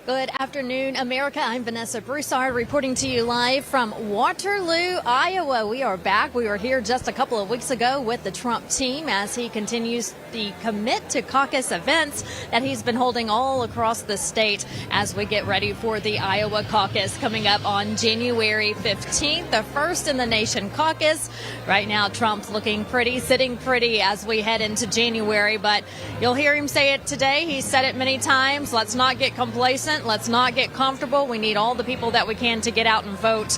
Good afternoon, America. I'm Vanessa Broussard reporting to you live from Waterloo, Iowa. We are back. We were here just a couple of weeks ago with the Trump team as he continues the commit to caucus events that he's been holding all across the state as we get ready for the Iowa caucus coming up on January 15th, the first in the nation caucus. Right now, Trump's looking pretty, sitting pretty as we head into January, but you'll hear him say it today. He said it many times. Let's not get complacent. Let's not get comfortable. We need all the people that we can to get out and vote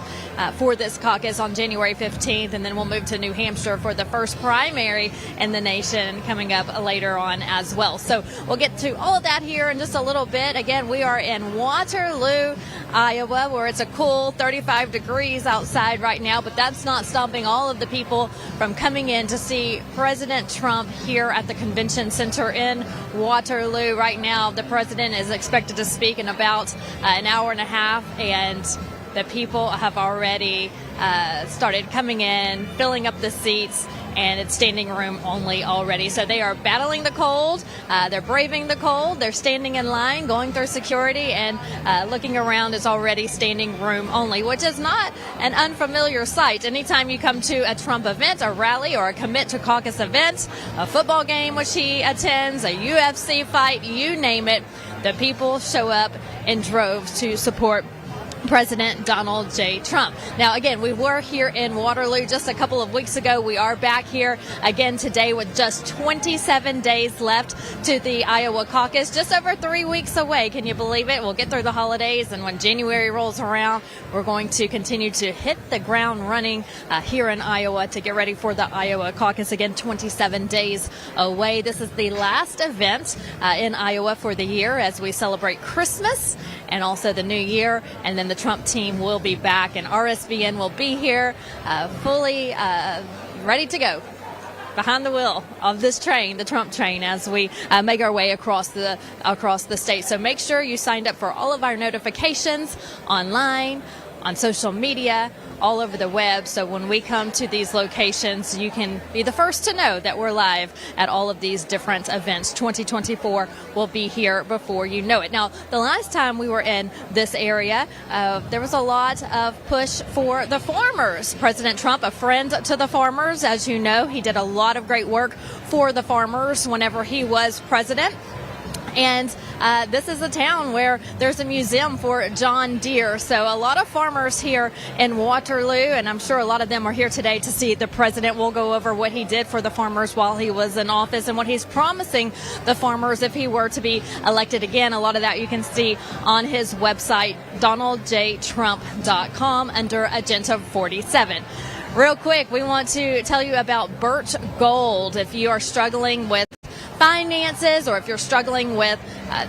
for this caucus on January 15th, and then we'll move to New Hampshire for the first primary in the nation coming up later on as well. So we'll get to all of that here in just a little bit. Again, we are in Waterloo, Iowa, where it's a cool 35 degrees outside right now, but that's not stopping all of the people from coming in to see President Trump here at the convention center in Waterloo. Right now, the president is expected to speak in about an hour and a half, and the people have already started coming in, filling up the seats, and it's standing room only already. So they are battling the cold. They're braving the cold. They're standing in line, going through security, and looking around. It's already standing room only, which is not an unfamiliar sight. Anytime you come to a Trump event, a rally, or a commit to caucus event, a football game which he attends, a UFC fight, you name it, the people show up in droves to support President Donald J. Trump. Now, again, we were here in Waterloo just a couple of weeks ago. We are back here again today with just 27 days left to the Iowa caucus, just over 3 weeks away. Can you believe it? We'll get through the holidays, and when January rolls around, we're going to continue to hit the ground running here in Iowa to get ready for the Iowa caucus. Again, 27 days away. This is the last event in Iowa for the year as we celebrate Christmas and also the new year, and then the Trump team will be back, and RSBN will be here fully ready to go behind the wheel of this train, the Trump train, as we make our way across the state. So make sure you signed up for all of our notifications online, on social media, all over the web, so when we come to these locations, you can be the first to know that we're live at all of these different events. 2024 will be here before you know it. Now, the last time we were in this area, there was a lot of push for the farmers. President Trump, a friend to the farmers, as you know, he did a lot of great work for the farmers whenever he was president. And this is a town where there's a museum for John Deere. So a lot of farmers here in Waterloo, and I'm sure a lot of them are here today to see the president. We'll go over what he did for the farmers while he was in office and what he's promising the farmers if he were to be elected again. A lot of that you can see on his website, donaldjtrump.com, under Agenda 47. Real quick, we want to tell you about Birch Gold. If you are struggling with finances, or if you're struggling with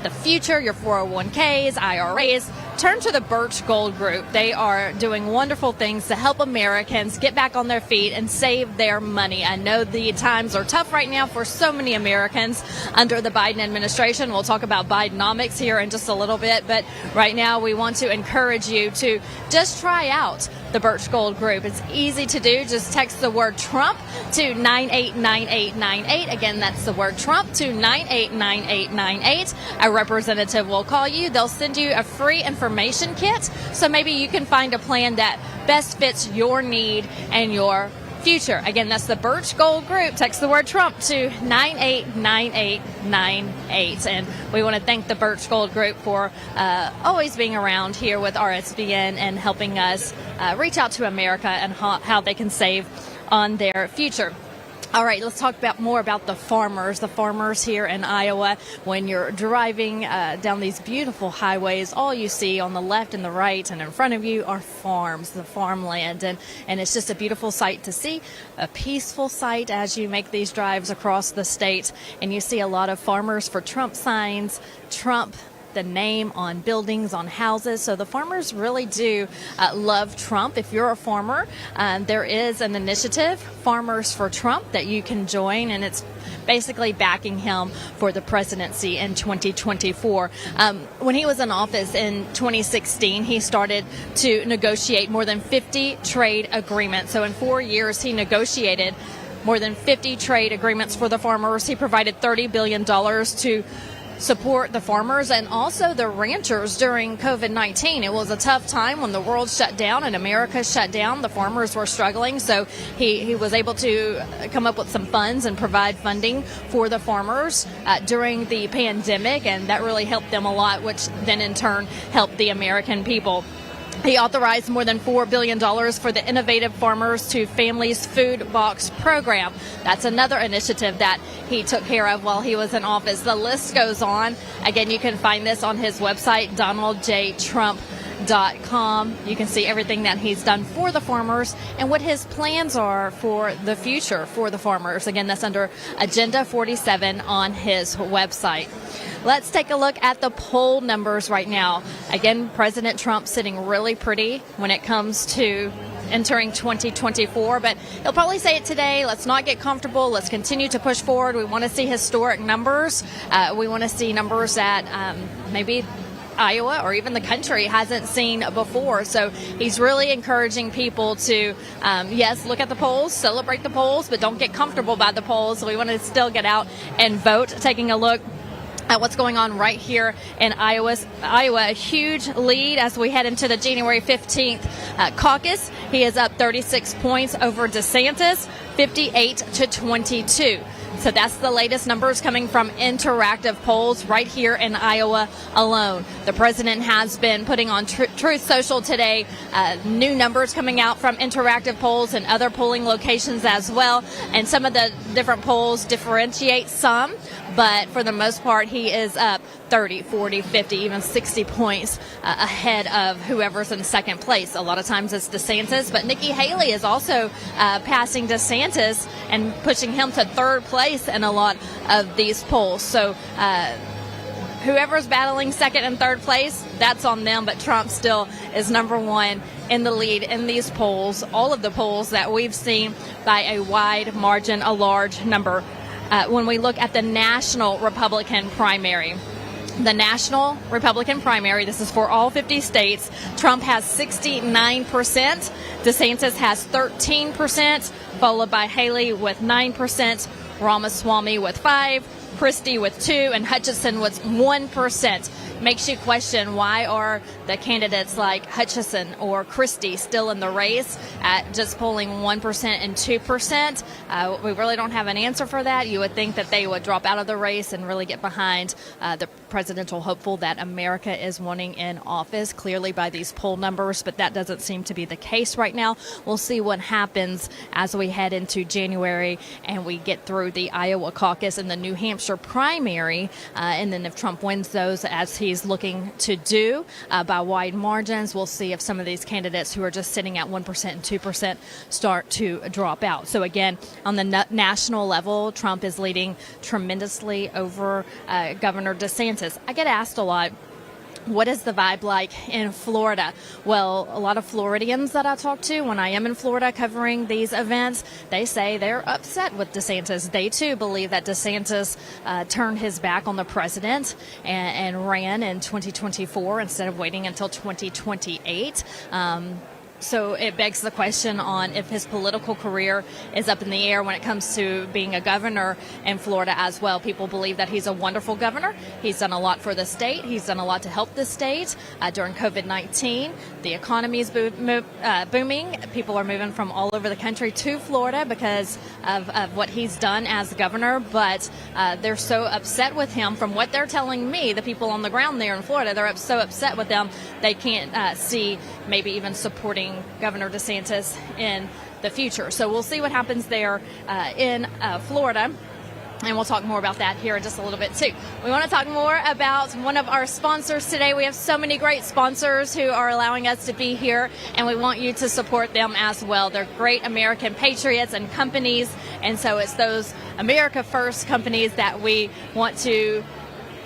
the future, your 401ks, IRAs, turn to the Birch Gold Group. They are doing wonderful things to help Americans get back on their feet and save their money. I know the times are tough right now for so many Americans under the Biden administration. We'll talk about Bidenomics here in just a little bit, but right now we want to encourage you to just try out the Birch Gold Group. It's easy to do. Just text the word Trump to 989898. Again, that's the word Trump to 989898. A representative will call you. They'll send you a free information kit, so maybe you can find a plan that best fits your need and your future. Again, that's the Birch Gold Group. Text the word Trump to 989898. And we want to thank the Birch Gold Group for always being around here with RSBN and helping us reach out to America and how they can save on their future. All right, let's talk more about the farmers here in Iowa. When you're driving down these beautiful highways, all you see on the left and the right and in front of you are farms, the farmland, and it's just a beautiful sight to see, a peaceful sight as you make these drives across the state, and you see a lot of Farmers for Trump signs, Trump the name on buildings, on houses. So the farmers really do love Trump. If you're a farmer, there is an initiative, Farmers for Trump, that you can join, and it's basically backing him for the presidency in 2024. When he was in office in 2016, he started to negotiate more than 50 trade agreements. So in 4 years, he negotiated more than 50 trade agreements for the farmers. He provided $30 billion to support the farmers and also the ranchers during COVID-19. It was a tough time when the world shut down and America shut down. The farmers were struggling, so he was able to come up with some funds and provide funding for the farmers during the pandemic, and that really helped them a lot, which then in turn helped the American people. He authorized more than $4 billion for the Innovative Farmers to Families Food Box program. That's another initiative that he took care of while he was in office. The list goes on. Again, you can find this on his website, donaldjtrump.com. You can see everything that he's done for the farmers and what his plans are for the future for the farmers. Again, that's under Agenda 47 on his website. Let's take a look at the poll numbers right now. Again, President Trump sitting really pretty when it comes to entering 2024, but he'll probably say it today. Let's not get comfortable. Let's continue to push forward. We want to see historic numbers. We want to see numbers that maybe Iowa or even the country hasn't seen before. So he's really encouraging people to, yes, look at the polls, celebrate the polls, but don't get comfortable by the polls. So we want to still get out and vote. Taking a look at what's going on right here in Iowa, a huge lead as we head into the January 15th caucus. He is up 36 points over DeSantis, 58-22. So that's the latest numbers coming from interactive polls right here in Iowa alone. The president has been putting on Truth Social today, new numbers coming out from interactive polls and other polling locations as well. And some of the different polls differentiate some, but for the most part, he is up 30, 40, 50, even 60 points ahead of whoever's in second place. A lot of times it's DeSantis, but Nikki Haley is also passing DeSantis and pushing him to third place in a lot of these polls. So whoever's battling second and third place, that's on them, but Trump still is number one in the lead in these polls, all of the polls that we've seen by a wide margin, a large number. When we look at the national Republican primary, this is for all 50 states, Trump has 69%, DeSantis has 13%, followed by Haley with 9%, Ramaswamy with 5%, Christie with 2%, and Hutchinson with 1%. Makes you question, why are the candidates like Hutchinson or Christie still in the race at just polling 1% and 2%? We really don't have an answer for that. You would think that they would drop out of the race and really get behind the presidential hopeful that America is wanting in office, clearly by these poll numbers, but that doesn't seem to be the case right now. We'll see what happens as we head into January and we get through the Iowa caucus and the New Hampshire primary, and then if Trump wins those, as he's looking to do by wide margins, we'll see if some of these candidates who are just sitting at 1% and 2% start to drop out. So again, on the national level, Trump is leading tremendously over Governor DeSantis. I get asked a lot, what is the vibe like in Florida? Well, a lot of Floridians that I talk to when I am in Florida covering these events, they say they're upset with DeSantis. They too believe that DeSantis turned his back on the president and ran in 2024 instead of waiting until 2028. So it begs the question on if his political career is up in the air when it comes to being a governor in Florida as well. People believe that he's a wonderful governor. He's done a lot for the state. He's done a lot to help the state during COVID-19. The economy is booming. People are moving from all over the country to Florida because of what he's done as governor. But they're so upset with him, from what they're telling me, the people on the ground there in Florida, they're so upset with him they can't see maybe even supporting Governor DeSantis in the future. So we'll see what happens there in Florida. And we'll talk more about that here in just a little bit, too. We want to talk more about one of our sponsors today. We have so many great sponsors who are allowing us to be here, and we want you to support them as well. They're great American patriots and companies, and so it's those America First companies that we want to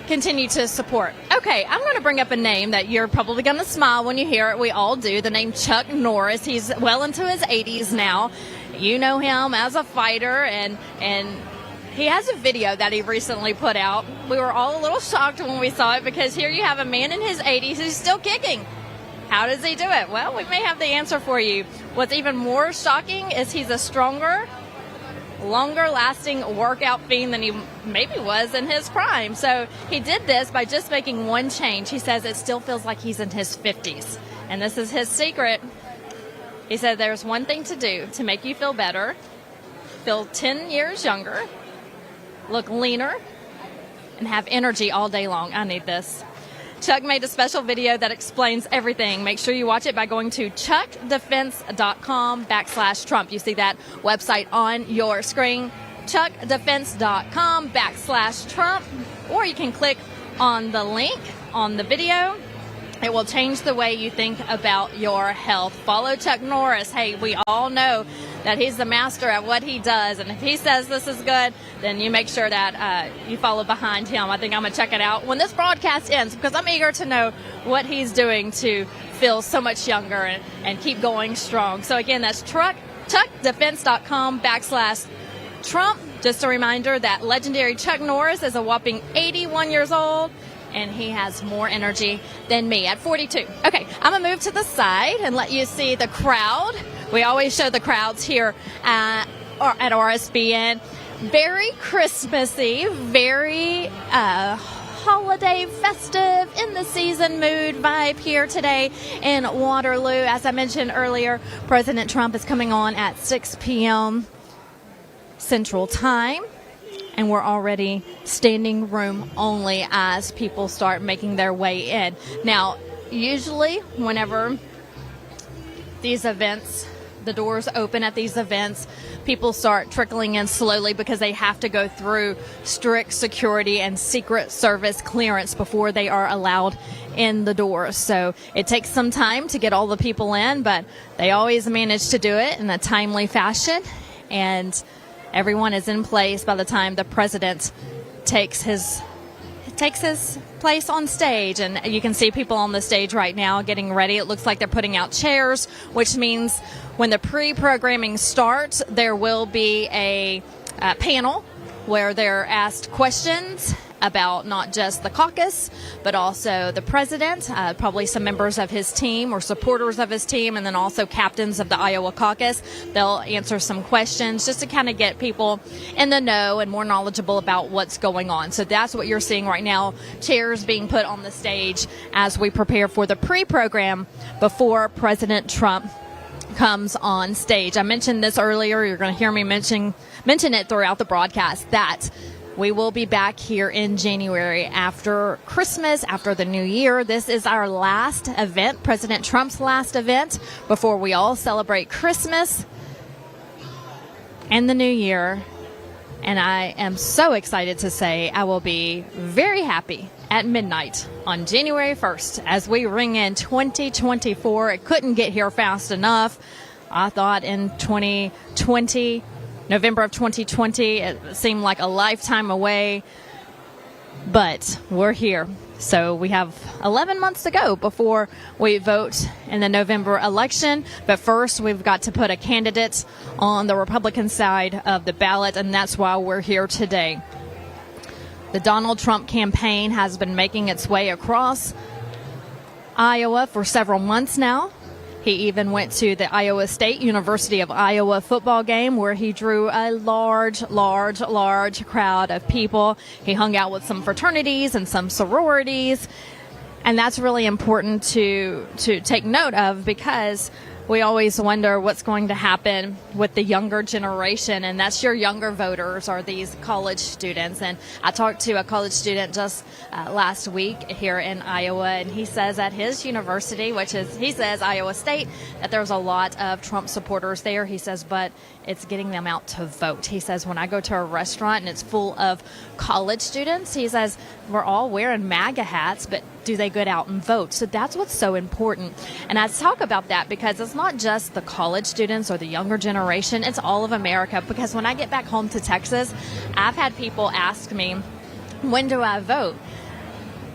continue to support. Okay, I'm going to bring up a name that you're probably going to smile when you hear it. We all do. The name Chuck Norris. He's well into his 80s now. You know him as a fighter, and he has a video that he recently put out. We were all a little shocked when we saw it, because here you have a man in his 80s who's still kicking. How does he do it? Well, we may have the answer for you. What's even more shocking is he's a stronger, longer lasting workout fiend than he maybe was in his prime. So he did this by just making one change. He says it still feels like he's in his 50s. And this is his secret. He said there's one thing to do to make you feel better, feel 10 years younger, look leaner, and have energy all day long. I need this. Chuck made a special video that explains everything. Make sure you watch it by going to chuckdefense.com/Trump. You see that website on your screen, chuckdefense.com/Trump, or you can click on the link on the video. It will change the way you think about your health. Follow Chuck Norris. Hey, we all know that he's the master at what he does. And if he says this is good, then you make sure that you follow behind him. I think I'm going to check it out when this broadcast ends, because I'm eager to know what he's doing to feel so much younger and keep going strong. So again, that's chuckdefense.com/Trump. Just a reminder that legendary Chuck Norris is a whopping 81 years old. And he has more energy than me at 42. Okay, I'm going to move to the side and let you see the crowd. We always show the crowds here at RSBN. Very Christmassy, very holiday, festive, in the season mood vibe here today in Waterloo. As I mentioned earlier, President Trump is coming on at 6 p.m. Central Time. And we're already standing room only as people start making their way in. Now, usually whenever these events, the doors open at these events, people start trickling in slowly because they have to go through strict security and Secret Service clearance before they are allowed in the doors. So it takes some time to get all the people in, but they always manage to do it in a timely fashion. And everyone is in place by the time the president takes his place on stage. And you can see people on the stage right now getting ready. It looks like they're putting out chairs, which means when the pre-programming starts, there will be a panel where they're asked questions about not just the caucus, but also the president, probably some members of his team or supporters of his team, and then also captains of the Iowa caucus. They'll answer some questions just to kind of get people in the know and more knowledgeable about what's going on. So that's what you're seeing right now, chairs being put on the stage as we prepare for the pre-program before President Trump comes on stage. I mentioned this earlier. You're going to hear me mention it throughout the broadcast, that we will be back here in January after Christmas, after the new year. This is our last event, President Trump's last event, before we all celebrate Christmas and the new year. And I am so excited to say I will be very happy at midnight on January 1st as we ring in 2024. It couldn't get here fast enough. I thought in 2020, November of 2020, it seemed like a lifetime away, but we're here. So we have 11 months to go before we vote in the November election. But first, we've got to put a candidate on the Republican side of the ballot, and that's why we're here today. The Donald Trump campaign has been making its way across Iowa for several months now. He even went to the Iowa State University of Iowa football game where he drew a large crowd of people. He hung out with some fraternities and some sororities. And that's really important to take note of, because we always wonder what's going to happen with the younger generation, and that's your younger voters, are these college students. And I talked to a college student just last week here in Iowa, and he says at his university, which is, he says, Iowa State, that there's a lot of Trump supporters there. He says, but it's getting them out to vote. He says, when I go to a restaurant and it's full of college students, he says, we're all wearing MAGA hats, but do they get out and vote? So that's what's so important. And I talk about that because it's not just the college students or the younger generation, it's all of America. Because when I get back home to Texas, I've had people ask me, when do I vote?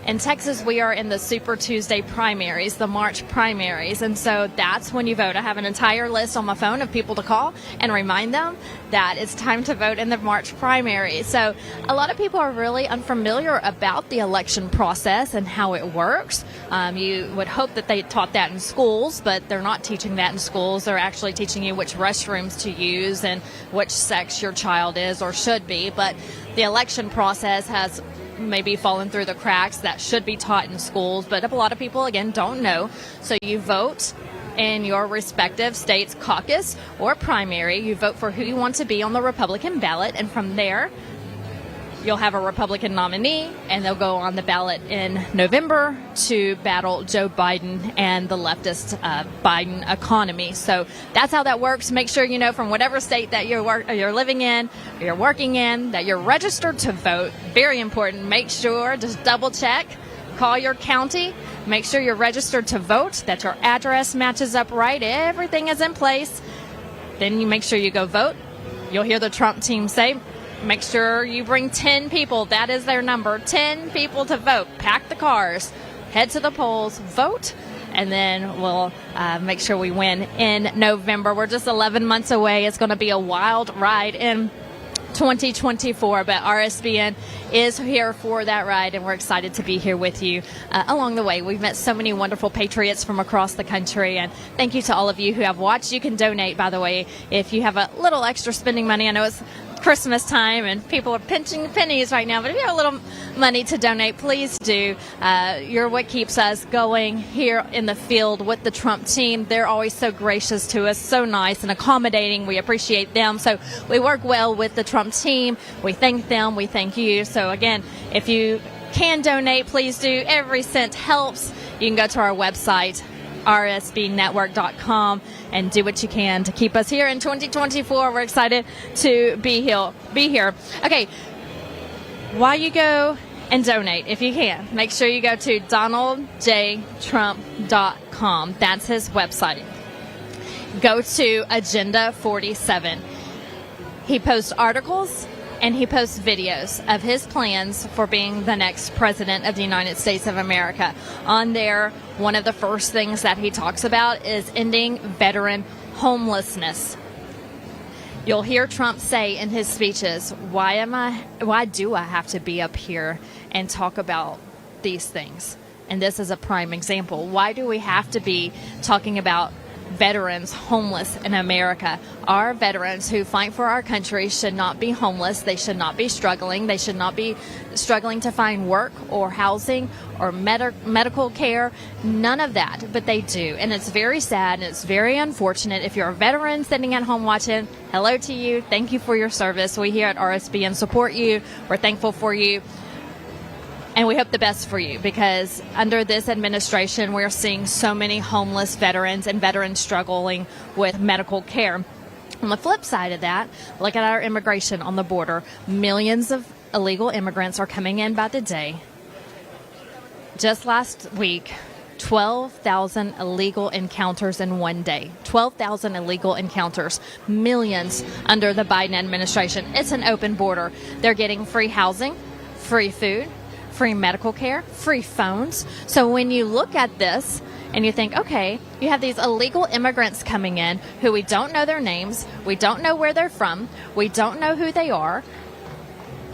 In Texas, we are in the Super Tuesday primaries, the March primaries, and so that's when you vote. I have an entire list on my phone of people to call and remind them that it's time to vote in the March primaries. So a lot of people are really unfamiliar about the election process and how it works. You would hope that they taught that in schools, but they're not teaching that in schools. They're actually teaching you which restrooms to use and which sex your child is or should be. But the election process has maybe fallen through the cracks. That should be taught in schools, but a lot of people, again, don't know. So you vote in your respective state's caucus or primary. You vote for who you want to be on the Republican ballot, and from there, you'll have a Republican nominee, and they'll go on the ballot in November to battle Joe Biden and the leftist Biden economy. So that's how that works. Make sure you know from whatever state that you're living in, or you're working in, that you're registered to vote. Very important. Make sure, just double check, call your county, make sure you're registered to vote, that your address matches up right, everything is in place. Then you make sure you go vote. You'll hear the Trump team say, make sure you bring 10 people. That is their number. 10 people to vote. Pack the cars. Head to the polls. Vote. And then we'll make sure we win in November. We're just 11 months away. It's going to be a wild ride in 2024, but RSBN is here for that ride, and we're excited to be here with you along the way. We've met so many wonderful patriots from across the country, and thank you to all of you who have watched. You can donate, by the way, if you have a little extra spending money. I know it's Christmas time and people are pinching pennies right now, but if you have a little money to donate, please do. You're what keeps us going here in the field with the Trump team. They're always so gracious to us, so nice and accommodating. We appreciate them. So we work well with the Trump team. We thank them. We thank you. So again, if you can donate, please do. Every cent helps. You can go to our website, rsbnetwork.com, and do what you can to keep us here in 2024. We're excited to be here. Okay, while you go and donate, if you can, make sure you go to donaldjtrump.com. That's his website. Go to Agenda 47. He posts articles and he posts videos of his plans for being the next president of the United States of America. On there, one of the first things that he talks about is ending veteran homelessness. You'll hear Trump say in his speeches, why do I have to be up here and talk about these things? And this is a prime example. Why do we have to be talking about veterans homeless in America? Our veterans who fight for our country should not be homeless. They should not be struggling. They should not be struggling to find work or housing or medical care. None of that, but they do. And it's very sad and it's very unfortunate. If you're a veteran sitting at home watching, hello to you. Thank you for your service. We here at RSBN support you. We're thankful for you. And we hope the best for you, because under this administration, we're seeing so many homeless veterans and veterans struggling with medical care. On the flip side of that, look at our immigration on the border. Millions of illegal immigrants are coming in by the day. Just last week, 12,000 illegal encounters in one day. 12,000 illegal encounters. Millions under the Biden administration. It's an open border. They're getting free housing, free food, free medical care, free phones. So when you look at this and you think, okay, you have these illegal immigrants coming in who we don't know their names, we don't know where they're from, we don't know who they are,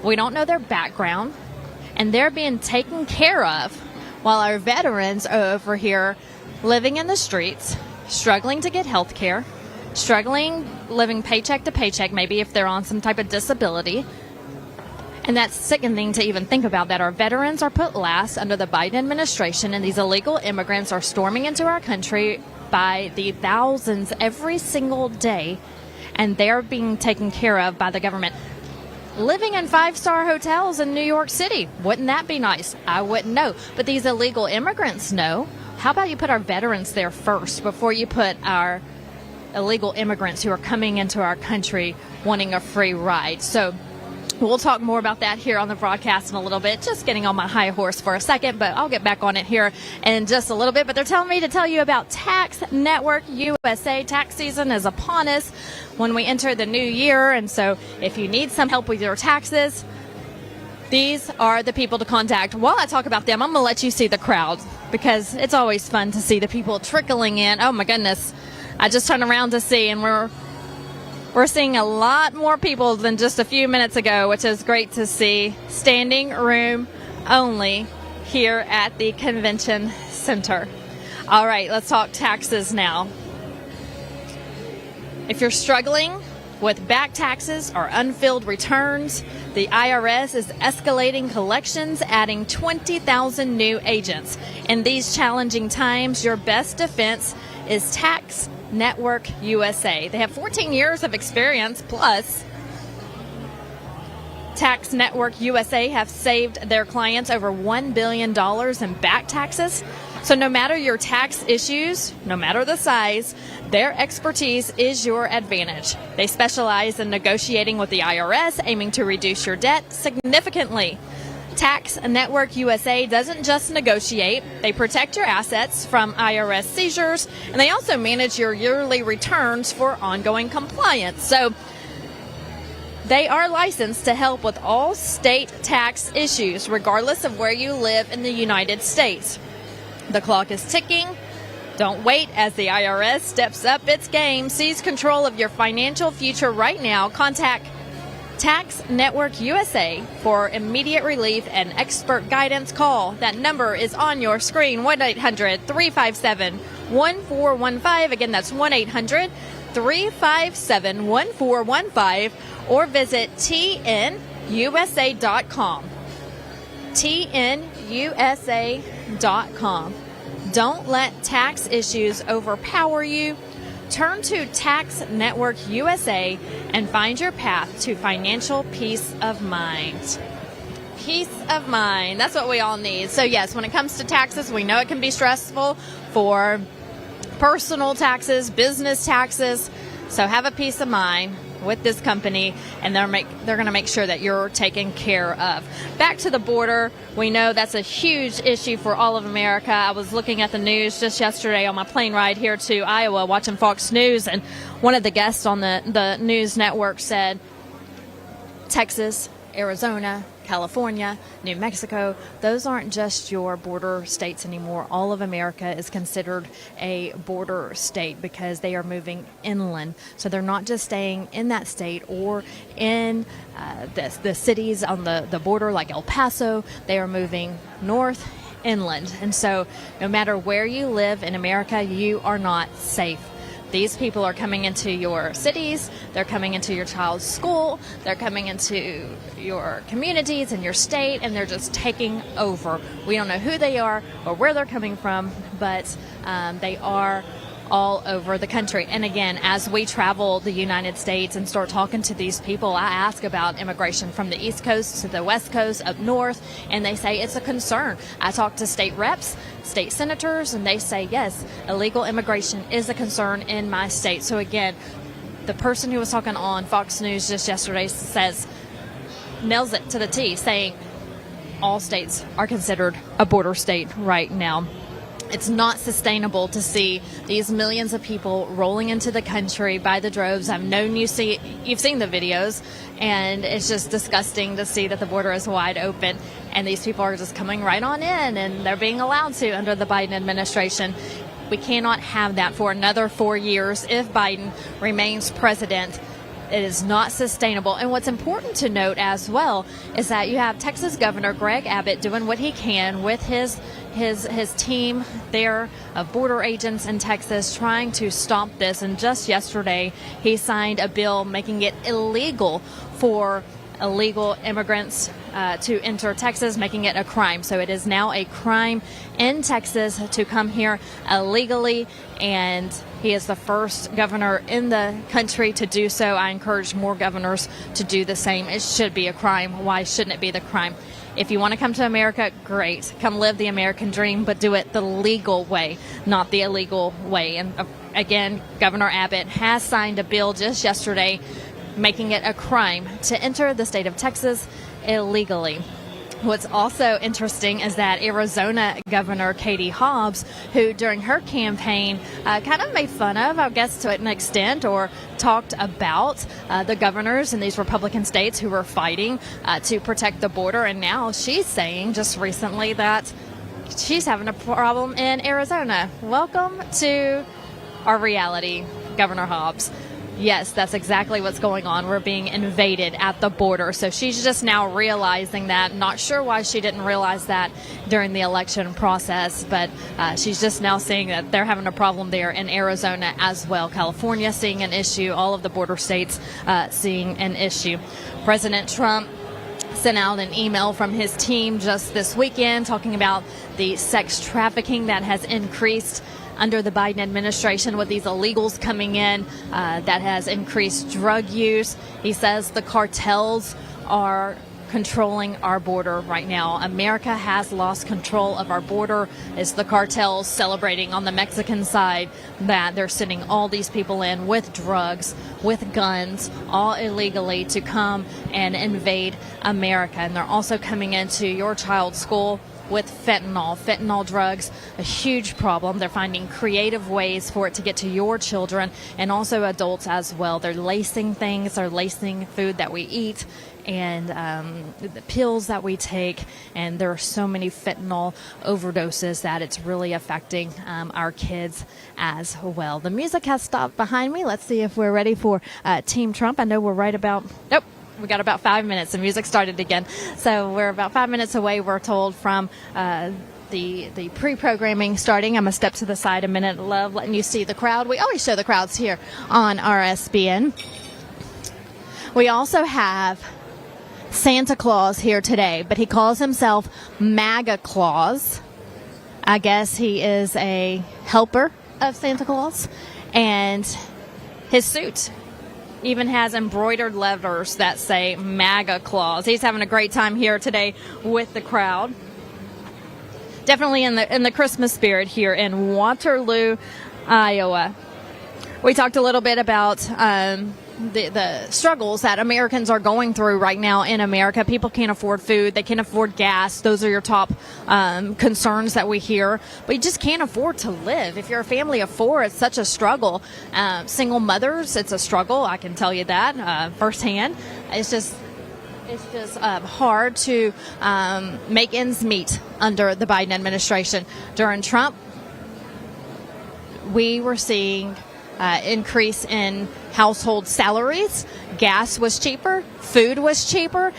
we don't know their background, and they're being taken care of while our veterans are over here living in the streets, struggling to get health care, struggling, living paycheck to paycheck, maybe if they're on some type of disability. And that's sickening to even think about, that our veterans are put last under the Biden administration, and these illegal immigrants are storming into our country by the thousands every single day, and they're being taken care of by the government. Living in 5-star hotels in New York City, wouldn't that be nice? I wouldn't know, but these illegal immigrants know. How about you put our veterans there first before you put our illegal immigrants who are coming into our country wanting a free ride? So we'll talk more about that here on the broadcast in a little bit. Just getting on my high horse for a second, but I'll get back on it here in just a little bit. But they're telling me to tell you about Tax Network USA. Tax season is upon us when we enter the new year. And so if you need some help with your taxes, These are the people to contact. While I talk about them, I'm going to let you see the crowd because it's always fun to see the people trickling in. Oh, my goodness. I just turned around to see, and we're seeing a lot more people than just a few minutes ago, which is great to see. Standing room only here at the convention center. All right, let's talk taxes now. If you're struggling with back taxes or unfilled returns, the IRS is escalating collections, adding 20,000 new agents. In these challenging times, your best defense is Tax Network USA. They have 14 years of experience, plus Tax Network USA have saved their clients over $1 billion in back taxes. So no matter your tax issues, no matter the size, their expertise is your advantage. They specialize in negotiating with the IRS, aiming to reduce your debt significantly. Tax Network USA doesn't just negotiate, they protect your assets from IRS seizures, and they also manage your yearly returns for ongoing compliance. So they are licensed to help with all state tax issues, regardless of where you live in the United States. The clock is ticking. Don't wait as the IRS steps up its game. Seize control of your financial future right now. Contact Tax Network USA for immediate relief and expert guidance. Call. That number is on your screen, 1-800-357-1415. Again, that's 1-800-357-1415, or visit tnusa.com. tnusa.com. Don't let tax issues overpower you. Turn to Tax Network USA and find your path to financial peace of mind. Peace of mind. That's what we all need. So yes, when it comes to taxes, we know it can be stressful for personal taxes, business taxes. So have a peace of mind with this company, and they're going to make sure that you're taken care of. Back to the border, we know that's a huge issue for all of America. I was looking at the news just yesterday on my plane ride here to Iowa, watching Fox News, and one of the guests on the news network said Texas, Arizona, California, New Mexico, those aren't just your border states anymore. All of America is considered a border state because they are moving inland. So they're not just staying in that state or in the cities on the border like El Paso. They are moving north inland. And so no matter where you live in America, you are not safe. These people are coming into your cities, they're coming into your child's school, they're coming into your communities and your state, and they're just taking over. We don't know who they are or where they're coming from, but they are all over the country. And again, as we travel the United States and start talking to these people, I ask about immigration from the East Coast to the West Coast, up north, and they say it's a concern. I talk to state reps, state senators, and they say, yes, illegal immigration is a concern in my state. So again, the person who was talking on Fox News just yesterday nails it to the T, saying all states are considered a border state right now. It's not sustainable to see these millions of people rolling into the country by the droves. I've known you've seen the videos, and it's just disgusting to see that the border is wide open and these people are just coming right on in, and they're being allowed to under the Biden administration. We cannot have that for another 4 years if Biden remains president. It is not sustainable. And what's important to note as well is that you have Texas Governor Greg Abbott doing what he can with his team there of border agents in Texas trying to stop this. And just yesterday, he signed a bill making it illegal for illegal immigrants to enter Texas, making it a crime. So it is now a crime in Texas to come here illegally, and he is the first governor in the country to do so. I encourage more governors to do the same. It should be a crime. Why shouldn't it be the crime? If you want to come to America, great. Come live the American dream, but do it the legal way, not the illegal way. And again, Governor Abbott has signed a bill just yesterday making it a crime to enter the state of Texas illegally. What's also interesting is that Arizona Governor Katie Hobbs, who during her campaign kind of made fun of, I guess to an extent, or talked about the governors in these Republican states who were fighting to protect the border. And now she's saying just recently that she's having a problem in Arizona. Welcome to our reality, Governor Hobbs. Yes, that's exactly what's going on. We're being invaded at the border. So she's just now realizing that. Not sure why she didn't realize that during the election process, but she's just now seeing that they're having a problem there in Arizona as well. California seeing an issue, all of the border states seeing an issue. President Trump sent out an email from his team just this weekend talking about the sex trafficking that has increased under the Biden administration with these illegals coming in, that has increased drug use. He says the cartels are controlling our border right now. America has lost control of our border. It's the cartels celebrating on the Mexican side that they're sending all these people in with drugs, with guns, all illegally to come and invade America. And they're also coming into your child's school with fentanyl drugs, a huge problem. They're finding creative ways for it to get to your children and also adults as well. They're lacing things, they're lacing food that we eat and the pills that we take, and there are so many fentanyl overdoses that it's really affecting our kids as well. The music has stopped behind me. Let's see if we're ready for Team Trump. I know we're right about, nope. We got about 5 minutes. The music started again. So we're about 5 minutes away, we're told, from the pre-programming starting. I'm going to step to the side a minute. Love letting you see the crowd. We always show the crowds here on RSBN. We also have Santa Claus here today, but he calls himself MAGA Claus. I guess he is a helper of Santa Claus. And his suit even has embroidered letters that say MAGA Claus. He's having a great time here today with the crowd. Definitely in the Christmas spirit here in Waterloo, Iowa. We talked a little bit about the struggles that Americans are going through right now in America. People can't afford food. They can't afford gas. Those are your top concerns that we hear. But you just can't afford to live. If you're a family of four, it's such a struggle. Single mothers, it's a struggle. I can tell you that firsthand. It's just hard to make ends meet under the Biden administration. During Trump, we were seeing increase in household salaries. Gas was cheaper. Food was cheaper.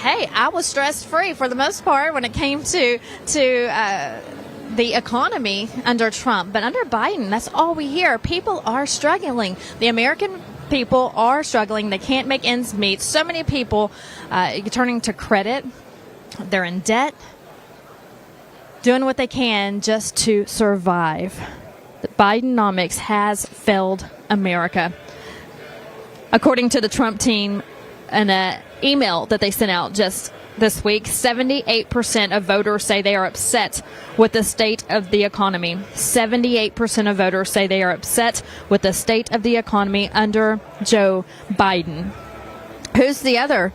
Hey, I was stress-free for the most part when it came to the economy under Trump. But under Biden, that's all we hear. People are struggling. The American people are struggling. They can't make ends meet. So many people turning to credit. They're in debt, doing what they can just to survive. The Bidenomics has failed America. According to the Trump team, in an email that they sent out just this week, 78% of voters say they are upset with the state of the economy. 78% of voters say they are upset with the state of the economy under Joe Biden. Who's the other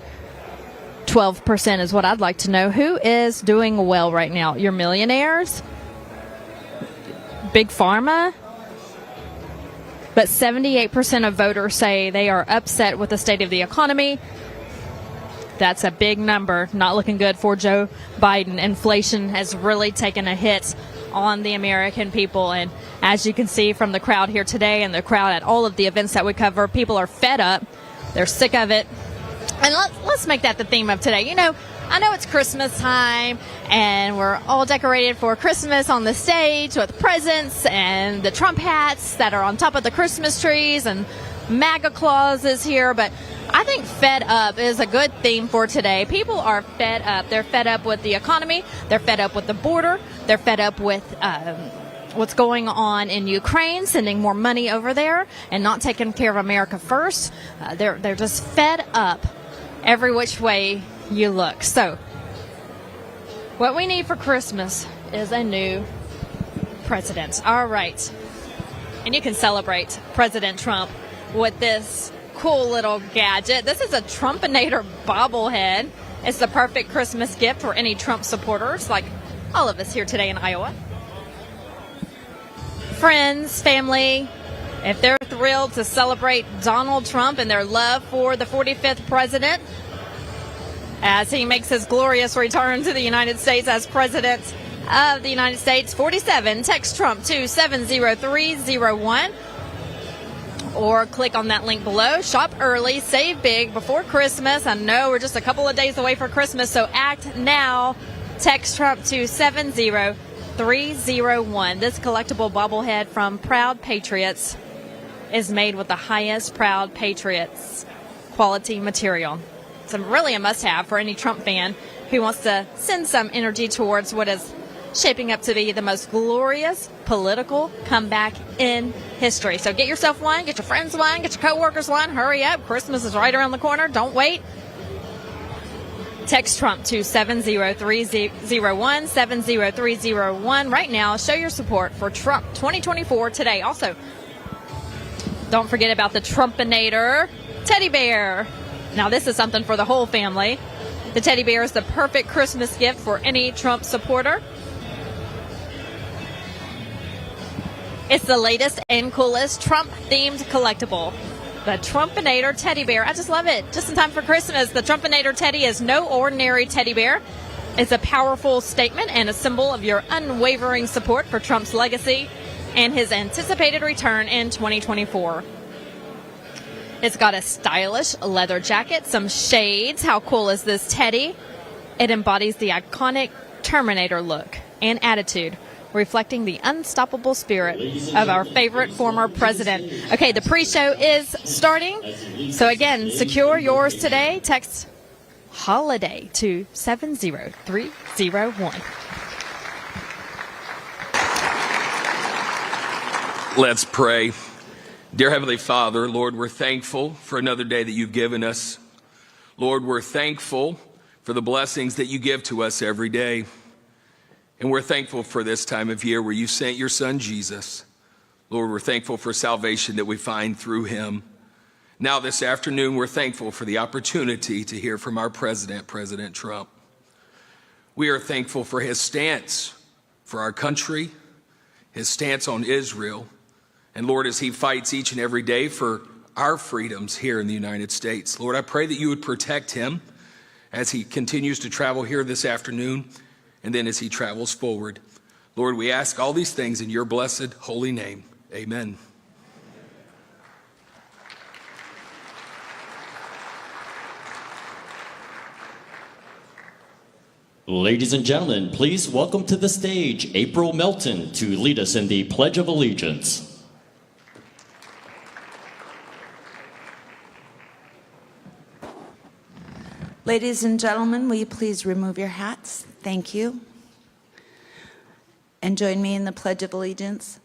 12% is what I'd like to know. Who is doing well right now? Your millionaires? Big Pharma? But 78% of voters say they are upset with the state of the economy. That's a big number. Not looking good for Joe Biden. Inflation has really taken a hit on the American people. And as you can see from the crowd here today and the crowd at all of the events that we cover, people are fed up. They're sick of it. And let's make that the theme of today. You know, I know it's Christmas time and we're all decorated for Christmas on the stage with presents and the Trump hats that are on top of the Christmas trees and MAGA Claus is here. But I think fed up is a good theme for today. People are fed up. They're fed up with the economy. They're fed up with the border. They're fed up with what's going on in Ukraine, sending more money over there and not taking care of America first. They're just fed up every which way you look. So what we need for Christmas is a new president. All right. And you can celebrate President Trump with this cool little gadget. This is a Trumpinator bobblehead. It's the perfect Christmas gift for any Trump supporters, like all of us here today in Iowa. Friends, family, if they're thrilled to celebrate Donald Trump and their love for the 45th president as he makes his glorious return to the United States as president of the United States, 47, text Trump to 70301 or click on that link below. Shop early, save big before Christmas. I know we're just a couple of days away for Christmas, so act now. Text Trump to 70301. This collectible bobblehead from Proud Patriots is made with the highest Proud Patriots quality material. It's really a must-have for any Trump fan who wants to send some energy towards what is shaping up to be the most glorious political comeback in history. So get yourself one, get your friends one, get your coworkers one. Hurry up. Christmas is right around the corner. Don't wait. Text Trump to 70301, 70301 right now. Show your support for Trump 2024 today. Also, don't forget about the Trumpinator teddy bear. Now, this is something for the whole family. The teddy bear is the perfect Christmas gift for any Trump supporter. It's the latest and coolest Trump-themed collectible. The Trumpinator teddy bear. I just love it. Just in time for Christmas, the Trumpinator teddy is no ordinary teddy bear. It's a powerful statement and a symbol of your unwavering support for Trump's legacy and his anticipated return in 2024. It's got a stylish leather jacket, some shades. How cool is this teddy? It embodies the iconic Terminator look and attitude, reflecting the unstoppable spirit of our favorite former president. Okay, the pre-show is starting. So again, secure yours today. Text HOLIDAY to 70301. Let's pray. Dear Heavenly Father, Lord, we're thankful for another day that you've given us. Lord, we're thankful for the blessings that you give to us every day. And we're thankful for this time of year where you sent your son, Jesus. Lord, we're thankful for salvation that we find through him. Now this afternoon, we're thankful for the opportunity to hear from our president, President Trump. We are thankful for his stance for our country, his stance on Israel. And Lord, as he fights each and every day for our freedoms here in the United States, Lord, I pray that you would protect him as he continues to travel here this afternoon and then as he travels forward. Lord, we ask all these things in your blessed holy name. Amen. Ladies and gentlemen, please welcome to the stage April Melton to lead us in the Pledge of Allegiance. Ladies and gentlemen, will you please remove your hats? Thank you. And join me in the Pledge of Allegiance.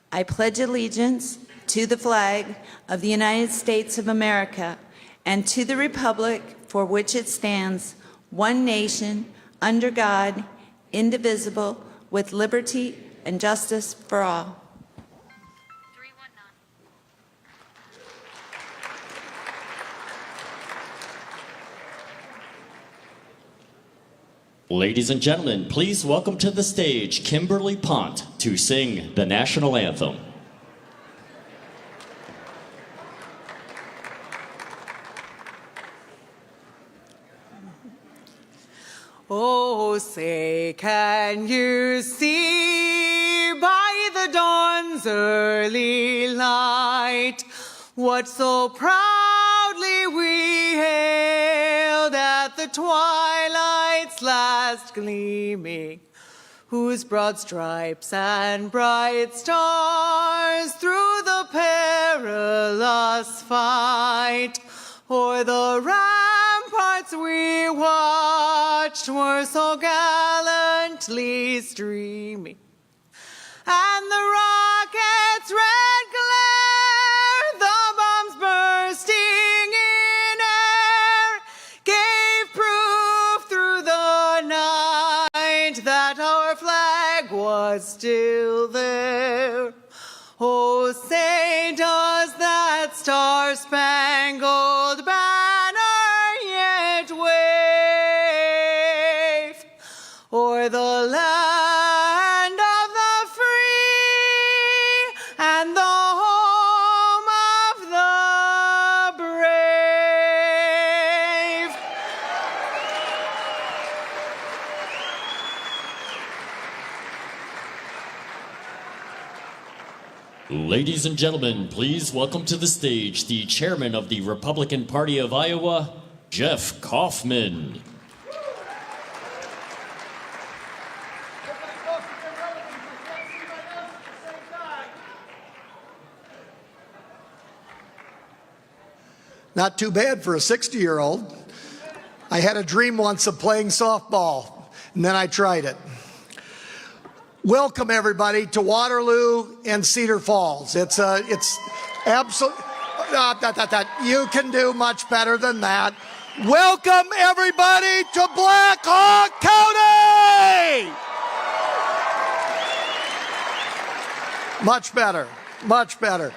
I pledge allegiance to the flag of the United States of America and to the republic for which it stands, one nation, under God, indivisible, with liberty and justice for all. Ladies and gentlemen, please welcome to the stage Kimberly Pont to sing the national anthem. Oh, say, can you see by the dawn's early light what so proudly we hailed at the twilight's last gleaming, whose broad stripes and bright stars through the perilous fight o'er the ramparts we watched were so gallantly streaming, and the rocket's red glare, the bombs bursting in air, gave proof through the night that our flag was still there. Oh, say, does that star-spangled banner yet Ladies and gentlemen, please welcome to the stage the chairman of the Republican Party of Iowa, Jeff Kaufman. Not too bad for a 60-year-old. I had a dream once of playing softball, and then I tried it. Welcome everybody to Waterloo and Cedar Falls. It's absolutely, you can do much better than that. Welcome everybody to Black Hawk County! Much better, much better.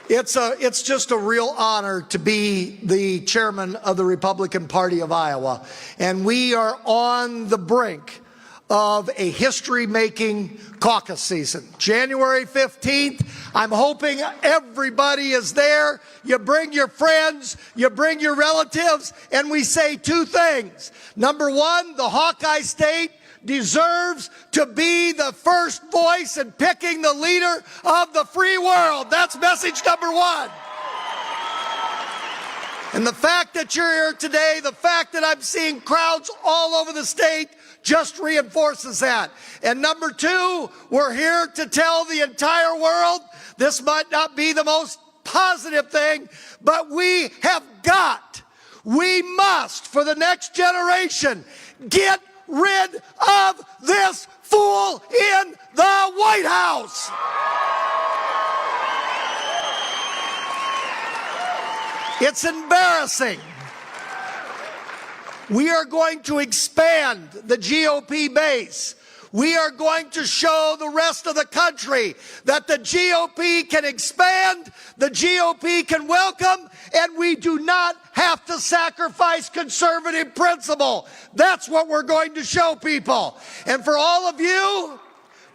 It's just a real honor to be the chairman of the Republican Party of Iowa. And we are on the brink of a history-making caucus season. January 15th, I'm hoping everybody is there. You bring your friends, you bring your relatives, and we say two things. Number one, the Hawkeye State deserves to be the first voice in picking the leader of the free world. That's message number one. And the fact that you're here today, the fact that I'm seeing crowds all over the state just reinforces that. And number two, we're here to tell the entire world this might not be the most positive thing, but we must, for the next generation, get rid of this fool in the White House. It's embarrassing. We are going to expand the GOP base. We are going to show the rest of the country that the GOP can expand, the GOP can welcome, and we do not have to sacrifice conservative principle. That's what we're going to show people. And for all of you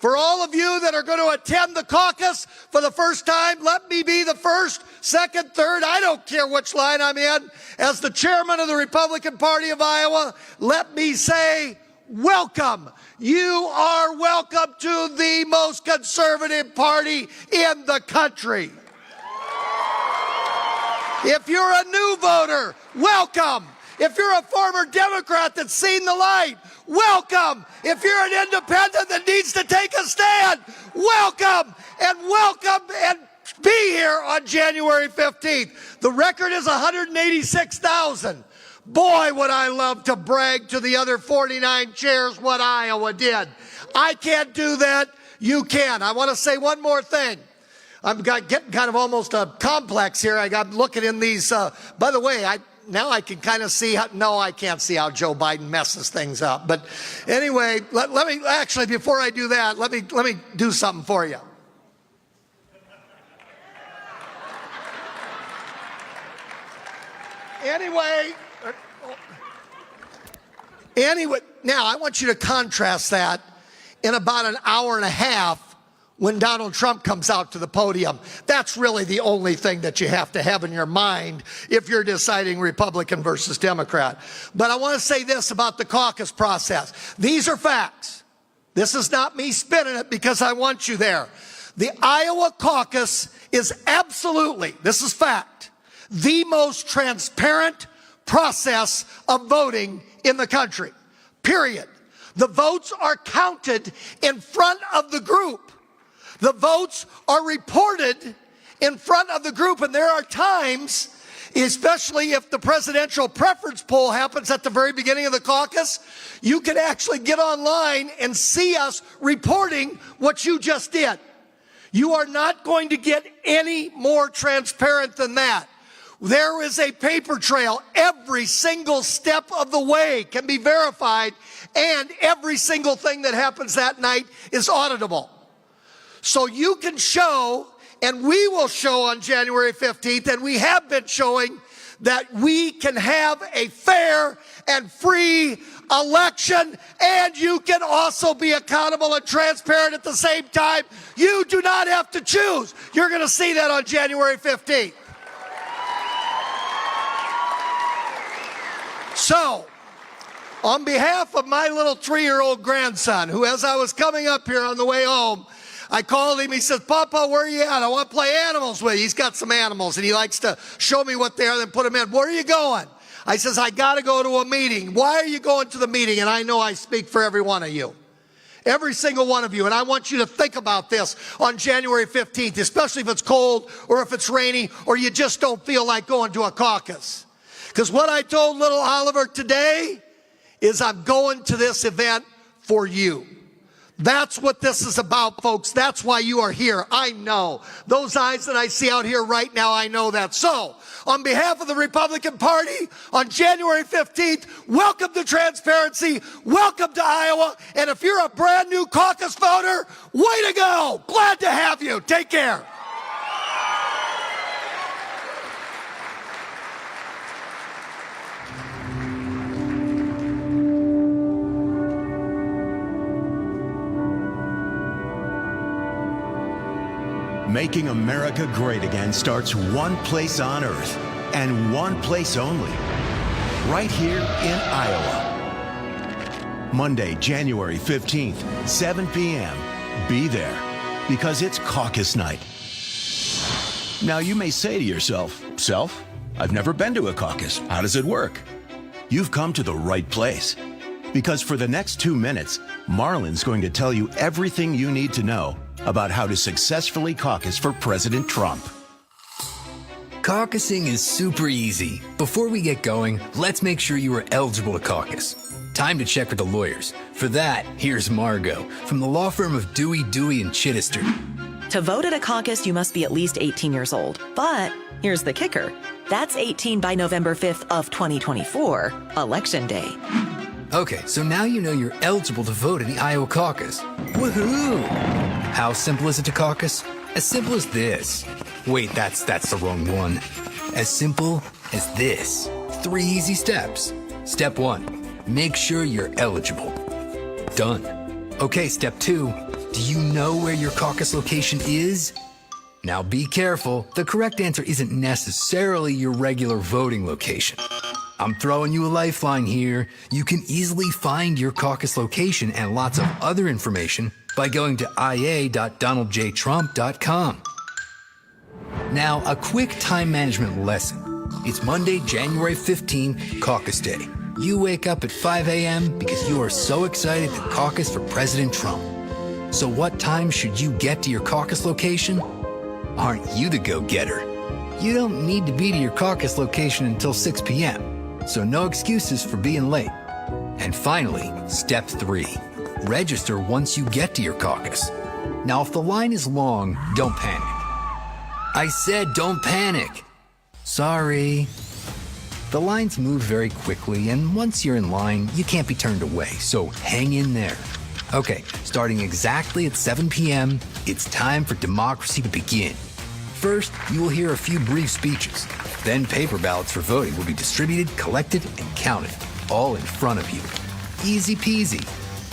that are going to attend the caucus for the first time, let me be the first, second, third, I don't care which line I'm in. As the chairman of the Republican Party of Iowa, let me say, welcome. You are welcome to the most conservative party in the country. If you're a new voter, welcome. If you're a former Democrat that's seen the light, welcome. If you're an independent that needs to take a stand, welcome and be here on January 15th. The record is 186,000. Boy, would I love to brag to the other 49 chairs what Iowa did. I can't do that. You can. I want to say one more thing. I'm getting kind of almost a complex here. I got looking in these. By the way, now I can kind of see how. No, I can't see how Joe Biden messes things up. But anyway, let me actually before I do that, let me do something for you. Anyway, now I want you to contrast that in about an hour and a half when Donald Trump comes out to the podium. That's really the only thing that you have to have in your mind if you're deciding Republican versus Democrat. But I want to say this about the caucus process. These are facts. This is not me spinning it because I want you there. The Iowa caucus is absolutely, this is fact, the most transparent process of voting in the country, period. The votes are counted in front of the group. The votes are reported in front of the group, and there are times, especially if the presidential preference poll happens at the very beginning of the caucus, you can actually get online and see us reporting what you just did. You are not going to get any more transparent than that. There is a paper trail. Every single step of the way can be verified, and every single thing that happens that night is auditable. So you can show, and we will show on January 15th, and we have been showing that we can have a fair and free election, and you can also be accountable and transparent at the same time. You do not have to choose. You're going to see that on January 15th. So, on behalf of my little 3-year-old grandson, who as I was coming up here on the way home, I called him. He says, Papa, where are you at? I want to play animals with you. He's got some animals, and he likes to show me what they are, then put them in. Where are you going? I says, I got to go to a meeting. Why are you going to the meeting? And I know I speak for every one of you. Every single one of you. And I want you to think about this on January 15th, especially if it's cold or if it's rainy or you just don't feel like going to a caucus. Because what I told little Oliver today is I'm going to this event for you. That's what this is about, folks. That's why you are here. I know. Those eyes that I see out here right now, I know that. So, on behalf of the Republican Party, on January 15th, welcome to transparency, welcome to Iowa, and if you're a brand new caucus voter, way to go. Glad to have you. Take care. Making America great again starts one place on earth, and one place only, right here in Iowa. Monday, January 15th, 7 p.m. Be there, because it's caucus night. Now you may say to yourself, Self, I've never been to a caucus. How does it work? You've come to the right place. Because for the next 2 minutes, Marlon's going to tell you everything you need to know about how to successfully caucus for President Trump. Caucusing is super easy. Before we get going, let's make sure you are eligible to caucus. Time to check with the lawyers. For that, here's Margot from the law firm of Dewey, and Chittister. To vote at a caucus, you must be at least 18 years old. But here's the kicker. That's 18 by November 5th of 2024, Election Day. Okay, so now you know you're eligible to vote in the Iowa caucus. Woohoo! How simple is it to caucus? As simple as this. Wait, that's the wrong one. As simple as this. 3 easy steps. Step 1, make sure you're eligible. Done. Okay, step 2, do you know where your caucus location is? Now be careful, the correct answer isn't necessarily your regular voting location. I'm throwing you a lifeline here. You can easily find your caucus location and lots of other information by going to ia.donaldjtrump.com. Now, a quick time management lesson. It's Monday, January 15th, Caucus Day. You wake up at 5 a.m. because you are so excited to caucus for President Trump. So what time should you get to your caucus location? Aren't you the go-getter? You don't need to be to your caucus location until 6 p.m., so no excuses for being late. And finally, step 3. Register once you get to your caucus. Now, if the line is long, don't panic. I said don't panic. Sorry. The lines move very quickly, and once you're in line, you can't be turned away, so hang in there. Okay, starting exactly at 7 p.m., it's time for democracy to begin. First, you will hear a few brief speeches. Then paper ballots for voting will be distributed, collected, and counted, all in front of you. Easy peasy.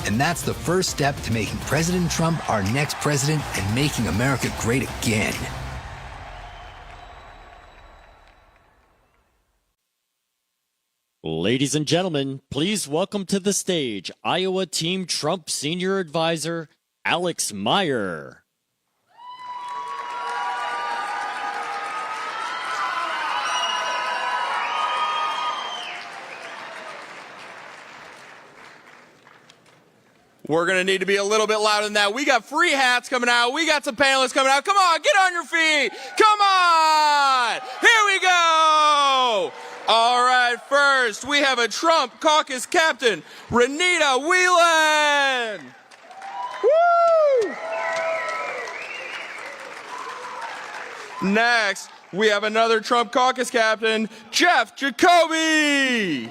And that's the first step to making President Trump our next president and making America great again. Ladies and gentlemen, please welcome to the stage Iowa Team Trump Senior Advisor, Alex Meyer. We're going to need to be a little bit louder than that. We got free hats coming out. We got some panelists coming out. Come on, get on your feet. Come on. Here we go. All right, first, we have a Trump caucus captain, Renita Whelan. Woo! Next, we have another Trump caucus captain, Jeff Jacoby.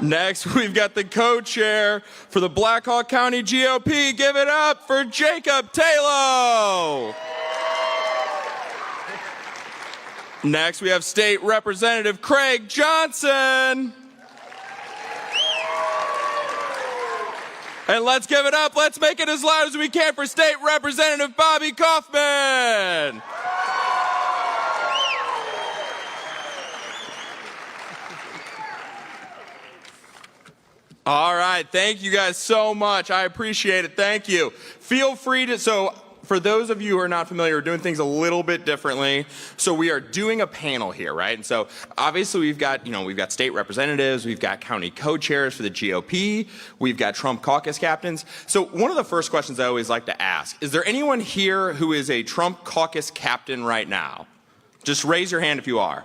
Next, we've got the co-chair for the Black Hawk County GOP. Give it up for Jacob Taylor. Next, we have State Representative Craig Johnson. And let's give it up. Let's make it as loud as we can for State Representative Bobby Kaufman. All right, thank you guys so much. I appreciate it. Thank you. Feel free to, so for those of you who are not familiar, we're doing things a little bit differently. So we are doing a panel here, right? And so obviously we've got state representatives, we've got county co-chairs for the GOP, we've got Trump caucus captains. So one of the first questions I always like to ask, is there anyone here who is a Trump caucus captain right now? Just raise your hand if you are.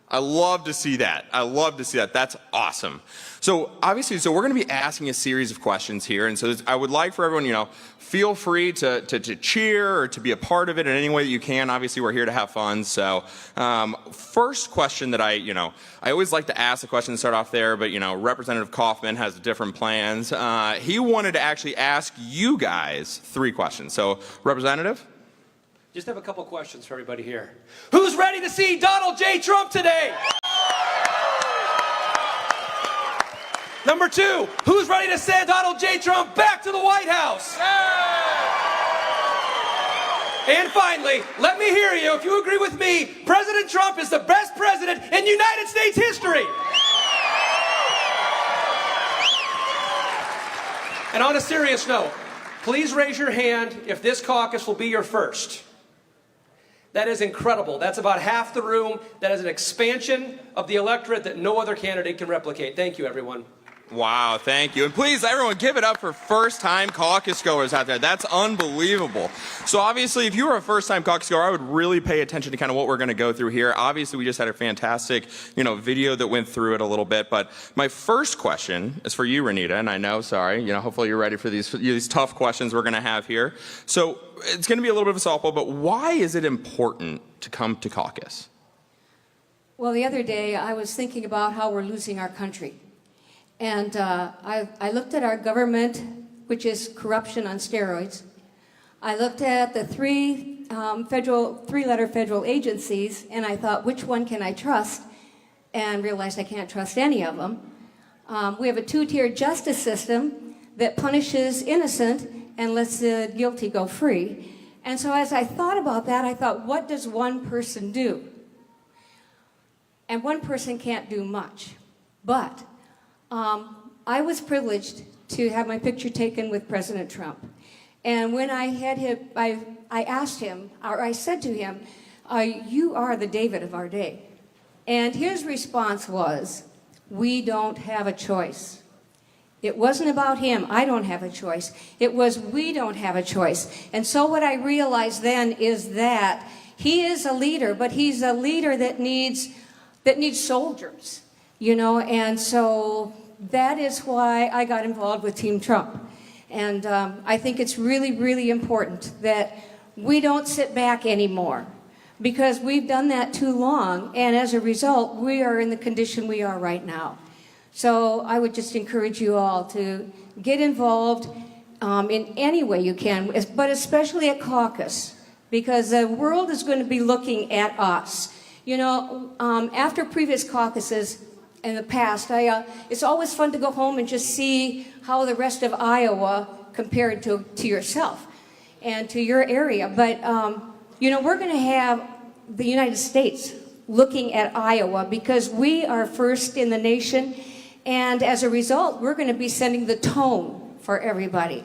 I love to see that. I love to see that. That's awesome. So obviously, we're going to be asking a series of questions here. And so I would like for everyone, feel free to cheer or to be a part of it in any way that you can. Obviously, we're here to have fun. So first question that I always like to ask the question to start off there, but, Representative Kaufman has different plans. He wanted to actually ask you guys 3 questions. So, Representative? Just have a couple questions for everybody here. Who's ready to see Donald J. Trump today? Number 2, who's ready to send Donald J. Trump back to the White House? And finally, let me hear you. If you agree with me, President Trump is the best president in United States history. And on a serious note, please raise your hand if this caucus will be your first. That is incredible. That's about half the room. That is an expansion of the electorate that no other candidate can replicate. Thank you, everyone. Wow, thank you. And please, everyone, give it up for first-time caucus goers out there. That's unbelievable. So obviously, if you were a first-time caucus goer, I would really pay attention to kind of what we're going to go through here. Obviously, we just had a fantastic, video that went through it a little bit. But my first question is for you, Renita, and I know, sorry, hopefully you're ready for these tough questions we're going to have here. So it's going to be a little bit of a softball, but why is it important to come to caucus? Well, the other day, I was thinking about how we're losing our country. And I looked at our government, which is corruption on steroids. I looked at the 3 three-letter federal agencies, and I thought, which one can I trust? And realized I can't trust any of them. We have a 2-tier justice system that punishes innocent and lets the guilty go free. And so as I thought about that, I thought, what does one person do? And one person can't do much. But I was privileged to have my picture taken with President Trump. And when I had him, I asked him, or I said to him, you are the David of our day. And his response was, we don't have a choice. It wasn't about him, I don't have a choice. It was, we don't have a choice. And so what I realized then is that he is a leader, but he's a leader that needs soldiers. And so that is why I got involved with Team Trump. And I think it's really, really important that we don't sit back anymore because we've done that too long. And as a result, we are in the condition we are right now. So I would just encourage you all to get involved in any way you can, but especially at caucus, because the world is going to be looking at us. After previous caucuses, in the past, it's always fun to go home and just see how the rest of Iowa compared to yourself and to your area. But, we're going to have the United States looking at Iowa because we are first in the nation. And as a result, we're going to be setting the tone for everybody.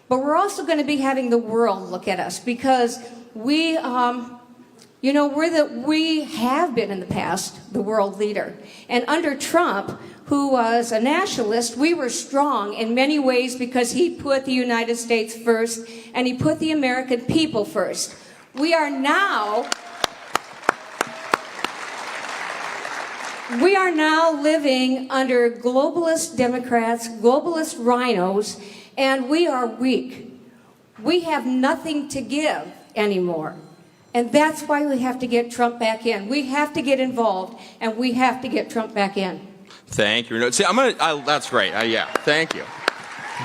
But we're also going to be having the world look at us because we have been in the past the world leader. And under Trump, who was a nationalist, we were strong in many ways because he put the United States first and he put the American people first. We are now living under globalist Democrats, globalist rhinos, and we are weak. We have nothing to give anymore. And that's why we have to get Trump back in. We have to get involved, and we have to get Trump back in. Thank you. See, that's great. Yeah, thank you.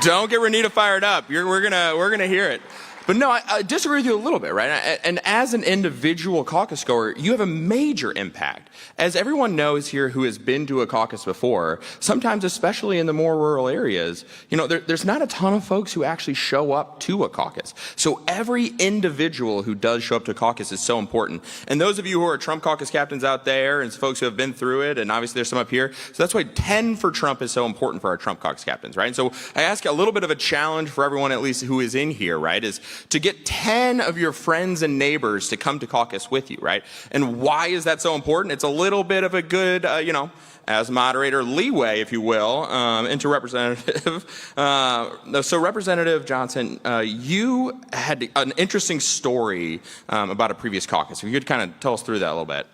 Don't get Renita fired up. We're gonna hear it. But no, I disagree with you a little bit, right? And as an individual caucus goer, you have a major impact. As everyone knows here who has been to a caucus before, sometimes, especially in the more rural areas, you know, there's not a ton of folks who actually show up to a caucus. So every individual who does show up to a caucus is so important. And those of you who are Trump caucus captains out there and folks who have been through it, and obviously there's some up here, so that's why 10 for Trump is so important for our Trump caucus captains, right? And so I ask a little bit of a challenge for everyone at least who is in here, right, is to get 10 of your friends and neighbors to come to caucus with you, right? And why is that so important? It's a little bit of a good, you know, as moderator leeway, if you will, into Representative. So Representative Johnson, you had an interesting story about a previous caucus. If you could kind of tell us through that a little bit.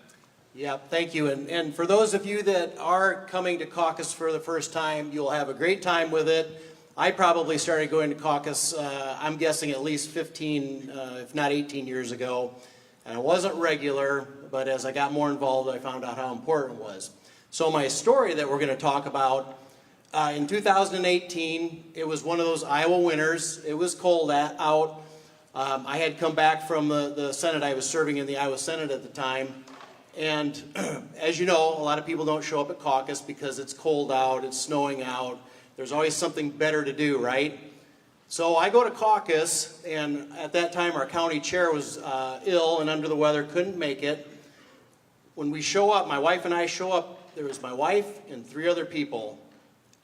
Yeah, thank you. And for those of you that are coming to caucus for the first time, you'll have a great time with it. I probably started going to caucus, I'm guessing at least 15, if not 18 years ago. And I wasn't regular, but as I got more involved, I found out how important it was. So my story that we're going to talk about, in 2018, it was one of those Iowa winters. It was cold out. I had come back from the Senate. I was serving in the Iowa Senate at the time. And as you know, a lot of people don't show up at caucus because it's cold out, it's snowing out. There's always something better to do, right? So I go to caucus, and at that time our county chair was ill and under the weather, couldn't make it. When we show up, my wife and I show up, there was my wife and 3 other people,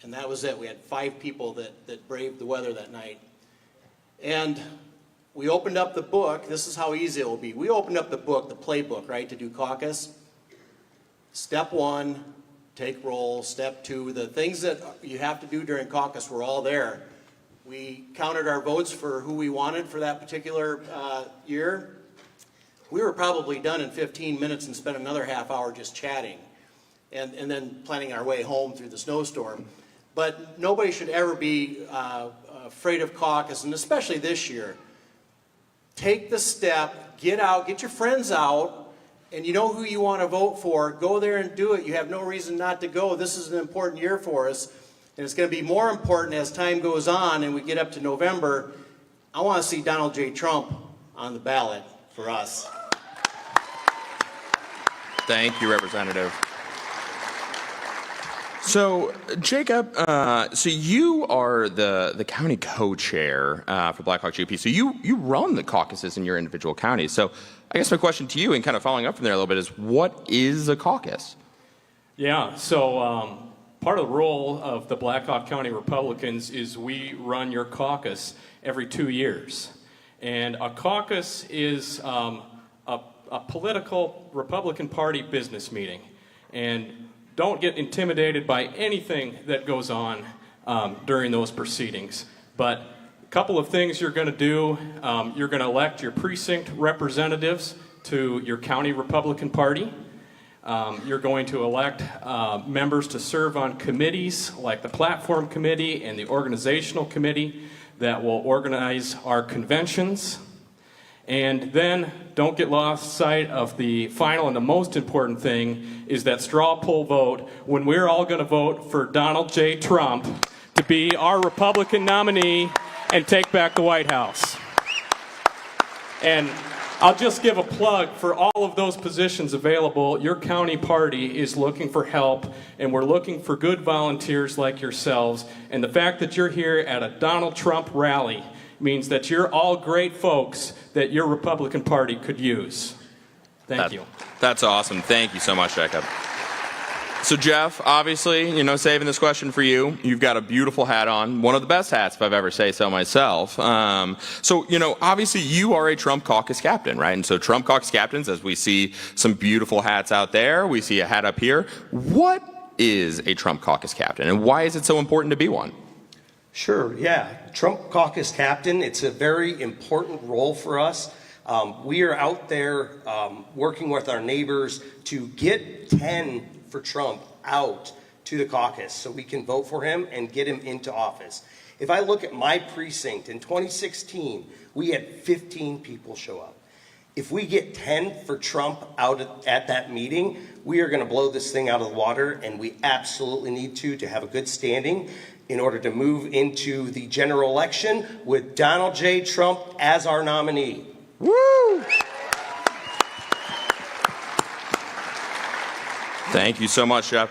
and that was it. We had 5 people that braved the weather that night. And we opened up the book. This is how easy it will be. We opened up the book, the playbook, right, to do caucus. Step 1, take roll. Step 2, the things that you have to do during caucus were all there. We counted our votes for who we wanted for that particular year. We were probably done in 15 minutes and spent another half hour just chatting and then planning our way home through the snowstorm. But nobody should ever be afraid of caucus, and especially this year. Take the step, get out, get your friends out, and you know who you want to vote for. Go there and do it. You have no reason not to go. This is an important year for us, and it's going to be more important as time goes on and we get up to November. I want to see Donald J. Trump on the ballot for us. Thank you, Representative. So, Jacob, so you are the county co-chair for Blackhawk GOP. So you run the caucuses in your individual counties. So I guess my question to you, and kind of following up from there a little bit, is what is a caucus? Yeah, so part of the role of the Blackhawk County Republicans is we run your caucus every 2 years. And a caucus is a political Republican Party business meeting. And don't get intimidated by anything that goes on during those proceedings. But a couple of things you're going to do. You're going to elect your precinct representatives to your county Republican Party. You're going to elect members to serve on committees like the Platform Committee and the Organizational Committee that will organize our conventions. And then don't get lost sight of the final and the most important thing is that straw poll vote when we're all going to vote for Donald J. Trump to be our Republican nominee and take back the White House. And I'll just give a plug for all of those positions available. Your county party is looking for help, and we're looking for good volunteers like yourselves. And the fact that you're here at a Donald Trump rally means that you're all great folks that your Republican Party could use. Thank you. That's awesome. Thank you so much, Jacob. So, Jeff, obviously, you know, saving this question for you, you've got a beautiful hat on, one of the best hats, if I've ever say so myself. So, you know, obviously you are a Trump caucus captain, right? And so Trump caucus captains, as we see some beautiful hats out there, we see a hat up here. What is a Trump caucus captain, and why is it so important to be one? Sure, yeah. Trump caucus captain, it's a very important role for us. We are out there working with our neighbors to get 10 for Trump out to the caucus so we can vote for him and get him into office. If I look at my precinct in 2016, we had 15 people show up. If we get 10 for Trump out at that meeting, we are going to blow this thing out of the water, and we absolutely need to have a good standing. in order to move into the general election with Donald J. Trump as our nominee. Woo! Thank you so much, Jeff.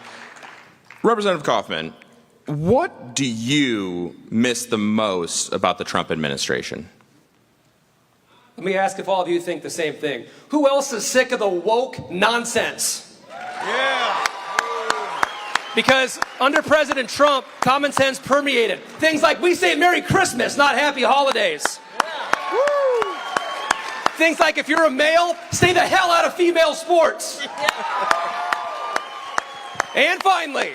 Representative Kaufman, what do you miss the most about the Trump administration? Let me ask if all of you think the same thing. Who else is sick of the woke nonsense? Yeah. Because under President Trump, common sense permeated. Things like we say Merry Christmas, not Happy Holidays. Things like if you're a male, stay the hell out of female sports. And finally,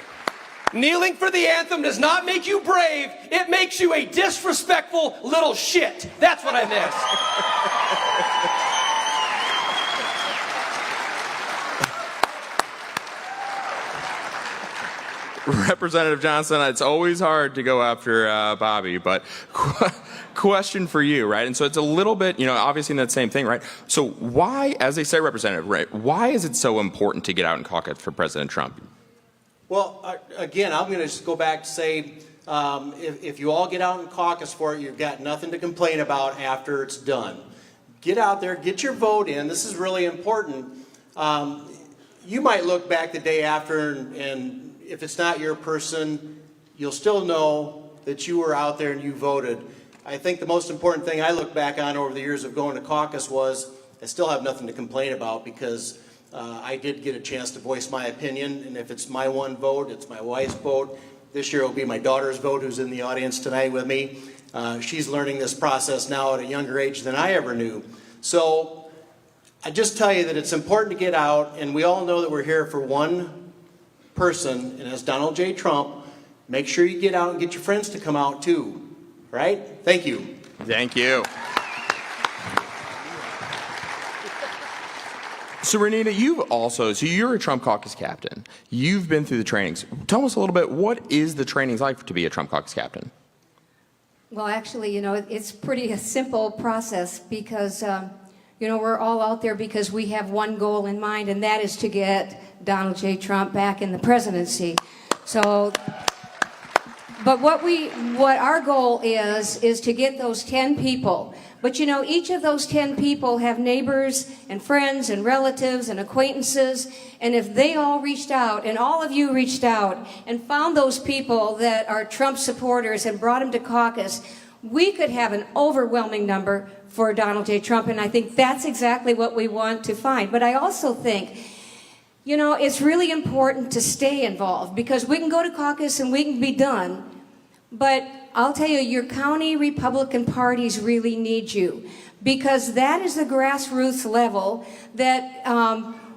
kneeling for the anthem does not make you brave, it makes you a disrespectful little shit. That's what I miss. Representative Johnson, it's always hard to go after Bobby, but question for you, right? And so it's a little bit, obviously in that same thing, right? So why, as they say, Representative, right, why is it so important to get out and caucus for President Trump? Well, again, I'm going to just go back to say, if you all get out and caucus for it, you've got nothing to complain about after it's done. Get out there, get your vote in. This is really important. You might look back the day after, and if it's not your person, you'll still know that you were out there and you voted. I think the most important thing I look back on over the years of going to caucus was I still have nothing to complain about because I did get a chance to voice my opinion, and if it's my one vote, it's my wife's vote. This year it will be my daughter's vote, who's in the audience tonight with me. She's learning this process now at a younger age than I ever knew. So I just tell you that it's important to get out, and we all know that we're here for one person, and as Donald J. Trump, make sure you get out and get your friends to come out too, right? Thank you. Thank you. So Renita, you're a Trump caucus captain. You've been through the trainings. Tell us a little bit, what is the trainings like to be a Trump caucus captain? Well, actually, it's pretty a simple process because, we're all out there because we have one goal in mind, and that is to get Donald J. Trump back in the presidency. So, but what our goal is to get those 10 people. But each of those 10 people have neighbors and friends and relatives and acquaintances. And if they all reached out, and all of you reached out and found those people that are Trump supporters and brought them to caucus, we could have an overwhelming number for Donald J. Trump. And I think that's exactly what we want to find. But I also think, it's really important to stay involved because we can go to caucus and we can be done. But I'll tell you, your county Republican parties really need you because that is the grassroots level that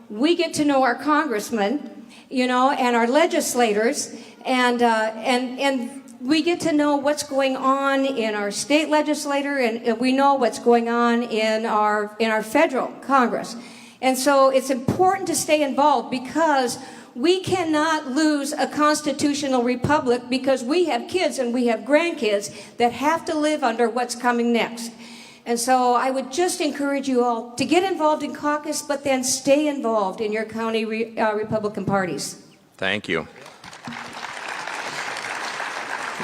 we get to know our congressmen, and our legislators, and we get to know what's going on in our state legislature, and we know what's going on in our federal Congress. And so it's important to stay involved because we cannot lose a constitutional republic because we have kids and we have grandkids that have to live under what's coming next. And so I would just encourage you all to get involved in caucus, but then stay involved in your county Republican parties. Thank you.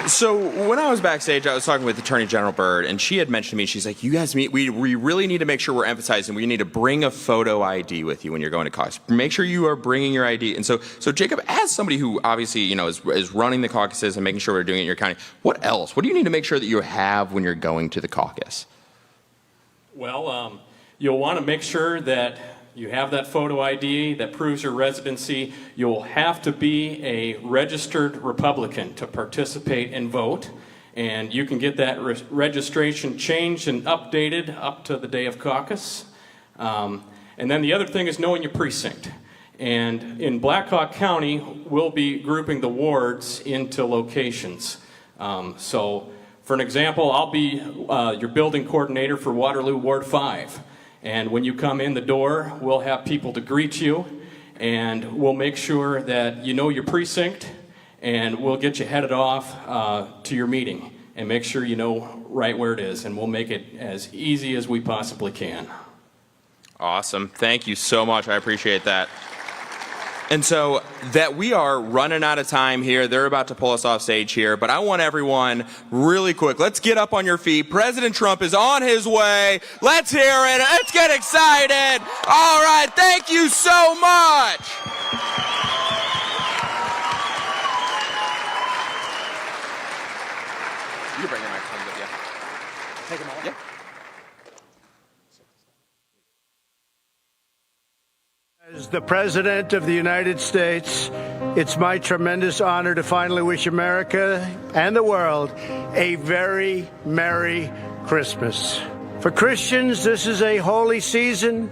So when I was backstage, I was talking with Attorney General Birch, and she had mentioned to me, she's like, you guys, we really need to make sure we're emphasizing, we need to bring a photo ID with you when you're going to caucus. Make sure you are bringing your ID. And so Jacob, as somebody who obviously, is running the caucuses and making sure we're doing it in your county, what else? What do you need to make sure that you have when you're going to the caucus? Well, you'll want to make sure that you have that photo ID that proves your residency. You'll have to be a registered Republican to participate and vote. And you can get that registration changed and updated up to the day of caucus. And then the other thing is knowing your precinct. And in Black Hawk County, we'll be grouping the wards into locations. So for an example, I'll be your building coordinator for Waterloo Ward 5. And when you come in the door, we'll have people to greet you, and we'll make sure that you know your precinct, and we'll get you headed off to your meeting and make sure you know right where it is, and we'll make it as easy as we possibly can. Awesome. Thank you so much. I appreciate that. And so that we are running out of time here. They're about to pull us off stage here, but I want everyone really quick. Let's get up on your feet. President Trump is on his way. Let's hear it. Let's get excited. All right. Thank you so much. You can bring your microphone with you. Take them all. Yeah. As the President of the United States, it's my tremendous honor to finally wish America and the world a very Merry Christmas. For Christians, this is a holy season,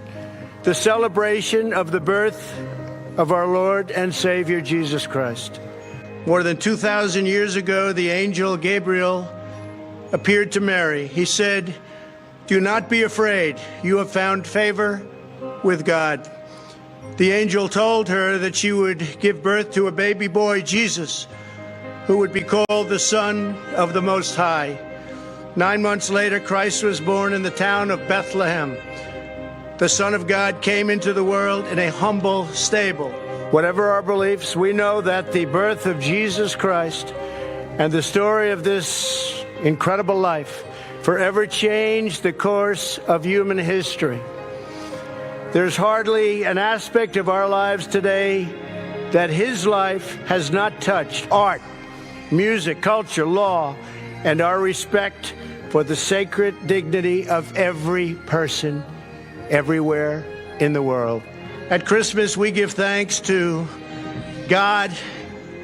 the celebration of the birth of our Lord and Savior Jesus Christ. More than 2,000 years ago, the angel Gabriel appeared to Mary. He said, "Do not be afraid. You have found favor with God." The angel told her that she would give birth to a baby boy, Jesus, who would be called the Son of the Most High. 9 months later, Christ was born in the town of Bethlehem. The Son of God came into the world in a humble stable. Whatever our beliefs, we know that the birth of Jesus Christ and the story of this incredible life forever changed the course of human history. There's hardly an aspect of our lives today that his life has not touched. Art, music, culture, law, and our respect for the sacred dignity of every person everywhere in the world. At Christmas, we give thanks to God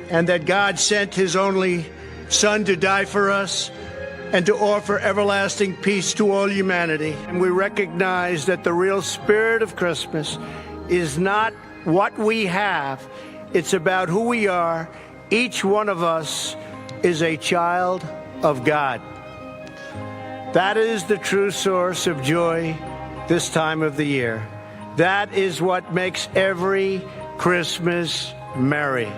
and that God sent his only Son to die for us and to offer everlasting peace to all humanity. And we recognize that the real spirit of Christmas is not what we have, it's about who we are. Each one of us is a child of God. That is the true source of joy this time of the year. That is what makes every Christmas merry.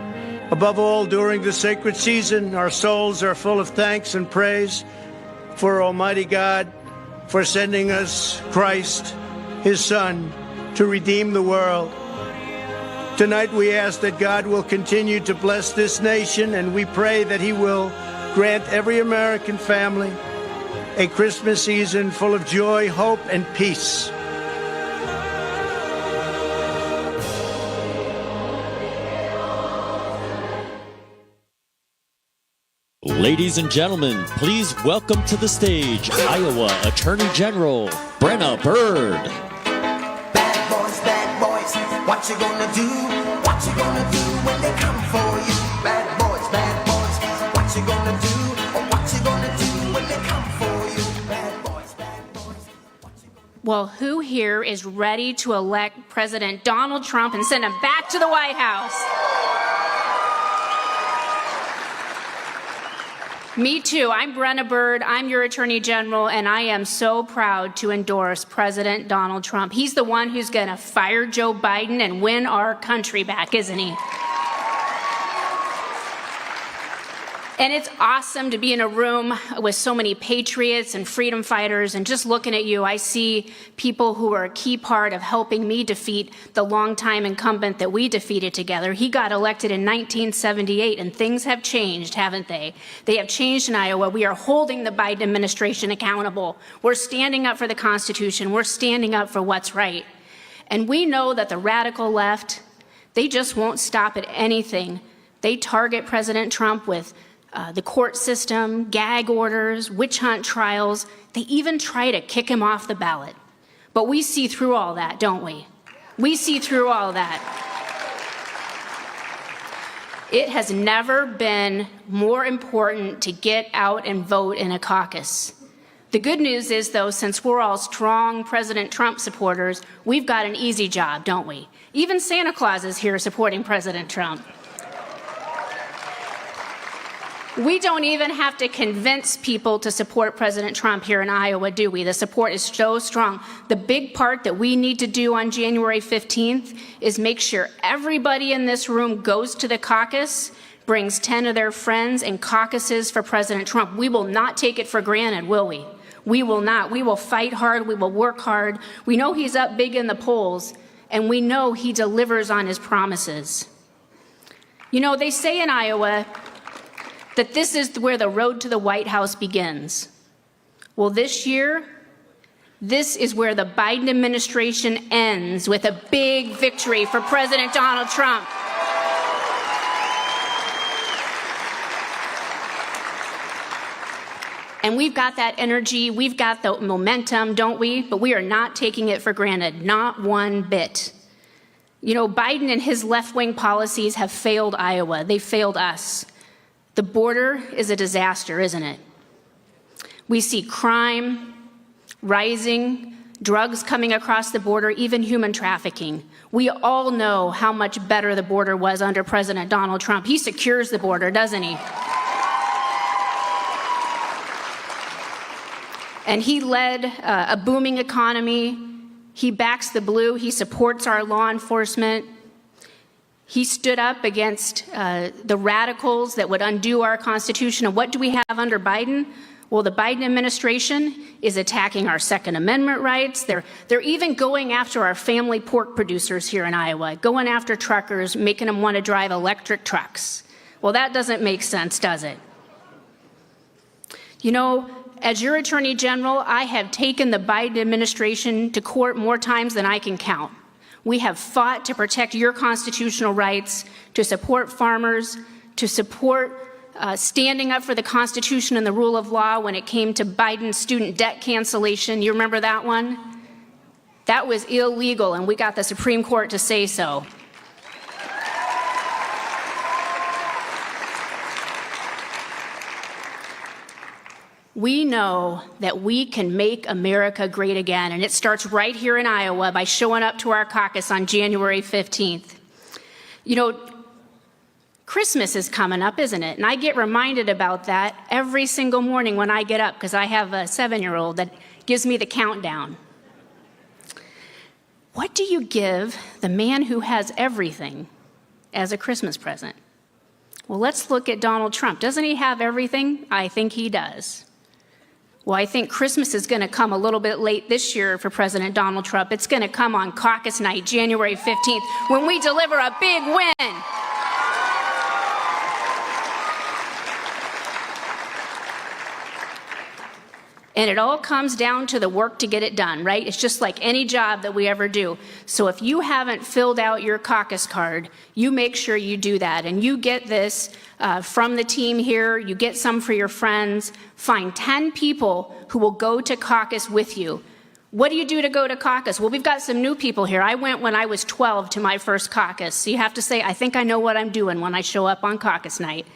Above all, during the sacred season, our souls are full of thanks and praise for Almighty God for sending us Christ, his Son, to redeem the world. Tonight we ask that God will continue to bless this nation, and we pray that he will grant every American family a Christmas season full of joy, hope, and peace. Ladies and gentlemen, please welcome to the stage Iowa Attorney General Brenna Bird. Bad boys, what you gonna do? What you gonna do when they come for you? Bad boys, what you gonna do? Or what you gonna do when they come for you? Bad boys, Well, who here is ready to elect President Donald Trump and send him back to the White House? Me too. I'm Brenna Bird. I'm your Attorney General, and I am so proud to endorse President Donald Trump. He's the one who's going to fire Joe Biden and win our country back, isn't he? And it's awesome to be in a room with so many patriots and freedom fighters. And just looking at you, I see people who are a key part of helping me defeat the longtime incumbent that we defeated together. He got elected in 1978, and things have changed, haven't they? They have changed in Iowa. We are holding the Biden administration accountable. We're standing up for the Constitution. We're standing up for what's right. And we know that the radical left, they just won't stop at anything. They target President Trump with the court system, gag orders, witch hunt trials. They even try to kick him off the ballot. But we see through all that, don't we? We see through all that. It has never been more important to get out and vote in a caucus. The good news is, though, since we're all strong President Trump supporters, we've got an easy job, don't we? Even Santa Claus is here supporting President Trump. We don't even have to convince people to support President Trump here in Iowa, do we? The support is so strong. The big part that we need to do on January 15th is make sure everybody in this room goes to the caucus, brings 10 of their friends, and caucuses for President Trump. We will not take it for granted, will we? We will not. We will fight hard. We will work hard. We know he's up big in the polls, and we know he delivers on his promises. You know, they say in Iowa that this is where the road to the White House begins. Well, this year, this is where the Biden administration ends, with a big victory for President Donald Trump. And we've got that energy, we've got the momentum, don't we? But we are not taking it for granted, not one bit. You know, Biden and his left-wing policies have failed Iowa. They failed us. The border is a disaster, isn't it? We see crime rising, drugs coming across the border, even human trafficking. We all know how much better the border was under President Donald Trump. He secures the border, doesn't he? And he led a booming economy. He backs the blue. He supports our law enforcement. He stood up against the radicals that would undo our Constitution. And what do we have under Biden? Well, the Biden administration is attacking our Second Amendment rights. They're even going after our family pork producers here in Iowa, going after truckers, making them want to drive electric trucks. Well, that doesn't make sense, does it? You know, as your Attorney General, I have taken the Biden administration to court more times than I can count. We have fought to protect your constitutional rights, to support farmers, to support standing up for the Constitution and the rule of law when it came to Biden's student debt cancellation. You remember that one? That was illegal, and we got the Supreme Court to say so. We know that we can make America great again, and it starts right here in Iowa by showing up to our caucus on January 15th. You know, Christmas is coming up, isn't it? And I get reminded about that every single morning when I get up, because I have a 7-year-old that gives me the countdown. What do you give the man who has everything as a Christmas present? Well, let's look at Donald Trump. Doesn't he have everything? I think he does. Well, I think Christmas is going to come a little bit late this year for President Donald Trump. It's going to come on caucus night, January 15th, when we deliver a big win. And it all comes down to the work to get it done, right? It's just like any job that we ever do. So if you haven't filled out your caucus card, you make sure you do that. And you get this from the team here. You get some for your friends. Find 10 people who will go to caucus with you. What do you do to go to caucus? Well, we've got some new people here. I went when I was 12 to my first caucus. So you have to say, I think I know what I'm doing when I show up on caucus night.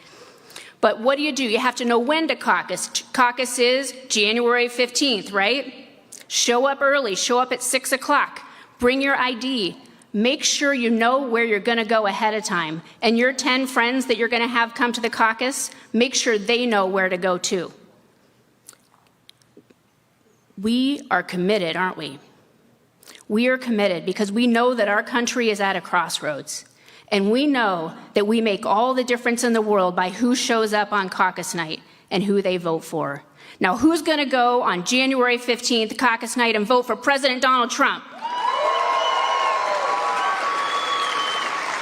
But what do? You have to know when to caucus. Caucus is January 15th, right? Show up early. Show up at 6 o'clock. Bring your ID. Make sure you know where you're going to go ahead of time. And your 10 friends that you're going to have come to the caucus, make sure they know where to go too. We are committed, aren't we? We are committed because we know that our country is at a crossroads. And we know that we make all the difference in the world by who shows up on caucus night and who they vote for. Now, who's going to go on January 15th, caucus night, and vote for President Donald Trump?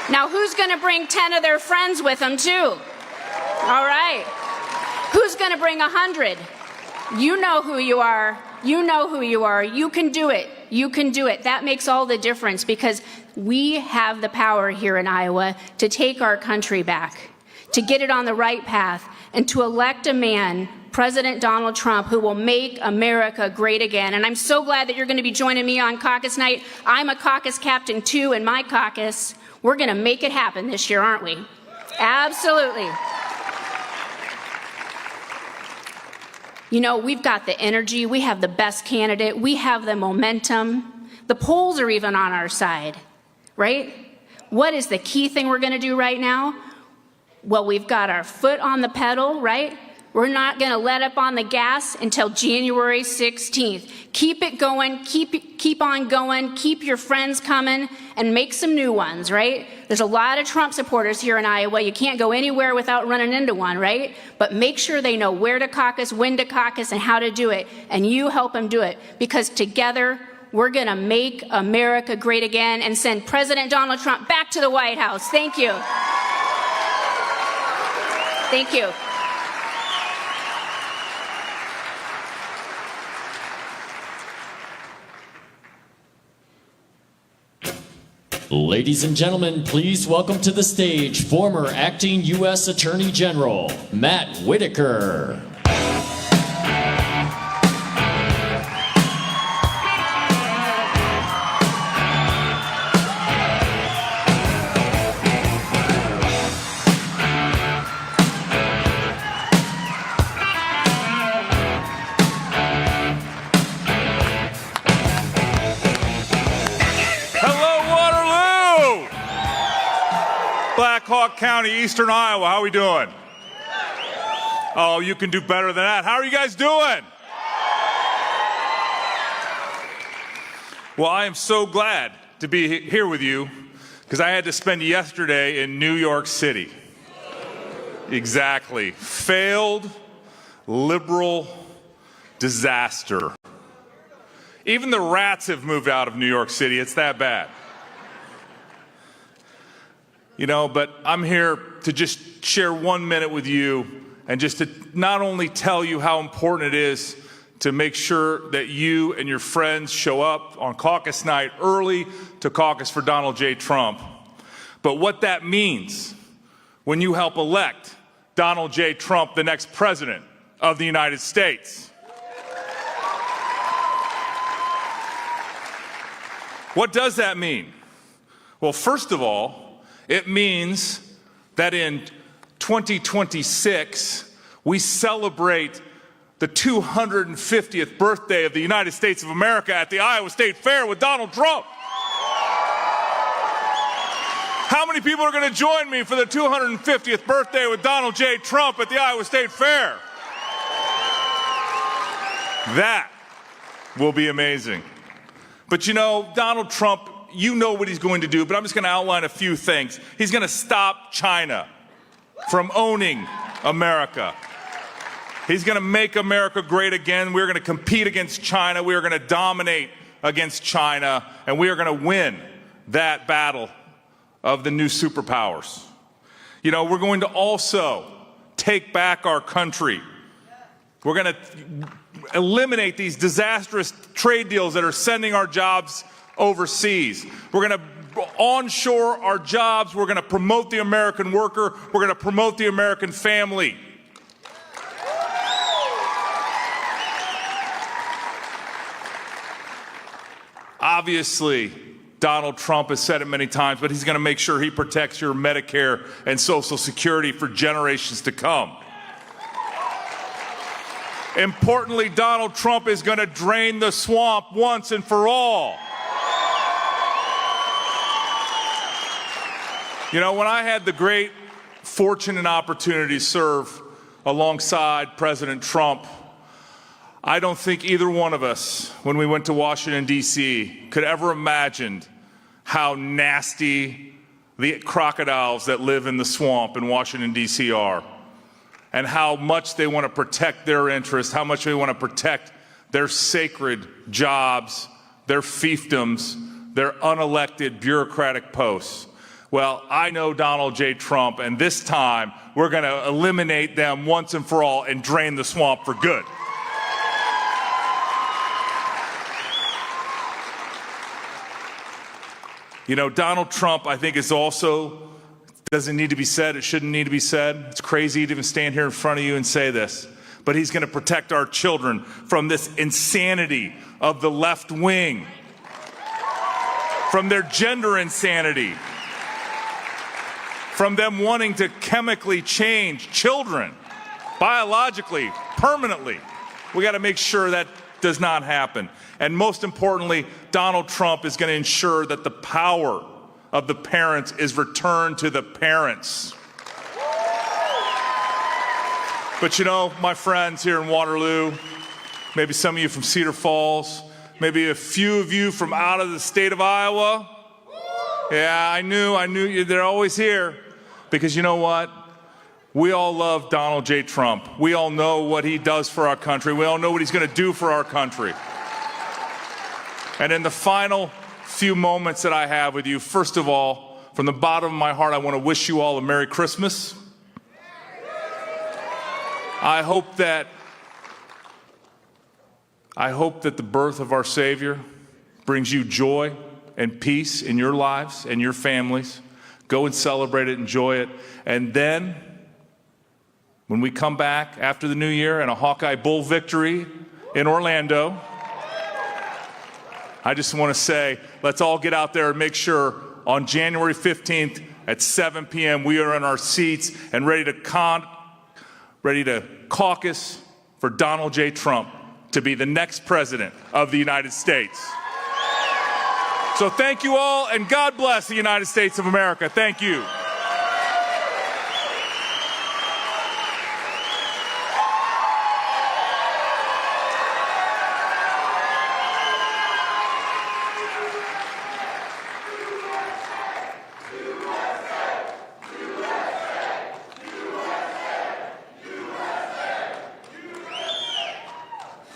Now, who's going to bring 10 of their friends with them, too? All right. Who's going to bring 100? You know who you are. You know who you are. You can do it. You can do it. That makes all the difference because we have the power here in Iowa to take our country back, to get it on the right path, and to elect a man, President Donald Trump, who will make America great again. And I'm so glad that you're going to be joining me on caucus night. I'm a caucus captain, too, in my caucus. We're going to make it happen this year, aren't we? Absolutely. You know, we've got the energy, we have the best candidate, we have the momentum. The polls are even on our side, right? What is the key thing we're going to do right now? Well, we've got our foot on the pedal, right? We're not going to let up on the gas until January 16th. Keep it going, keep on going, keep your friends coming, and make some new ones, right? There's a lot of Trump supporters here in Iowa. You can't go anywhere without running into one, right? But make sure they know where to caucus, when to caucus, and how to do it. And you help them do it. Because together, we're going to make America great again and send President Donald Trump back to the White House. Thank you. Thank you. Ladies and gentlemen, please welcome to the stage former acting U.S. Attorney General Matt Whitaker. Blackhawk County, Eastern Iowa, how are we doing? Oh, you can do better than that. How are you guys doing? Well, I am so glad to be here with you because I had to spend yesterday in New York City. Exactly. Failed liberal disaster. Even the rats have moved out of New York City. It's that bad. You know, but I'm here to just share 1 minute with you and just to not only tell you how important it is to make sure that you and your friends show up on caucus night early to caucus for Donald J. Trump, but what that means when you help elect Donald J. Trump, the next president of the United States. What does that mean? Well, first of all, it means that in 2026, we celebrate the 250th birthday of the United States of America at the Iowa State Fair with Donald Trump. How many people are going to join me for the 250th birthday with Donald J. Trump at the Iowa State Fair? That will be amazing. But you know, Donald Trump, you know what he's going to do, but I'm just going to outline a few things. He's going to stop China from owning America. He's going to make America great again. We're going to compete against China. We are going to dominate against China, and we are going to win that battle of the new superpowers. You know, we're going to also take back our country. We're going to eliminate these disastrous trade deals that are sending our jobs overseas. We're going to onshore our jobs. We're going to promote the American worker. We're going to promote the American family. Obviously, Donald Trump has said it many times, but he's going to make sure he protects your Medicare and Social Security for generations to come. Importantly, Donald Trump is going to drain the swamp once and for all. You know, when I had the great fortune and opportunity to serve alongside President Trump, I don't think either one of us, when we went to Washington, D.C., could ever imagine how nasty the crocodiles that live in the swamp in Washington, D.C. are, and how much they want to protect their interests, how much they want to protect their sacred jobs, their fiefdoms, their unelected bureaucratic posts. Well, I know Donald J. Trump, and this time we're going to eliminate them once and for all and drain the swamp for good. You know, Donald Trump, I think, is also, doesn't need to be said, it shouldn't need to be said. It's crazy to even stand here in front of you and say this, but he's going to protect our children from this insanity of the left wing, from their gender insanity, from them wanting to chemically change children, biologically, permanently. We got to make sure that does not happen. And most importantly, Donald Trump is going to ensure that the power of the parents is returned to the parents. But you know, my friends here in Waterloo, maybe some of you from Cedar Falls, maybe a few of you from out of the state of Iowa. Yeah, I knew you. They're always here. Because you know what? We all love Donald J. Trump. We all know what he does for our country. We all know what he's going to do for our country. And in the final few moments that I have with you, first of all, from the bottom of my heart, I want to wish you all a Merry Christmas. I hope that the birth of our Savior brings you joy and peace in your lives and your families. Go and celebrate it, enjoy it. And then, when we come back after the new year and a Hawkeye Bull victory in Orlando, I just want to say, let's all get out there and make sure on January 15th at 7 p.m. we are in our seats and ready to caucus for Donald J. Trump to be the next president of the United States. So thank you all, and God bless the United States of America. Thank you.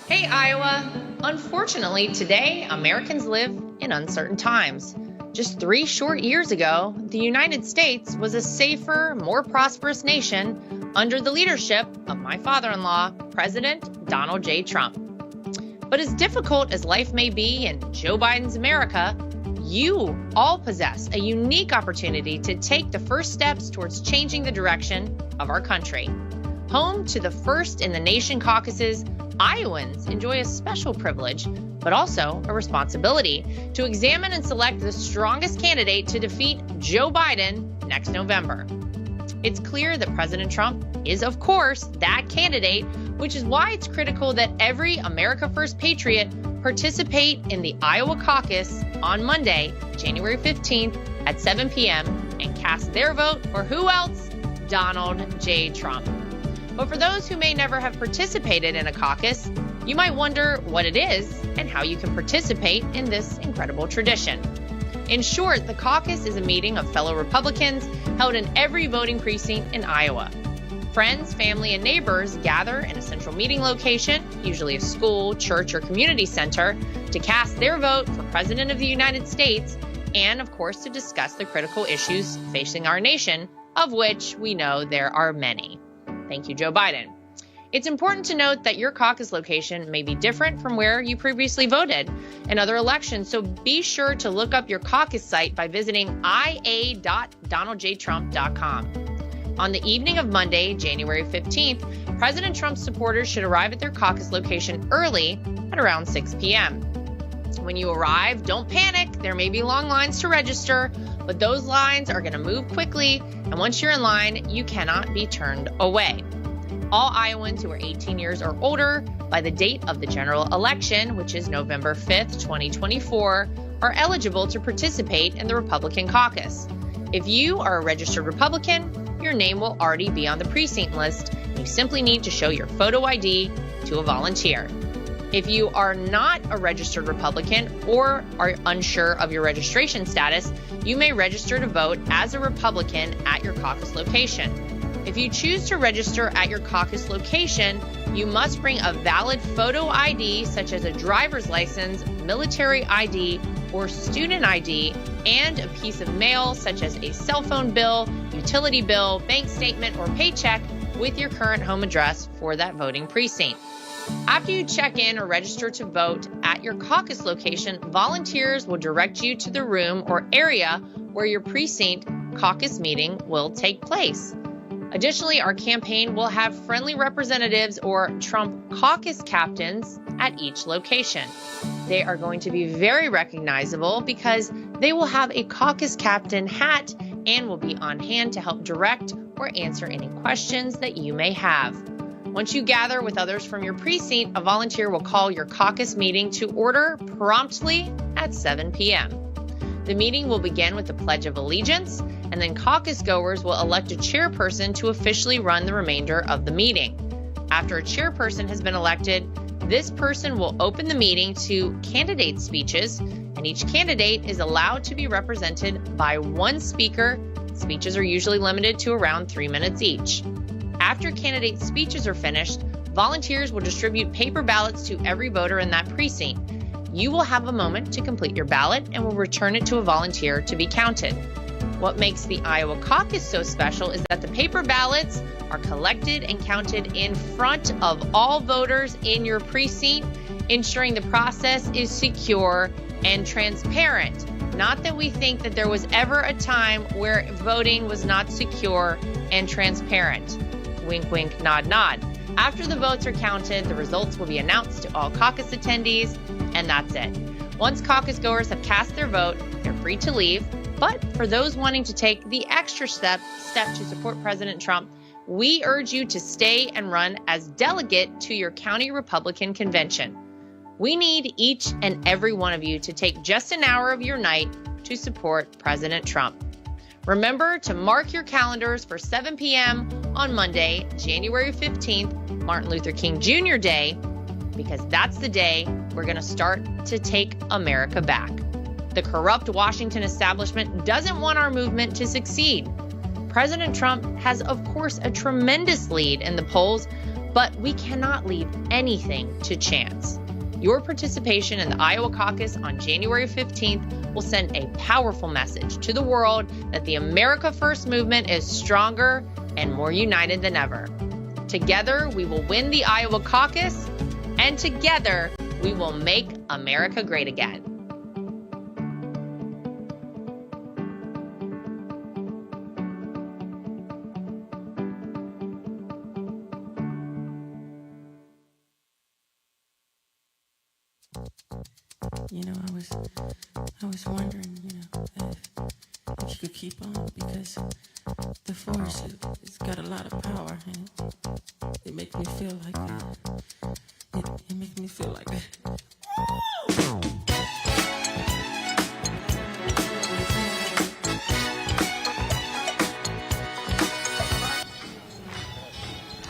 Hey, Iowa. Unfortunately, today, Americans live in uncertain times. Just 3 short years ago, the United States was a safer, more prosperous nation under the leadership of my father-in-law, President Donald J. Trump. But as difficult as life may be in Joe Biden's America, you all possess a unique opportunity to take the first steps towards changing the direction of our country. Home to the first in the nation caucuses, Iowans enjoy a special privilege, but also a responsibility to examine and select the strongest candidate to defeat Joe Biden next November. It's clear that President Trump is, of course, that candidate, which is why it's critical that every America First patriot participate in the Iowa caucus on Monday, January 15th at 7 p.m. and cast their vote for who else? Donald J. Trump. But for those who may never have participated in a caucus, you might wonder what it is and how you can participate in this incredible tradition. In short, the caucus is a meeting of fellow Republicans held in every voting precinct in Iowa. Friends, family, and neighbors gather in a central meeting location, usually a school, church, or community center, to cast their vote for President of the United States and, of course, to discuss the critical issues facing our nation, of which we know there are many. Thank you, Joe Biden. It's important to note that your caucus location may be different from where you previously voted in other elections, so be sure to look up your caucus site by visiting ia.donaldjtrump.com. On the evening of Monday, January 15th, President Trump's supporters should arrive at their caucus location early at around 6 p.m. When you arrive, don't panic. There may be long lines to register, but those lines are going to move quickly, and once you're in line, you cannot be turned away. All Iowans who are 18 years or older by the date of the general election, which is November 5th, 2024, are eligible to participate in the Republican caucus. If you are a registered Republican, your name will already be on the precinct list. You simply need to show your photo ID to a volunteer. If you are not a registered Republican or are unsure of your registration status, you may register to vote as a Republican at your caucus location. If you choose to register at your caucus location, you must bring a valid photo ID such as a driver's license, military ID, or student ID, and a piece of mail such as a cell phone bill, utility bill, bank statement, or paycheck with your current home address for that voting precinct. After you check in or register to vote at your caucus location, volunteers will direct you to the room or area where your precinct caucus meeting will take place. Additionally, our campaign will have friendly representatives or Trump caucus captains at each location. They are going to be very recognizable because they will have a caucus captain hat and will be on hand to help direct or answer any questions that you may have. Once you gather with others from your precinct, a volunteer will call your caucus meeting to order promptly at 7 p.m. The meeting will begin with the Pledge of Allegiance, and then caucus goers will elect a chairperson to officially run the remainder of the meeting. After a chairperson has been elected, this person will open the meeting to candidate speeches, and each candidate is allowed to be represented by one speaker. Speeches are usually limited to around 3 minutes each. After candidate speeches are finished, volunteers will distribute paper ballots to every voter in that precinct. You will have a moment to complete your ballot and will return it to a volunteer to be counted. What makes the Iowa caucus so special is that the paper ballots are collected and counted in front of all voters in your precinct, ensuring the process is secure and transparent. Not that we think that there was ever a time where voting was not secure and transparent. Wink, wink, nod, nod. After the votes are counted, the results will be announced to all caucus attendees, and that's it. Once caucus goers have cast their vote, they're free to leave. But for those wanting to take the extra step to support President Trump, we urge you to stay and run as delegate to your county Republican convention. We need each and every one of you to take just an hour of your night to support President Trump. Remember to mark your calendars for 7 p.m. on Monday, January 15th, Martin Luther King Jr. Day, because that's the day we're going to start to take America back. The corrupt Washington establishment doesn't want our movement to succeed. President Trump has, of course, a tremendous lead in the polls, but we cannot leave anything to chance. Your participation in the Iowa caucus on January 15th will send a powerful message to the world that the America First movement is stronger and more united than ever. Together, we will win the Iowa caucus, and together, we will make America great again. You know, I was wondering, if you could keep on, because the force, it's got a lot of power, and it makes me feel like it makes me feel like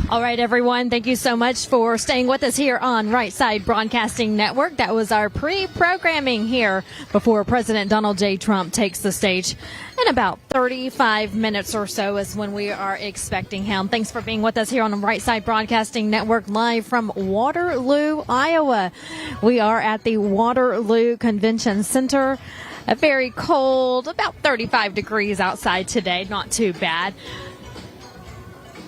All right, everyone. Thank you so much for staying with us here on Right Side Broadcasting Network. That was our pre-programming here before President Donald J. Trump takes the stage. In about 35 minutes or so is when we are expecting him. Thanks for being with us here on the Right Side Broadcasting Network, live from Waterloo, Iowa. We are at the Waterloo Convention Center. A very cold, about 35 degrees outside today. Not too bad.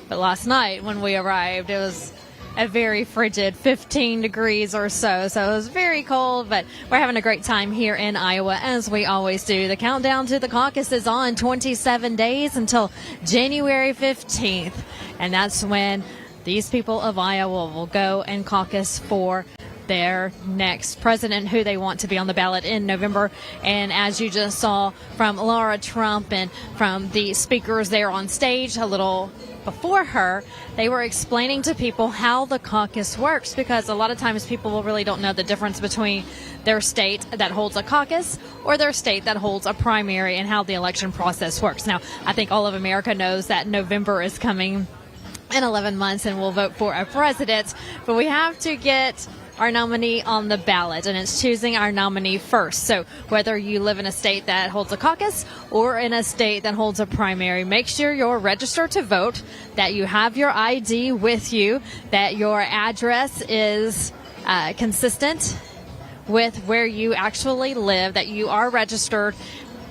But last night when we arrived, it was a very frigid 15 degrees or so. So it was very cold, but we're having a great time here in Iowa, as we always do. The countdown to the caucus is on 27 days until January 15th. And that's when these people of Iowa will go and caucus for their next president, who they want to be on the ballot in November. And as you just saw from Laura Trump and from the speakers there on stage a little before her, they were explaining to people how the caucus works, because a lot of times people really don't know the difference between their state that holds a caucus or their state that holds a primary, and how the election process works. Now, I think all of America knows that November is coming in 11 months and we'll vote for a president, but we have to get our nominee on the ballot, and it's choosing our nominee first. So whether you live in a state that holds a caucus or in a state that holds a primary, make sure you're registered to vote, that you have your ID with you, that your address is consistent with where you actually live, that you are registered.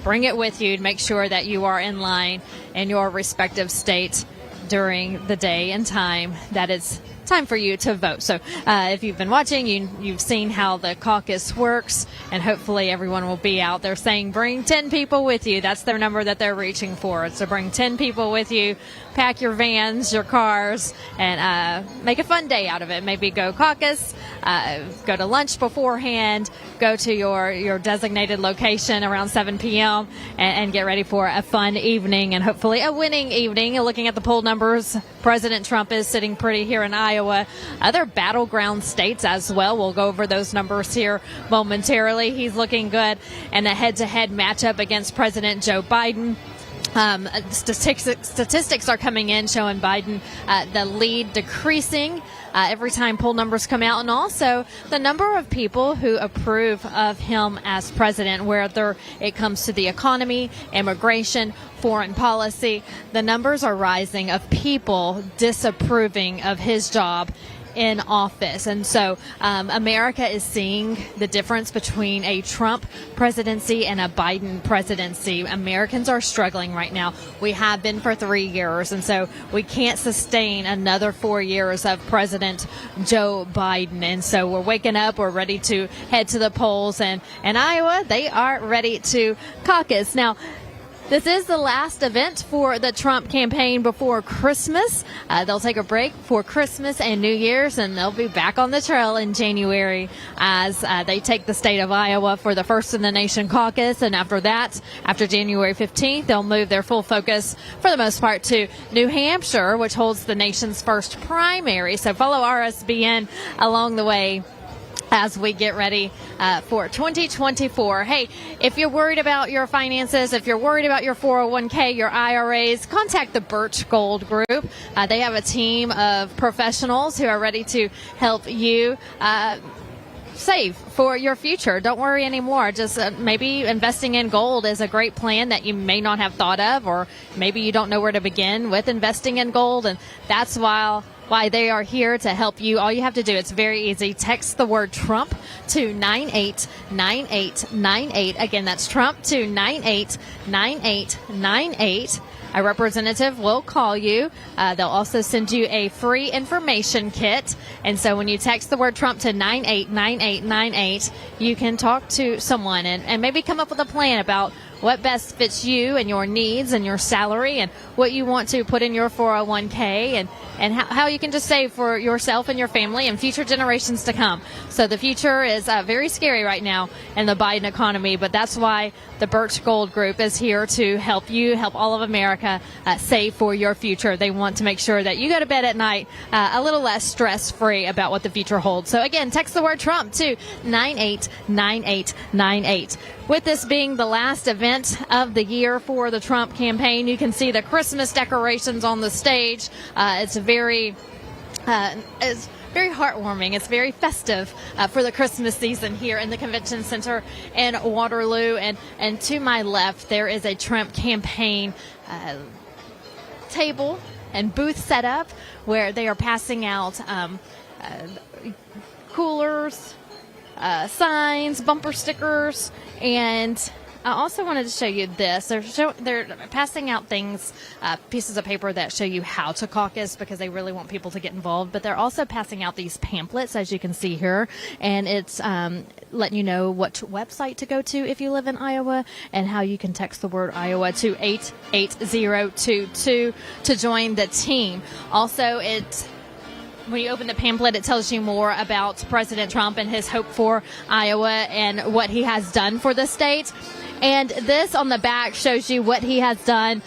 Bring it with you to make sure that you are in line in your respective state during the day and time that it's time for you to vote. So if you've been watching, you've seen how the caucus works, and hopefully everyone will be out there saying bring 10 people with you. That's their number that they're reaching for. So bring 10 people with you, pack your vans, your cars, and make a fun day out of it. Maybe go caucus, go to lunch beforehand, go to your designated location around 7 p.m. and get ready for a fun evening, and hopefully a winning evening. Looking at the poll numbers, President Trump is sitting pretty here in Iowa. Other battleground states as well. We'll go over those numbers here momentarily. He's looking good in a head-to-head matchup against President Joe Biden. Statistics are coming in showing Biden the lead decreasing every time poll numbers come out, and also the number of people who approve of him as president, whether it comes to the economy, immigration, foreign policy. The numbers are rising of people disapproving of his job in office. And so America is seeing the difference between a Trump presidency and a Biden presidency. Americans are struggling right now. We have been for 3 years, and so we can't sustain another 4 years of President Joe Biden. And so we're waking up, we're ready to head to the polls, and in Iowa, they are ready to caucus. Now, this is the last event for the Trump campaign before Christmas. They'll take a break for Christmas and New Year's, and they'll be back on the trail in January as they take the state of Iowa for the First in the Nation caucus. And after that, after January 15th, they'll move their full focus, for the most part, to New Hampshire, which holds the nation's first primary. So follow RSBN along the way as we get ready for 2024. Hey, if you're worried about your finances, if you're worried about your 401k, your IRAs, contact the Birch Gold Group. They have a team of professionals who are ready to help you save for your future. Don't worry anymore. Just maybe investing in gold is a great plan that you may not have thought of, or maybe you don't know where to begin with investing in gold, and that's why they are here to help you. All you have to do, it's very easy. Text the word Trump to 989898. Again, that's Trump to 989898. A representative will call you. They'll also send you a free information kit. And so when you text the word Trump to 989898, you can talk to someone and maybe come up with a plan about what best fits you and your needs and your salary and what you want to put in your 401k and how you can just save for yourself and your family and future generations to come. So the future is very scary right now in the Biden economy, but that's why the Birch Gold Group is here to help you, help all of America save for your future. They want to make sure that you go to bed at night a little less stress-free about what the future holds. So again, text the word Trump to 989898. With this being the last event of the year for the Trump campaign, you can see the Christmas decorations on the stage. It's very heartwarming. It's very festive for the Christmas season here in the Convention Center in Waterloo. And to my left, there is a Trump campaign table and booth set up where they are passing out coolers, signs, bumper stickers, and I also wanted to show you this. They're passing out things, pieces of paper that show you how to caucus because they really want people to get involved. But they're also passing out these pamphlets, as you can see here, and it's letting you know what website to go to if you live in Iowa and how you can text the word Iowa to 88022 to join the team. Also, when you open the pamphlet, it tells you more about President Trump and his hope for Iowa and what he has done for the state. And this on the back shows you what he has done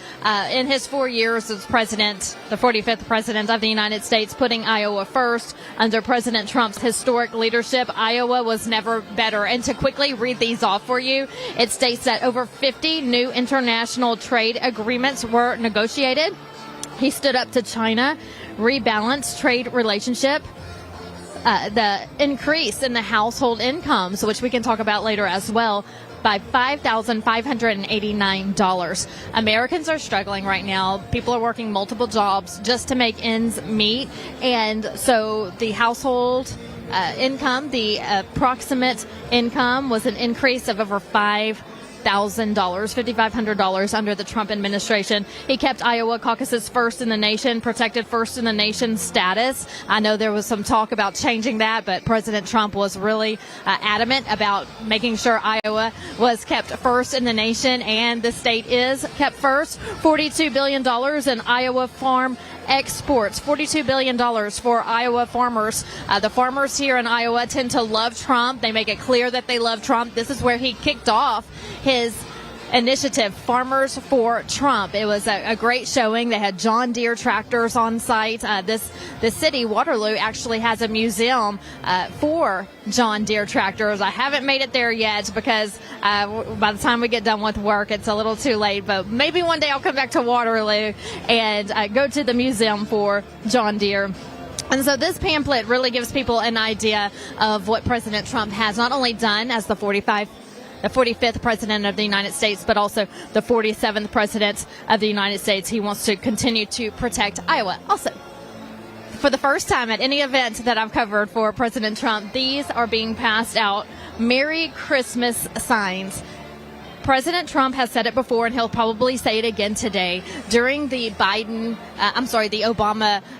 in his 4 years as president, the 45th president of the United States, putting Iowa first. Under President Trump's historic leadership, Iowa was never better. And to quickly read these off for you, it states that over 50 new international trade agreements were negotiated. He stood up to China, rebalanced trade relationship, the increase in the household incomes, which we can talk about later as well, by $5,589. Americans are struggling right now. People are working multiple jobs just to make ends meet. And so the household income, the approximate income, was an increase of over $5,500 under the Trump administration. He kept Iowa caucuses first in the nation, protected first in the nation status. I know there was some talk about changing that, but President Trump was really adamant about making sure Iowa was kept first in the nation, and the state is kept first. $42 billion in Iowa farm exports, $42 billion for Iowa farmers. The farmers here in Iowa tend to love Trump. They make it clear that they love Trump. This is where he kicked off his initiative, Farmers for Trump. It was a great showing. They had John Deere tractors on site. The city, Waterloo, actually has a museum for John Deere tractors. I haven't made it there yet because by the time we get done with work, it's a little too late. But maybe one day I'll come back to Waterloo and go to the museum for John Deere. And so this pamphlet really gives people an idea of what President Trump has not only done as the 45th president of the United States, but also the 47th president of the United States. He wants to continue to protect Iowa. Also, for the first time at any event that I've covered for President Trump, these are being passed out. Merry Christmas signs. President Trump has said it before, and he'll probably say it again today. During the Obama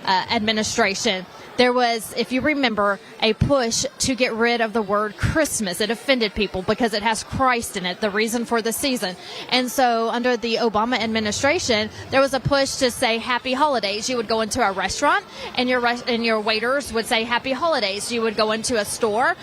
administration, there was, if you remember, a push to get rid of the word Christmas. It offended people because it has Christ in it, the reason for the season. And so under the Obama administration, there was a push to say Happy Holidays. You would go into a restaurant, and your waiters would say Happy Holidays. You would go into a store,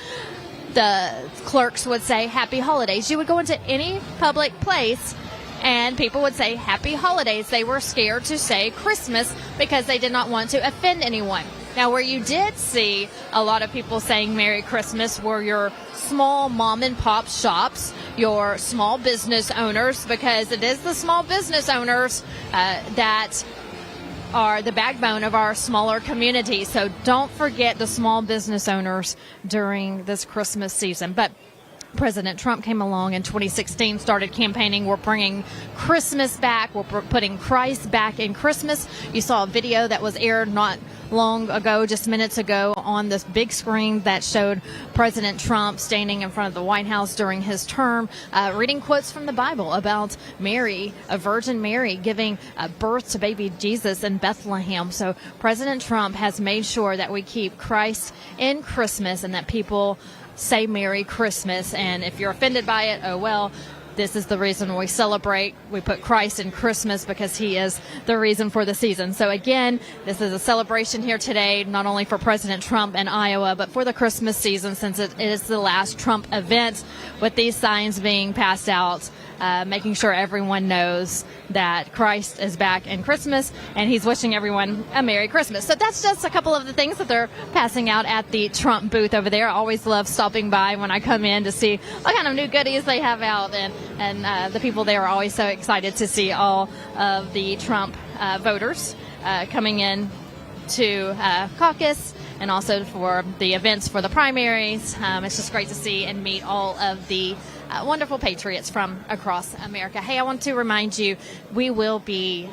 the clerks would say Happy Holidays. You would go into any public place, and people would say Happy Holidays. They were scared to say Christmas because they did not want to offend anyone. Now, where you did see a lot of people saying Merry Christmas were your small mom and pop shops, your small business owners, because it is the small business owners that are the backbone of our smaller community. So don't forget the small business owners during this Christmas season. But President Trump came along in 2016, started campaigning. We're bringing Christmas back. We're putting Christ back in Christmas. You saw a video that was aired not long ago, just minutes ago, on this big screen that showed President Trump standing in front of the White House during his term, reading quotes from the Bible about Mary, a Virgin Mary, giving birth to baby Jesus in Bethlehem. So President Trump has made sure that we keep Christ in Christmas and that people say Merry Christmas. And if you're offended by it, oh well, this is the reason we celebrate. We put Christ in Christmas because he is the reason for the season. So again, this is a celebration here today, not only for President Trump in Iowa, but for the Christmas season, since it is the last Trump event, with these signs being passed out, making sure everyone knows that Christ is back in Christmas, and he's wishing everyone a Merry Christmas. So that's just a couple of the things that they're passing out at the Trump booth over there. I always love stopping by when I come in to see what kind of new goodies they have out, and the people there are always so excited to see all of the Trump voters coming in to caucus, and also for the events for the primaries. It's just great to see and meet all of the wonderful patriots from across America. Hey, I want to remind you, we will be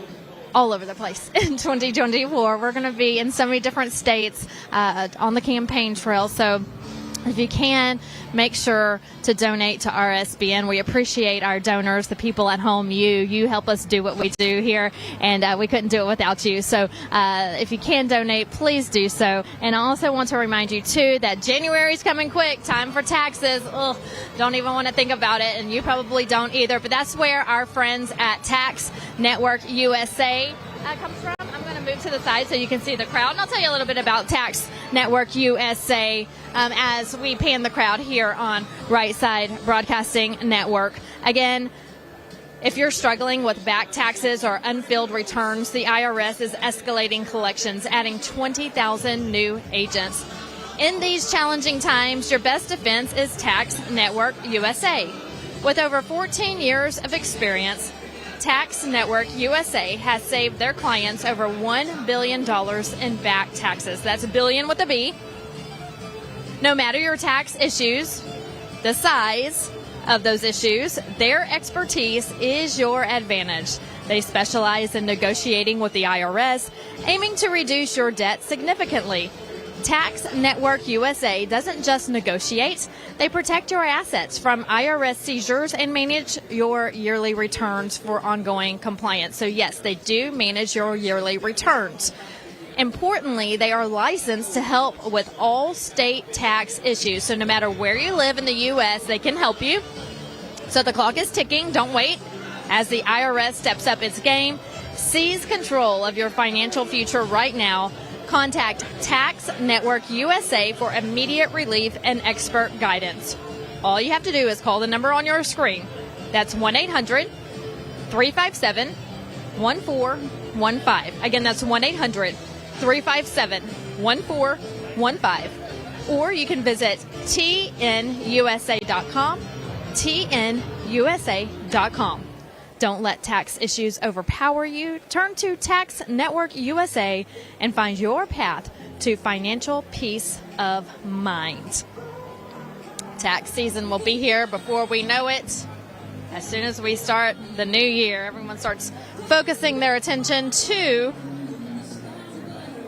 all over the place in 2024. We're going to be in so many different states on the campaign trail. So if you can, make sure to donate to RSBN. We appreciate our donors, the people at home. You help us do what we do here, and we couldn't do it without you. So if you can donate, please do so. And I also want to remind you, too, that January's coming quick. Time for taxes. Ugh, don't even want to think about it, and you probably don't either. But that's where our friends at Tax Network USA comes from. I'm going to move to the side so you can see the crowd, and I'll tell you a little bit about Tax Network USA as we pan the crowd here on Right Side Broadcasting Network. Again, if you're struggling with back taxes or unfilled returns, the IRS is escalating collections, adding 20,000 new agents. In these challenging times, your best defense is Tax Network USA. With over 14 years of experience, Tax Network USA has saved their clients over $1 billion in back taxes. That's a billion with a B. No matter your tax issues, the size of those issues, their expertise is your advantage. They specialize in negotiating with the IRS, aiming to reduce your debt significantly. Tax Network USA doesn't just negotiate, they protect your assets from IRS seizures and manage your yearly returns for ongoing compliance. So yes, they do manage your yearly returns. Importantly, they are licensed to help with all state tax issues. So no matter where you live in the U.S., they can help you. So the clock is ticking. Don't wait. As the IRS steps up its game, seize control of your financial future right now. Contact Tax Network USA for immediate relief and expert guidance. All you have to do is call the number on your screen. That's 1-800-357-1415. Again, that's 1-800-357-1415. Or you can visit tnusa.com, tnusa.com. Don't let tax issues overpower you. Turn to Tax Network USA and find your path to financial peace of mind. Tax season will be here before we know it. As soon as we start the new year, everyone starts focusing their attention to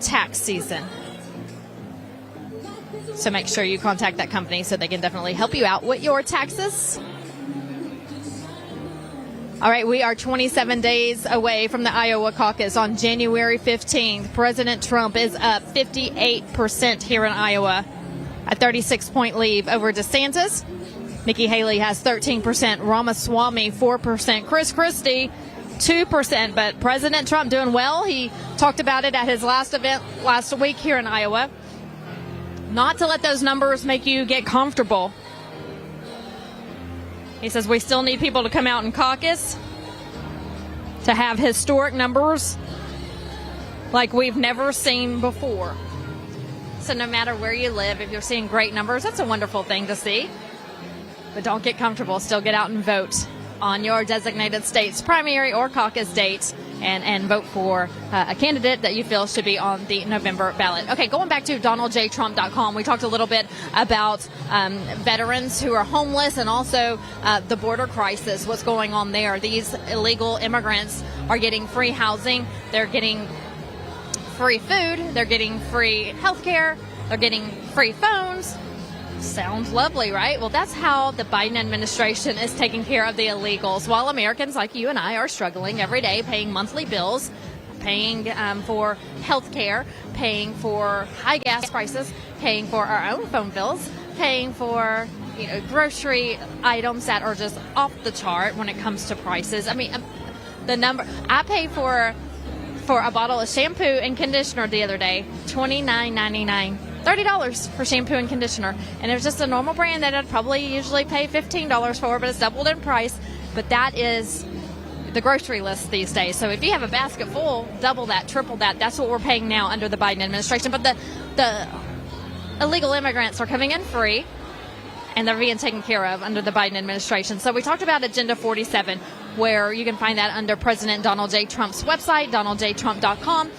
tax season. So make sure you contact that company so they can definitely help you out with your taxes. All right, we are 27 days away from the Iowa caucus on January 15th. President Trump is up 58% here in Iowa, a 36-point lead over DeSantis. Nikki Haley has 13%, Ramaswamy 4%, Chris Christie 2%. But President Trump doing well. He talked about it at his last event last week here in Iowa. Not to let those numbers make you get comfortable. He says we still need people to come out and caucus to have historic numbers like we've never seen before. So no matter where you live, if you're seeing great numbers, that's a wonderful thing to see. But don't get comfortable. Still get out and vote on your designated state's primary or caucus date and vote for a candidate that you feel should be on the November ballot. Okay, going back to DonaldJTrump.com, we talked a little bit about veterans who are homeless and also the border crisis, what's going on there. These illegal immigrants are getting free housing. They're getting free food. They're getting free health care. They're getting free phones. Sounds lovely, right? Well, that's how the Biden administration is taking care of the illegals, while Americans like you and I are struggling every day, paying monthly bills, paying for health care, paying for high gas prices, paying for our own phone bills, paying for grocery items that are just off the chart when it comes to prices. I mean, the number I paid for a bottle of shampoo and conditioner the other day, $29.99. $30 for shampoo and conditioner. And it was just a normal brand that I'd probably usually pay $15 for, but it's doubled in price. But that is the grocery list these days. So if you have a basket full, double that, triple that. That's what we're paying now under the Biden administration. But the illegal immigrants are coming in free, and they're being taken care of under the Biden administration. So we talked about Agenda 47, where you can find that under President Donald J. Trump's website, DonaldJTrump.com.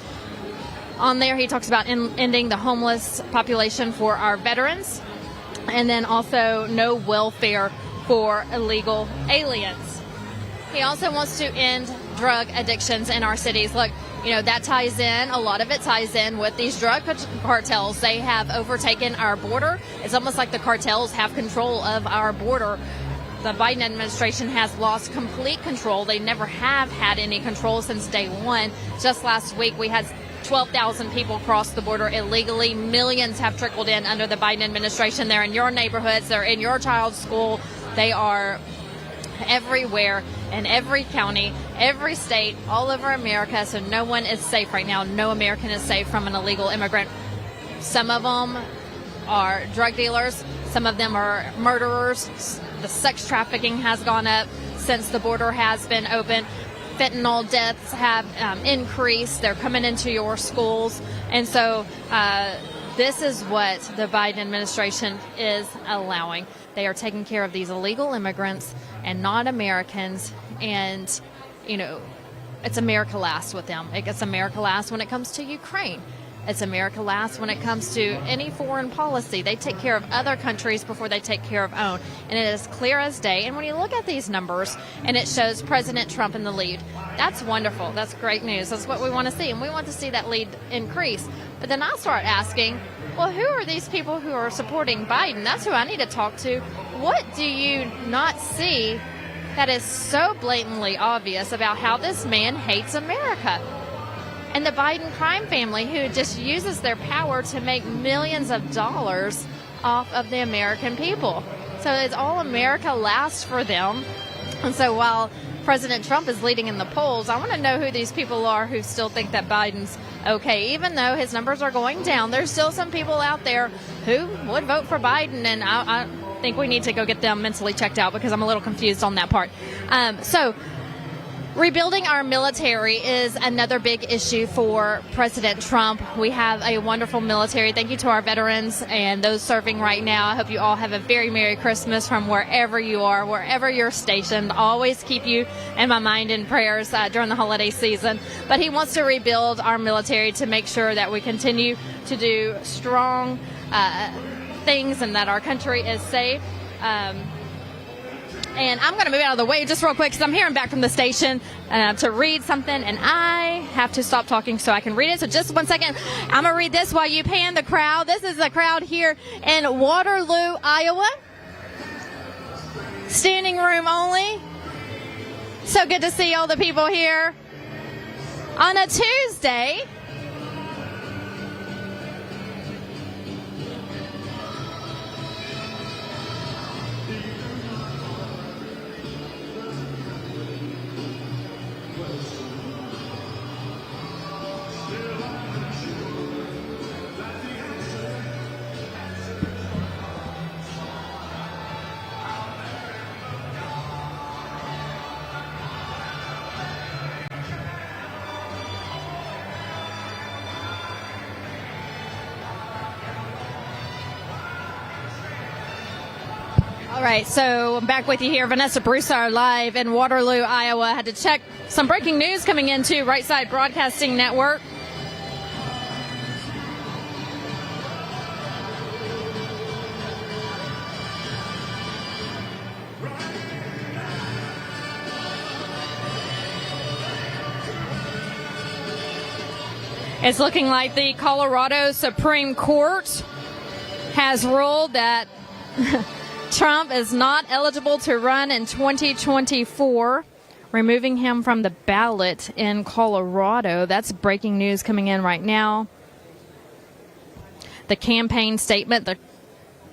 On there, he talks about ending the homeless population for our veterans, and then also no welfare for illegal aliens. He also wants to end drug addictions in our cities. Look, that ties in, a lot of it ties in with these drug cartels. They have overtaken our border. It's almost like the cartels have control of our border. The Biden administration has lost complete control. They never have had any control since day one. Just last week, we had 12,000 people cross the border illegally. Millions have trickled in under the Biden administration. They're in your neighborhoods. They're in your child's school. They are everywhere in every county, every state, all over America. So no one is safe right now. No American is safe from an illegal immigrant. Some of them are drug dealers. Some of them are murderers. The sex trafficking has gone up since the border has been open. Fentanyl deaths have increased. They're coming into your schools. And so this is what the Biden administration is allowing. They are taking care of these illegal immigrants and non-Americans. And, it's America last with them. It's America last when it comes to Ukraine. It's America last when it comes to any foreign policy. They take care of other countries before they take care of own. And it is clear as day. And when you look at these numbers and it shows President Trump in the lead, that's wonderful. That's great news. That's what we want to see. And we want to see that lead increase. But then I start asking, well, who are these people who are supporting Biden? That's who I need to talk to. What do you not see that is so blatantly obvious about how this man hates America? And the Biden crime family, who just uses their power to make millions of dollars off of the American people. So it's all America last for them. And so while President Trump is leading in the polls, I want to know who these people are who still think that Biden's okay. Even though his numbers are going down, there's still some people out there who would vote for Biden. And I think we need to go get them mentally checked out because I'm a little confused on that part. Rebuilding our military is another big issue for President Trump. We have a wonderful military. Thank you to our veterans and those serving right now. I hope you all have a very Merry Christmas from wherever you are, wherever you're stationed. Always keep you in my mind in prayers during the holiday season. But he wants to rebuild our military to make sure that we continue to do strong things and that our country is safe. And I'm going to move out of the way just real quick because I'm hearing back from the station to read something, and I have to stop talking so I can read it. So just 1 second. I'm going to read this while you pan the crowd. This is the crowd here in Waterloo, Iowa. Standing room only. So good to see all the people here on a Tuesday. All right, so I'm back with you here. Vanessa Broussard live in Waterloo, Iowa. Had to check some breaking news coming into Right Side Broadcasting Network. It's looking like the Colorado Supreme Court has ruled that Trump is not eligible to run in 2024, removing him from the ballot in Colorado. That's breaking news coming in right now. The campaign statement, the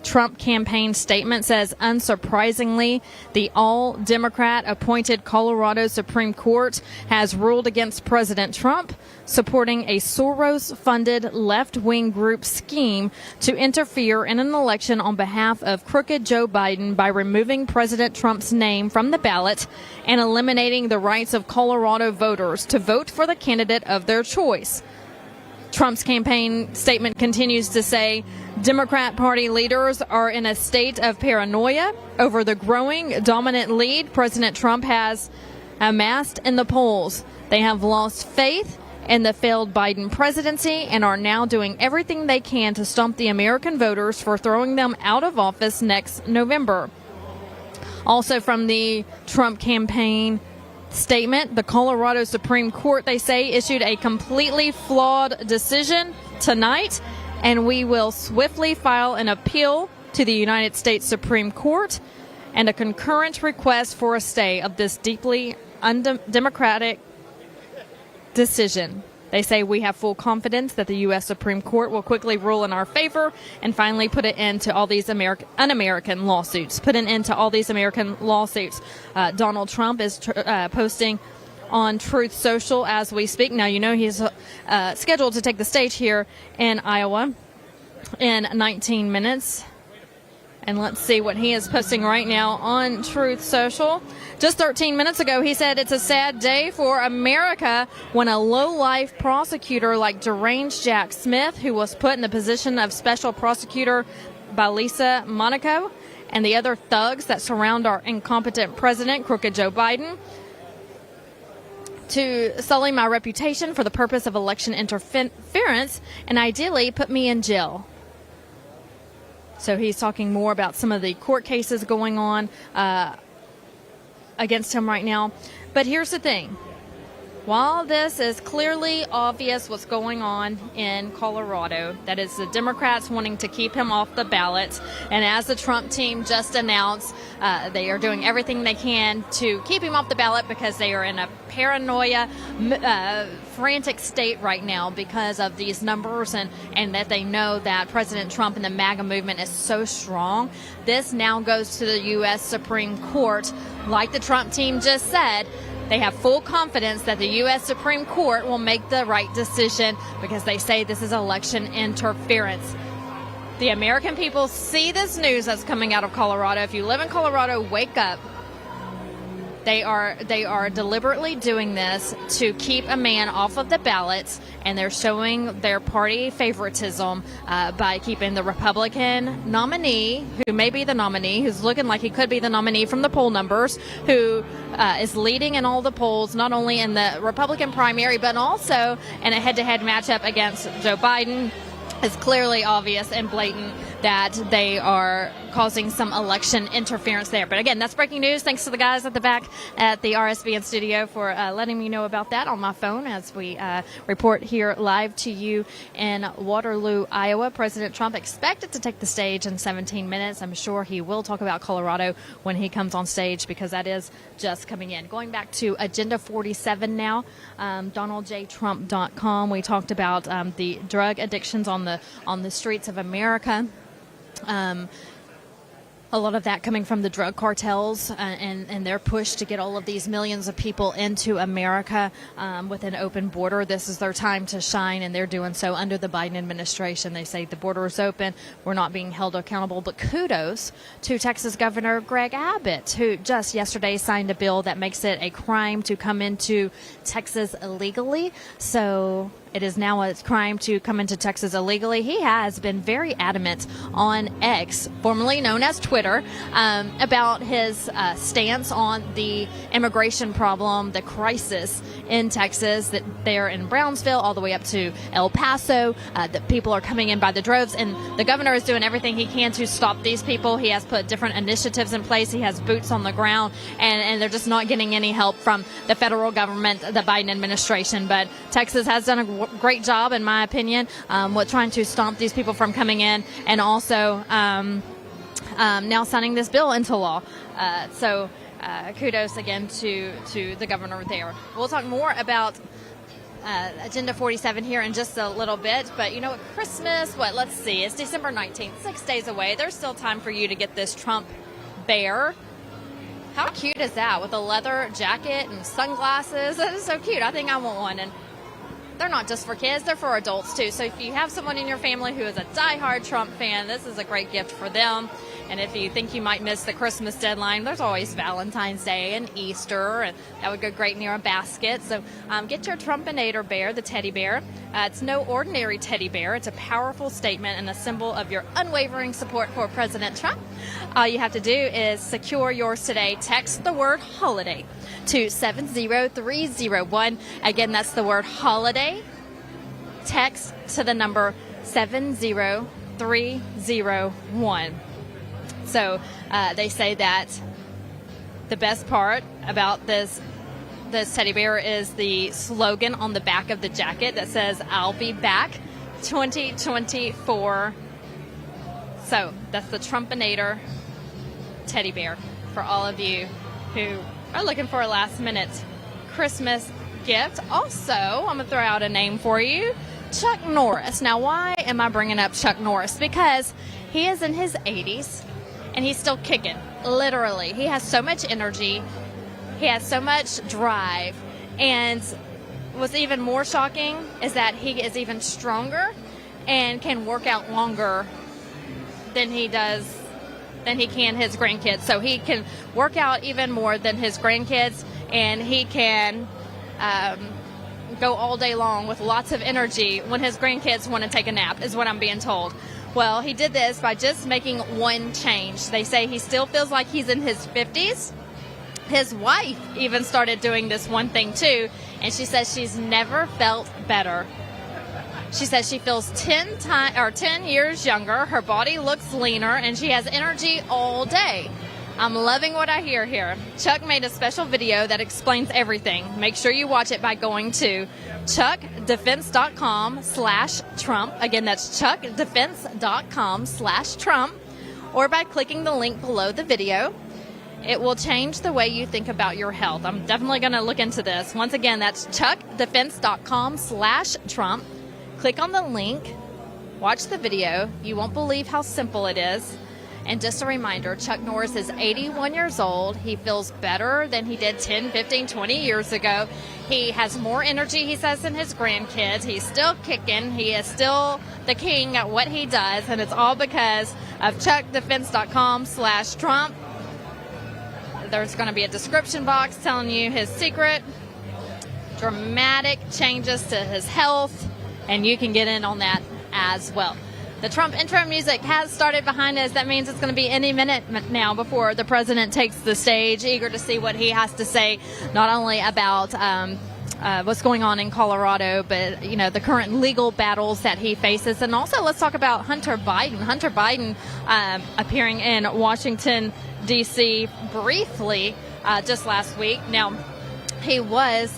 Trump campaign statement says, unsurprisingly, the all-Democrat appointed Colorado Supreme Court has ruled against President Trump, supporting a Soros-funded left-wing group scheme to interfere in an election on behalf of crooked Joe Biden by removing President Trump's name from the ballot and eliminating the rights of Colorado voters to vote for the candidate of their choice. Trump's campaign statement continues to say Democrat Party leaders are in a state of paranoia over the growing dominant lead President Trump has amassed in the polls. They have lost faith in the failed Biden presidency and are now doing everything they can to stump the American voters for throwing them out of office next November. Also from the Trump campaign statement, the Colorado Supreme Court, they say, issued a completely flawed decision tonight, and we will swiftly file an appeal to the United States Supreme Court and a concurrent request for a stay of this deeply undemocratic decision. They say we have full confidence that the U.S. Supreme Court will quickly rule in our favor and finally put an end to all these un-American lawsuits. Donald Trump is posting on Truth Social as we speak. Now, you know he's scheduled to take the stage here in Iowa in 19 minutes. And let's see what he is posting right now on Truth Social. Just 13 minutes ago, he said it's a sad day for America when a low-life prosecutor like deranged Jack Smith, who was put in the position of special prosecutor by Lisa Monaco, and the other thugs that surround our incompetent president, crooked Joe Biden, to sully my reputation for the purpose of election interference and ideally put me in jail. So he's talking more about some of the court cases going on against him right now. But here's the thing. While this is clearly obvious what's going on in Colorado, that is the Democrats wanting to keep him off the ballot, and as the Trump team just announced, they are doing everything they can to keep him off the ballot because they are in a paranoia, frantic state right now because of these numbers and that they know that President Trump and the MAGA movement is so strong. This now goes to the U.S. Supreme Court. Like the Trump team just said, they have full confidence that the U.S. Supreme Court will make the right decision because they say this is election interference. The American people see this news that's coming out of Colorado. If you live in Colorado, wake up. They are deliberately doing this to keep a man off of the ballots, and they're showing their party favoritism by keeping the Republican nominee, who may be the nominee, who's looking like he could be the nominee from the poll numbers, who is leading in all the polls, not only in the Republican primary, but also in a head-to-head matchup against Joe Biden. It's clearly obvious and blatant that they are causing some election interference there. But again, that's breaking news. Thanks to the guys at the back at the RSBN studio for letting me know about that on my phone as we report here live to you in Waterloo, Iowa. President Trump expected to take the stage in 17 minutes. I'm sure he will talk about Colorado when he comes on stage because that is just coming in. Going back to Agenda 47 now, DonaldJTrump.com. We talked about the drug addictions on the streets of America. A lot of that coming from the drug cartels and their push to get all of these millions of people into America with an open border. This is their time to shine, and they're doing so under the Biden administration. They say the border is open. We're not being held accountable. But kudos to Texas Governor Greg Abbott, who just yesterday signed a bill that makes it a crime to come into Texas illegally. So it is now a crime to come into Texas illegally. He has been very adamant on X, formerly known as Twitter, about his stance on the immigration problem, the crisis in Texas, that they're in Brownsville all the way up to El Paso, that people are coming in by the droves. And the governor is doing everything he can to stop these people. He has put different initiatives in place. He has boots on the ground, and they're just not getting any help from the federal government, the Biden administration. But Texas has done a great job, in my opinion, with trying to stomp these people from coming in, and also now signing this bill into law. So kudos again to the governor there. We'll talk more about Agenda 47 here in just a little bit, but you know, Christmas, let's see, it's December 19th, 6 days away. There's still time for you to get this Trump bear. How cute is that, with a leather jacket and sunglasses? That is so cute. I think I want one. And they're not just for kids, they're for adults too. So if you have someone in your family who is a diehard Trump fan, this is a great gift for them. And if you think you might miss the Christmas deadline, there's always Valentine's Day and Easter, and that would go great near a basket. So get your Trumpinator bear, the teddy bear. It's no ordinary teddy bear. It's a powerful statement and a symbol of your unwavering support for President Trump. All you have to do is secure yours today. Text the word holiday to 70301. Again, that's the word holiday. Text to the number 70301. So they say that the best part about this teddy bear is the slogan on the back of the jacket that says, "I'll be back 2024. So that's the Trumpinator teddy bear for all of you who are looking for a last-minute Christmas gift. Also, I'm going to throw out a name for you, Chuck Norris. Now, why am I bringing up Chuck Norris? Because he is in his 80s. And he's still kicking, literally. He has so much energy. He has so much drive. And what's even more shocking is that he is even stronger and can work out longer than he can his grandkids. So he can work out even more than his grandkids, and he can go all day long with lots of energy when his grandkids want to take a nap, is what I'm being told. Well, he did this by just making one change. They say he still feels like he's in his 50s. His wife even started doing this one thing too, and she says she's never felt better. She says she feels 10 years younger. Her body looks leaner, and she has energy all day. I'm loving what I hear here. Chuck made a special video that explains everything. Make sure you watch it by going to chuckdefense.com/Trump. Again, that's chuckdefense.com/Trump, or by clicking the link below the video. It will change the way you think about your health. I'm definitely going to look into this. Once again, that's chuckdefense.com/Trump. Click on the link, watch the video. You won't believe how simple it is. And just a reminder, Chuck Norris is 81 years old. He feels better than he did 10, 15, 20 years ago. He has more energy, he says, than his grandkids. He's still kicking. He is still the king at what he does, and it's all because of chuckdefense.com/Trump. There's going to be a description box telling you his secret, dramatic changes to his health, and you can get in on that as well. The Trump intro music has started behind us. That means it's going to be any minute now before the president takes the stage. Eager to see what he has to say, not only about what's going on in Colorado, but the current legal battles that he faces. And also let's talk about Hunter Biden. Hunter Biden appearing in Washington, D.C. briefly just last week. Now, he was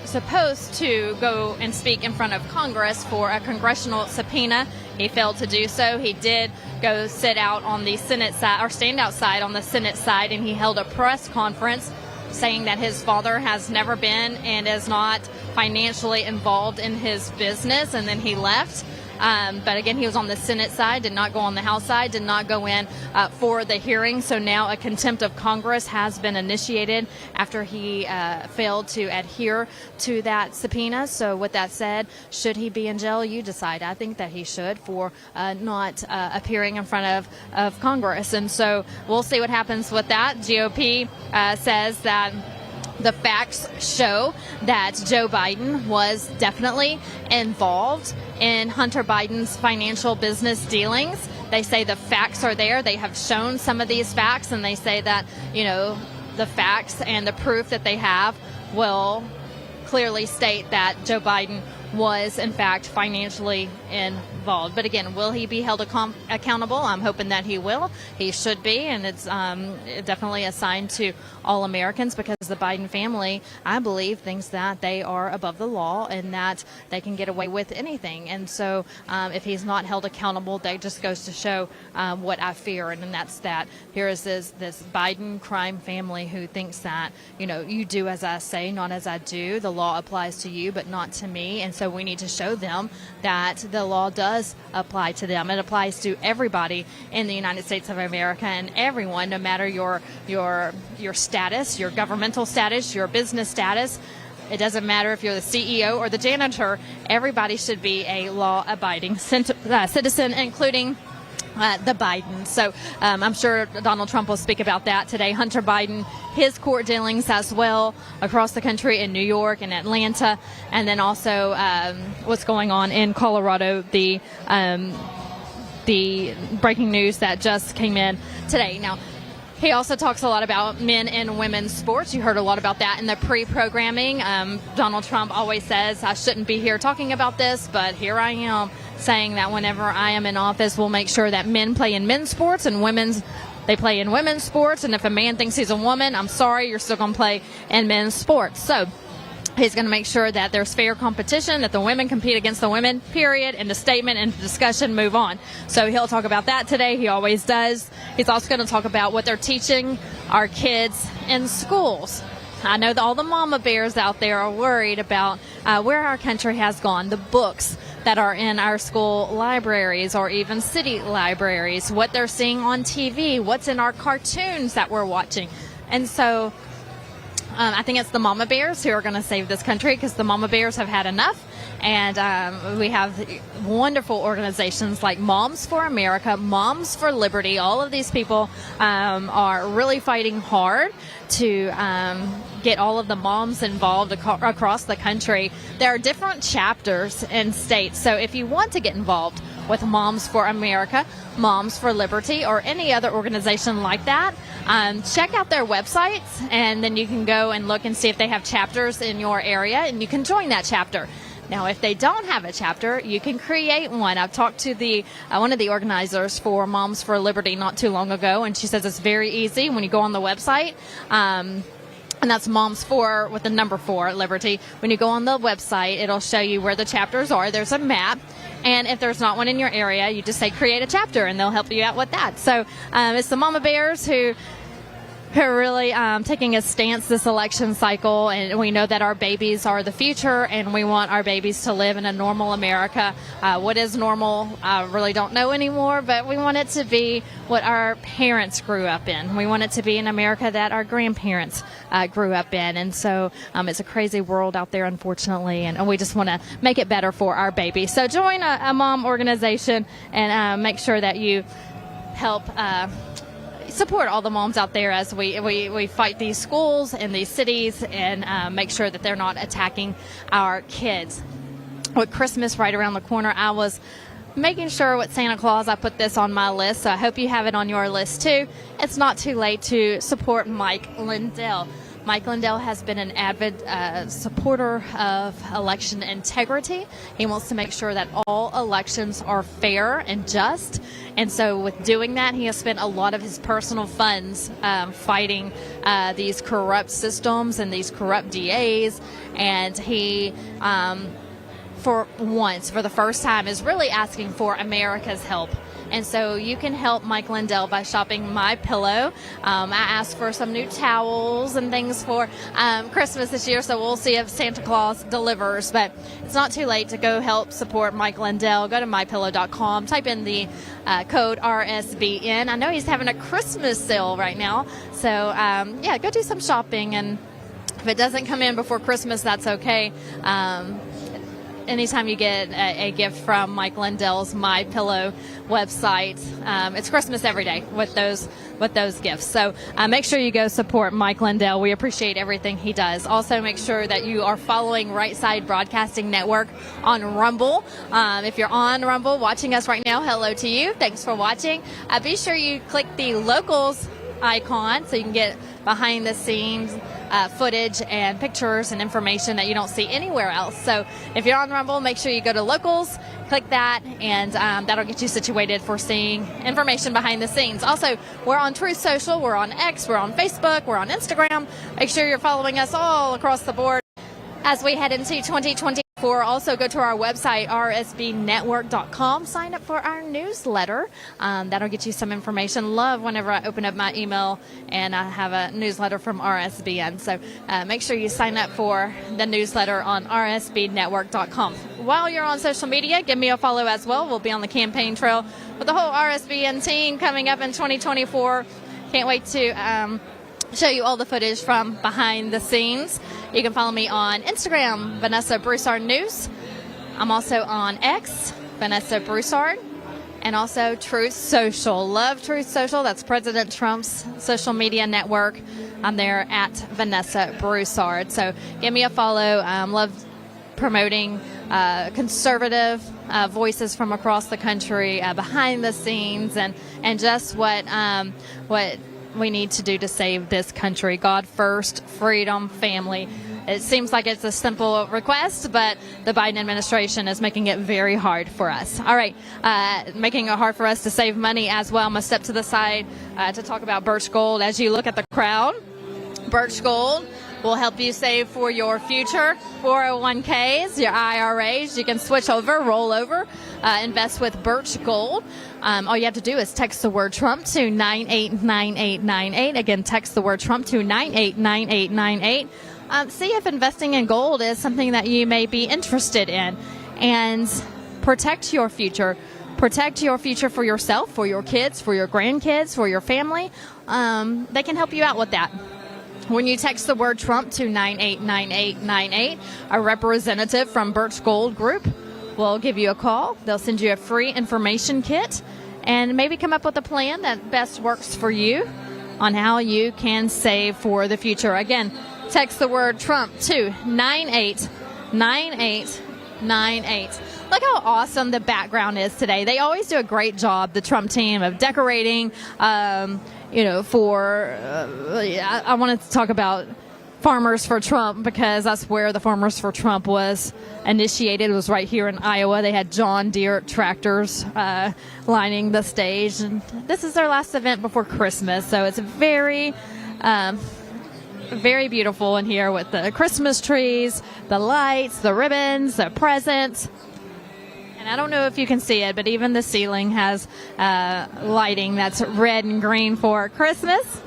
supposed to go and speak in front of Congress for a congressional subpoena. He failed to do so. He did go sit out on the Senate side, or stand outside on the Senate side, and he held a press conference saying that his father has never been and is not financially involved in his business, and then he left. But again, he was on the Senate side, did not go on the House side, did not go in for the hearing. So now a contempt of Congress has been initiated after he failed to adhere to that subpoena. So with that said, should he be in jail? You decide. I think that he should for not appearing in front of Congress. And so we'll see what happens with that. GOP says that the facts show that Joe Biden was definitely involved in Hunter Biden's financial business dealings. They say the facts are there. They have shown some of these facts, and they say that, the facts and the proof that they have will clearly state that Joe Biden was, in fact, financially involved. But again, will he be held accountable? I'm hoping that he will. He should be, and it's definitely a sign to all Americans, because the Biden family, I believe, thinks that they are above the law and that they can get away with anything. And so if he's not held accountable, that just goes to show what I fear, and that's that here is this Biden crime family who thinks that, you do as I say, not as I do. The law applies to you, but not to me. And so we need to show them that the law does apply to them. It applies to everybody in the United States of America, and everyone, no matter your status, your governmental status, your business status. It doesn't matter if you're the CEO or the janitor. Everybody should be a law-abiding citizen, including the Biden. So I'm sure Donald Trump will speak about that today. Hunter Biden, his court dealings as well across the country in New York and Atlanta, and then also what's going on in Colorado, the breaking news that just came in today. Now, he also talks a lot about men and women's sports. You heard a lot about that in the pre-programming. Donald Trump always says, I shouldn't be here talking about this, but here I am saying that whenever I am in office, we'll make sure that men play in men's sports and they play in women's sports. And if a man thinks he's a woman, I'm sorry, you're still going to play in men's sports. So he's going to make sure that there's fair competition, that the women compete against the women, period, and the statement and the discussion move on. So he'll talk about that today. He always does. He's also going to talk about what they're teaching our kids in schools. I know that all the mama bears out there are worried about where our country has gone, the books that are in our school libraries or even city libraries, what they're seeing on TV, what's in our cartoons that we're watching. And so I think it's the mama bears who are going to save this country, because the mama bears have had enough. And we have wonderful organizations like Moms for America, Moms for Liberty. All of these people are really fighting hard to get all of the moms involved across the country. There are different chapters in states. So if you want to get involved with Moms for America, Moms for Liberty, or any other organization like that, check out their websites, and then you can go and look and see if they have chapters in your area, and you can join that chapter. Now, if they don't have a chapter, you can create one. I've talked to one of the organizers for Moms for Liberty not too long ago, and she says it's very easy when you go on the website. And that's Moms for with the number 4 Liberty. When you go on the website, it'll show you where the chapters are. There's a map. And if there's not one in your area, you just say create a chapter, and they'll help you out with that. So it's the mama bears who are really taking a stance this election cycle, and we know that our babies are the future, and we want our babies to live in a normal America. What is normal, I really don't know anymore, but we want it to be what our parents grew up in. We want it to be an America that our grandparents grew up in, and so it's a crazy world out there, unfortunately, and we just want to make it better for our babies. So join a mom organization and make sure that you help support all the moms out there as we fight these schools and these cities, and make sure that they're not attacking our kids. With Christmas right around the corner, I was making sure with Santa Claus I put this on my list, so I hope you have it on your list too. It's not too late to support Mike Lindell. Mike Lindell has been an avid supporter of election integrity. He wants to make sure that all elections are fair and just. And so with doing that, he has spent a lot of his personal funds fighting these corrupt systems and these corrupt DAs. And he, for the first time, is really asking for America's help. And so you can help Mike Lindell by shopping My Pillow. I asked for some new towels and things for Christmas this year, so we'll see if Santa Claus delivers. But it's not too late to go help support Mike Lindell. Go to mypillow.com, type in the code RSBN. I know he's having a Christmas sale right now, so yeah, go do some shopping. And if it doesn't come in before Christmas, that's okay. Anytime you get a gift from Mike Lindell's My Pillow website, it's Christmas every day with those gifts. So make sure you go support Mike Lindell. We appreciate everything he does. Also, make sure that you are following Right Side Broadcasting Network on Rumble. If you're on Rumble watching us right now, hello to you. Thanks for watching. Be sure you click the locals icon so you can get behind the scenes footage and pictures and information that you don't see anywhere else. So if you're on Rumble, make sure you go to locals, click that, and that'll get you situated for seeing information behind the scenes. Also, we're on Truth Social, we're on X, we're on Facebook, we're on Instagram. Make sure you're following us all across the board as we head into 2024. Also, go to our website, rsbnetwork.com. Sign up for our newsletter. That'll get you some information. Love whenever I open up my email and I have a newsletter from RSBN. So make sure you sign up for the newsletter on rsbnetwork.com. While you're on social media, give me a follow as well. We'll be on the campaign trail with the whole RSBN team coming up in 2024. Can't wait to show you all the footage from behind the scenes. You can follow me on Instagram, Vanessa Broussard News. I'm also on X, Vanessa Broussard, and also Truth Social. Love Truth Social. That's President Trump's social media network. I'm there at Vanessa Broussard. So give me a follow. Love promoting conservative voices from across the country, behind the scenes, and just what we need to do to save this country. God first, freedom, family. It seems like it's a simple request, but the Biden administration is making it very hard for us. All right, making it hard for us to save money as well. I'm going to step to the side to talk about Birch Gold. As you look at the crowd, Birch Gold will help you save for your future 401ks, your IRAs. You can switch over, roll over, invest with Birch Gold. All you have to do is text the word Trump to 989898. Again, text the word Trump to 989898. See if investing in gold is something that you may be interested in, and protect your future. Protect your future for yourself, for your kids, for your grandkids, for your family. They can help you out with that. When you text the word Trump to 989898, a representative from Birch Gold Group will give you a call. They'll send you a free information kit and maybe come up with a plan that best works for you on how you can save for the future. Again, text the word Trump to 989898. Look how awesome the background is today. They always do a great job, the Trump team, of decorating. I wanted to talk about Farmers for Trump because that's where the Farmers for Trump was initiated. It was right here in Iowa. They had John Deere tractors lining the stage. And this is their last event before Christmas, so it's very beautiful in here with the Christmas trees, the lights, the ribbons, the presents. And I don't know if you can see it, but even the ceiling has lighting that's red and green for Christmas.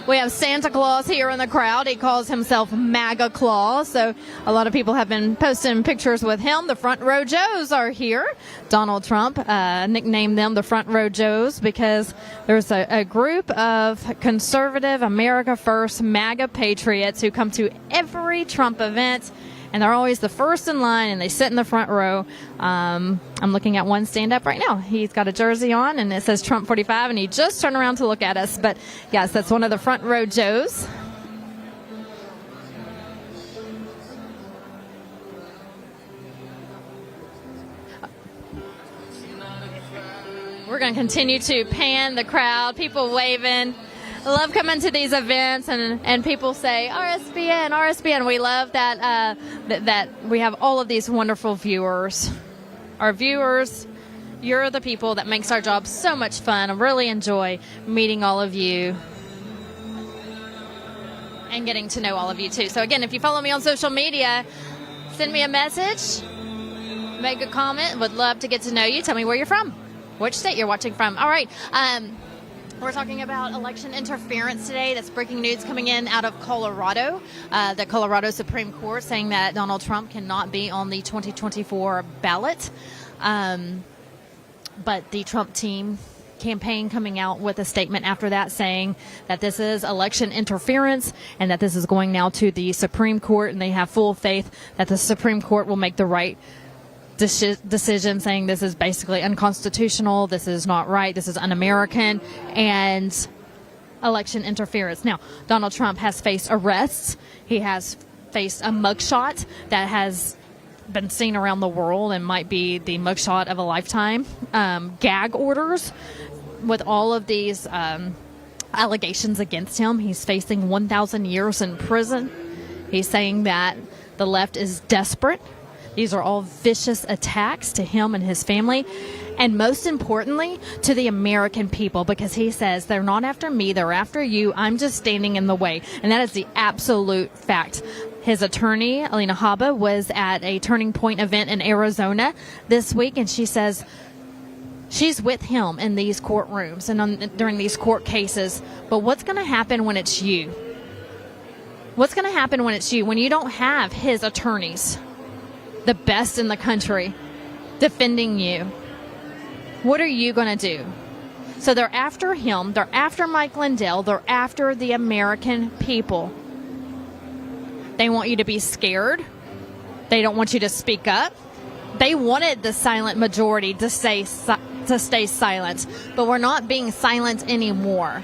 We have Santa Claus here in the crowd. He calls himself MAGA Claus, so a lot of people have been posting pictures with him. The Front Row Joes are here. Donald Trump nicknamed them the Front Row Joes because there's a group of conservative, America First, MAGA patriots who come to every Trump event, and they're always the first in line, and they sit in the front row. I'm looking at one stand up right now. He's got a jersey on, and it says Trump 45, and he just turned around to look at us. But, yes, that's one of the Front Row Joes. We're going to continue to pan the crowd, people waving. love coming to these events, and people say RSBN, RSBN. We love that that we have all of these wonderful viewers. Our viewers, you're the people that makes our job so much fun. I really enjoy meeting all of you and getting to know all of you too. So again, if you follow me on social media, send me a message, make a comment. Would love to get to know you. Tell me where you're from, which state you're watching from. All right. We're talking about election interference today. That's breaking news coming in out of Colorado. The Colorado Supreme Court saying that Donald Trump cannot be on the 2024 ballot. But the Trump team campaign coming out with a statement after that saying that this is election interference and that this is going now to the Supreme Court, and they have full faith that the Supreme Court will make the right decision, saying this is basically unconstitutional, this is not right, this is un-American, and election interference. Now, Donald Trump has faced arrests. He has faced a mugshot that has been seen around the world and might be the mugshot of a lifetime. Gag orders with all of these allegations against him. He's facing 1,000 years in prison. He's saying that the left is desperate. These are all vicious attacks to him and his family, and most importantly, to the American people, because he says they're not after me, they're after you. I'm just standing in the way, and that is the absolute fact. His attorney, Alina Habba, was at a Turning Point event in Arizona this week, and she says she's with him in these courtrooms and during these court cases. But what's going to happen when it's you? What's going to happen when it's you, when you don't have his attorneys, the best in the country, defending you? What are you going to do? So they're after him. They're after Mike Lindell. They're after the American people. They want you to be scared. They don't want you to speak up. They wanted the silent majority to stay silent, but we're not being silent anymore.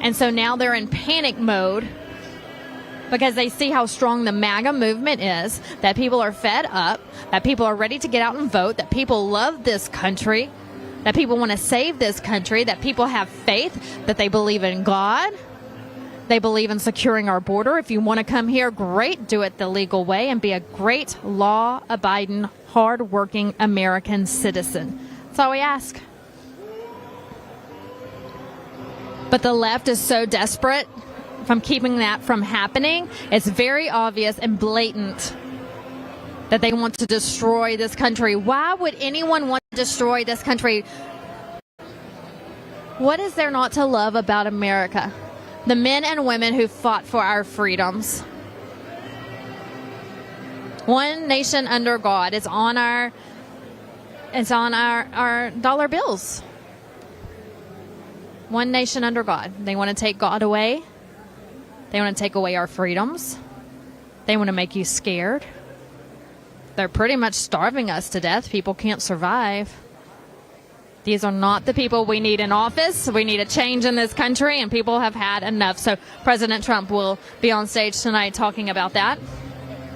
And so now they're in panic mode because they see how strong the MAGA movement is, that people are fed up, that people are ready to get out and vote, that people love this country, that people want to save this country, that people have faith, that they believe in God. They believe in securing our border. If you want to come here, great. Do it the legal way and be a great law-abiding, hard-working American citizen. That's all we ask. But the left is so desperate from keeping that from happening. It's very obvious and blatant that they want to destroy this country. Why would anyone want to destroy this country? What is there not to love about America? The men and women who fought for our freedoms. One nation under God. It's on our dollar bills. One nation under God. They want to take God away. They want to take away our freedoms. They want to make you scared. They're pretty much starving us to death. People can't survive. These are not the people we need in office. We need a change in this country, and people have had enough. So President Trump will be on stage tonight talking about that.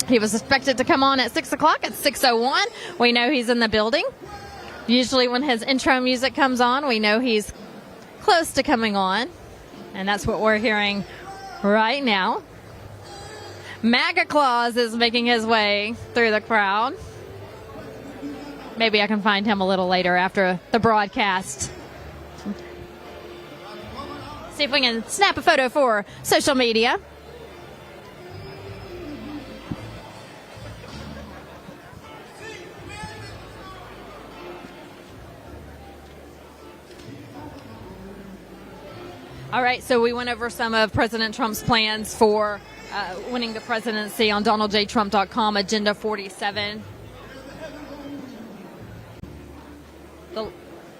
He was expected to come on at 6 o'clock. At 6:01, we know he's in the building. Usually when his intro music comes on, we know he's close to coming on. And that's what we're hearing right now. MAGA Claus is making his way through the crowd. Maybe I can find him a little later after the broadcast. See if we can snap a photo for social media. All right, so we went over some of President Trump's plans for winning the presidency on DonaldJTrump.com, Agenda 47. The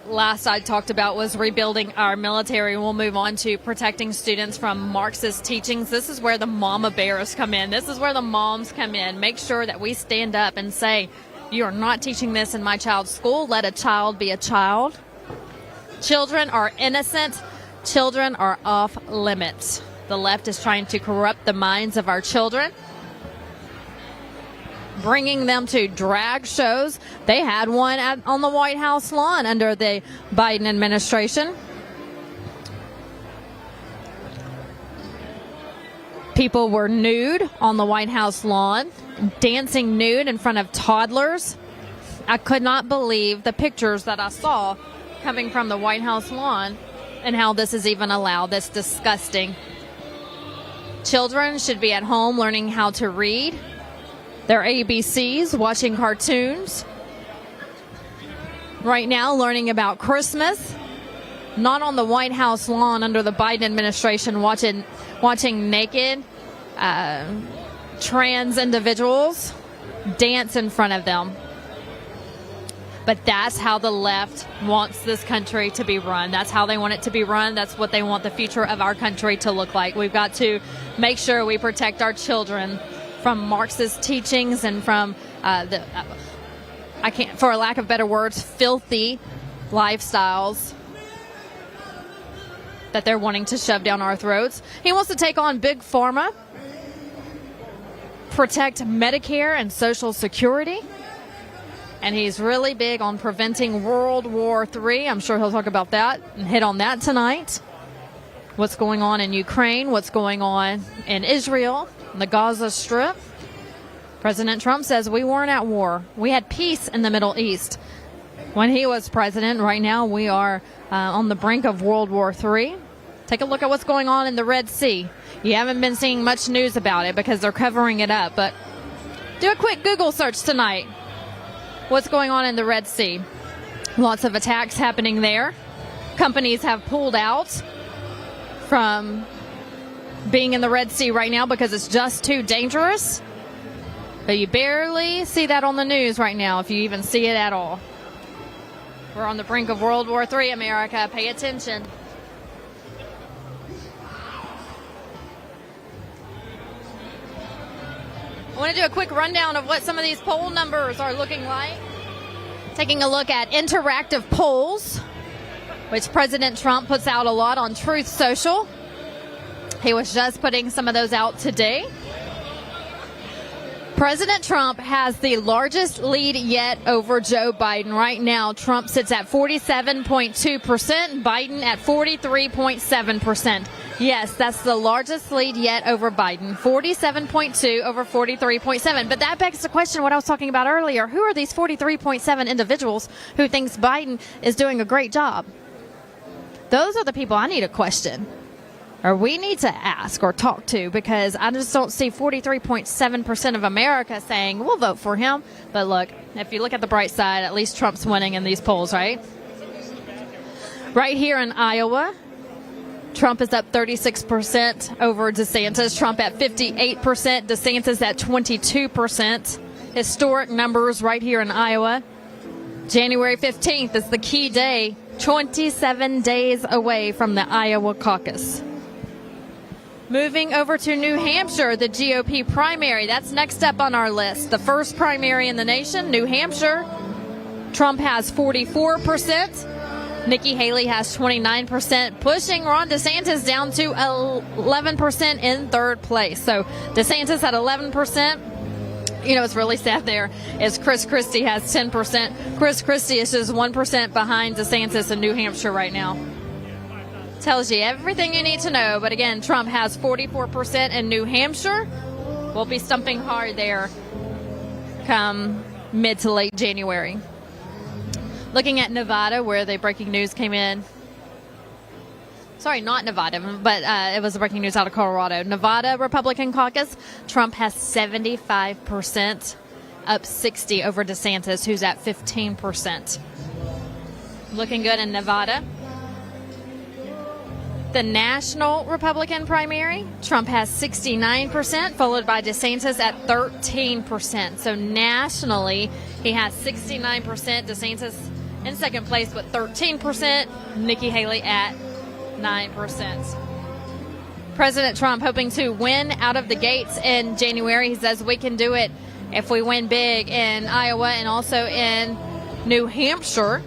last I talked about was rebuilding our military. We'll move on to protecting students from Marxist teachings. This is where the mama bears come in. This is where the moms come in. Make sure that we stand up and say, you are not teaching this in my child's school. Let a child be a child. Children are innocent. Children are off limits. The left is trying to corrupt the minds of our children, bringing them to drag shows. They had one on the White House lawn under the Biden administration. People were nude on the White House lawn, dancing nude in front of toddlers. I could not believe the pictures that I saw coming from the White House lawn and how this is even allowed. That's disgusting. Children should be at home learning how to read their ABCs, watching cartoons. Right now, learning about Christmas. Not on the White House lawn under the Biden administration watching naked trans individuals dance in front of them. But that's how the left wants this country to be run. That's how they want it to be run. That's what they want the future of our country to look like. We've got to make sure we protect our children from Marxist teachings and from for lack of better words, filthy lifestyles that they're wanting to shove down our throats. He wants to take on Big Pharma, protect Medicare and Social Security. And he's really big on preventing World War III. I'm sure he'll talk about that and hit on that tonight. What's going on in Ukraine, what's going on in Israel, the Gaza Strip. President Trump says we weren't at war. We had peace in the Middle East when he was president. Right now we are on the brink of World War III. Take a look at what's going on in the Red Sea. You haven't been seeing much news about it because they're covering it up, but do a quick Google search tonight. What's going on in the Red Sea? Lots of attacks happening there. Companies have pulled out from being in the Red Sea right now because it's just too dangerous. But you barely see that on the news right now, if you even see it at all. We're on the brink of World War III, America. Pay attention. I want to do a quick rundown of what some of these poll numbers are looking like. Taking a look at interactive polls, which President Trump puts out a lot on Truth Social. He was just putting some of those out today. President Trump has the largest lead yet over Joe Biden. Right now, Trump sits at 47.2%, Biden at 43.7%. Yes, that's the largest lead yet over Biden, 47.2 over 43.7. But that begs the question, what I was talking about earlier, who are these 43.7 individuals who thinks Biden is doing a great job? Those are the people I need to question, or we need to ask or talk to, because I just don't see 43.7% of America saying, we'll vote for him. But look, if you look at the bright side, at least Trump's winning in these polls, right? Right here in Iowa, Trump is up 36% over DeSantis. Trump at 58%, DeSantis at 22%. Historic numbers right here in Iowa. January 15th is the key day, 27 days away from the Iowa caucus. Moving over to New Hampshire, the GOP primary. That's next up on our list. The first primary in the nation, New Hampshire. Trump has 44%. Nikki Haley has 29%, pushing Ron DeSantis down to 11% in third place. So DeSantis at 11%. You know, it's really sad there is Chris Christie has 10%. Chris Christie is just 1% behind DeSantis in New Hampshire right now. Tells you everything you need to know. But again, Trump has 44% in New Hampshire. We'll be stumping hard there come mid to late January. Looking at Nevada, where the breaking news came in. Sorry, not Nevada, but it was the breaking news out of Colorado. Nevada Republican caucus, Trump has 75%, up 60 over DeSantis, who's at 15%. Looking good in Nevada. The national Republican primary, Trump has 69%, followed by DeSantis at 13%. So nationally, he has 69%, DeSantis in second place with 13%, Nikki Haley at 9%. President Trump hoping to win out of the gates in January. He says we can do it if we win big in Iowa and also in New Hampshire.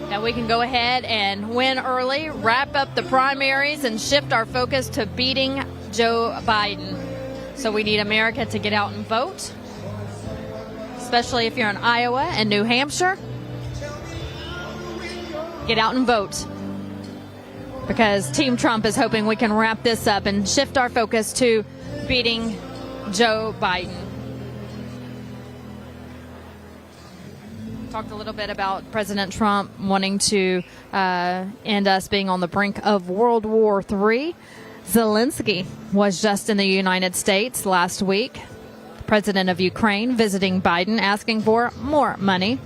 That we can go ahead and win early, wrap up the primaries, and shift our focus to beating Joe Biden. So we need America to get out and vote, especially if you're in Iowa and New Hampshire. Get out and vote. because Team Trump is hoping we can wrap this up and shift our focus to beating Joe Biden. Talked a little bit about President Trump wanting to end us being on the brink of World War III. Zelensky was just in the United States last week. President of Ukraine visiting Biden, asking for more money.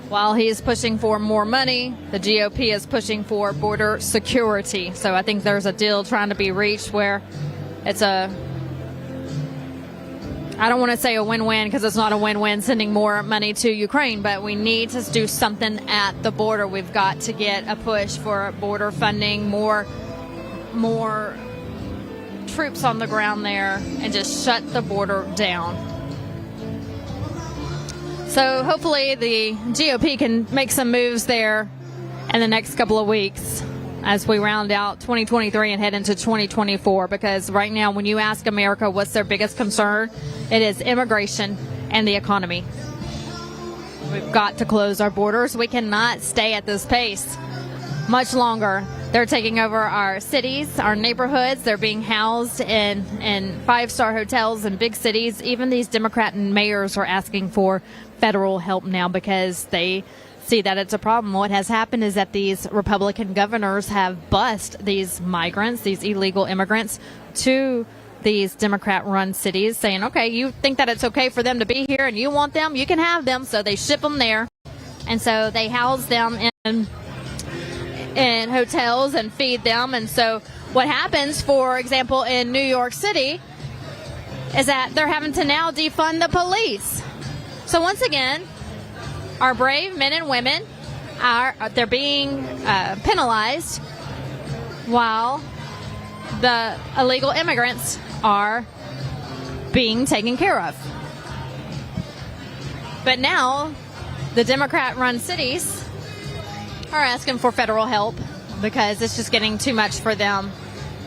While he is pushing for more money, the GOP is pushing for border security. So I think there's a deal trying to be reached where it's I don't want to say a win-win because it's not a win-win sending more money to Ukraine, but we need to do something at the border. We've got to get a push for border funding, more troops on the ground there, and just shut the border down. So hopefully the GOP can make some moves there in the next couple of weeks as we round out 2023 and head into 2024, because right now when you ask America what's their biggest concern, it is immigration and the economy. We've got to close our borders. We cannot stay at this pace much longer. They're taking over our cities, our neighborhoods. They're being housed in five-star hotels in big cities. Even these Democrat mayors are asking for federal help now because they see that it's a problem. What has happened is that these Republican governors have bused these migrants, these illegal immigrants, to these Democrat-run cities, saying, okay, you think that it's okay for them to be here and you want them, you can have them. So they ship them there. And so they house them in hotels and feed them. And so what happens, for example, in New York City, is that they're having to now defund the police. So once again, our brave men and women they're being penalized while the illegal immigrants are being taken care of. But now the Democrat-run cities are asking for federal help because it's just getting too much for them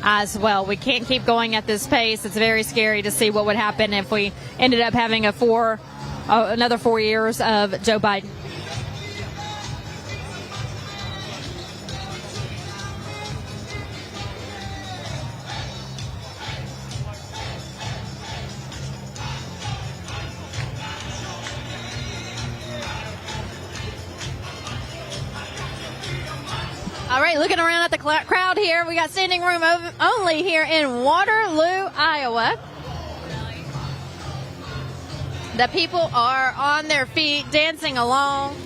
as well. We can't keep going at this pace. It's very scary to see what would happen if we ended up having another 4 years of Joe Biden. All right, looking around at the crowd here, we got standing room only here in Waterloo, Iowa. The people are on their feet, dancing along.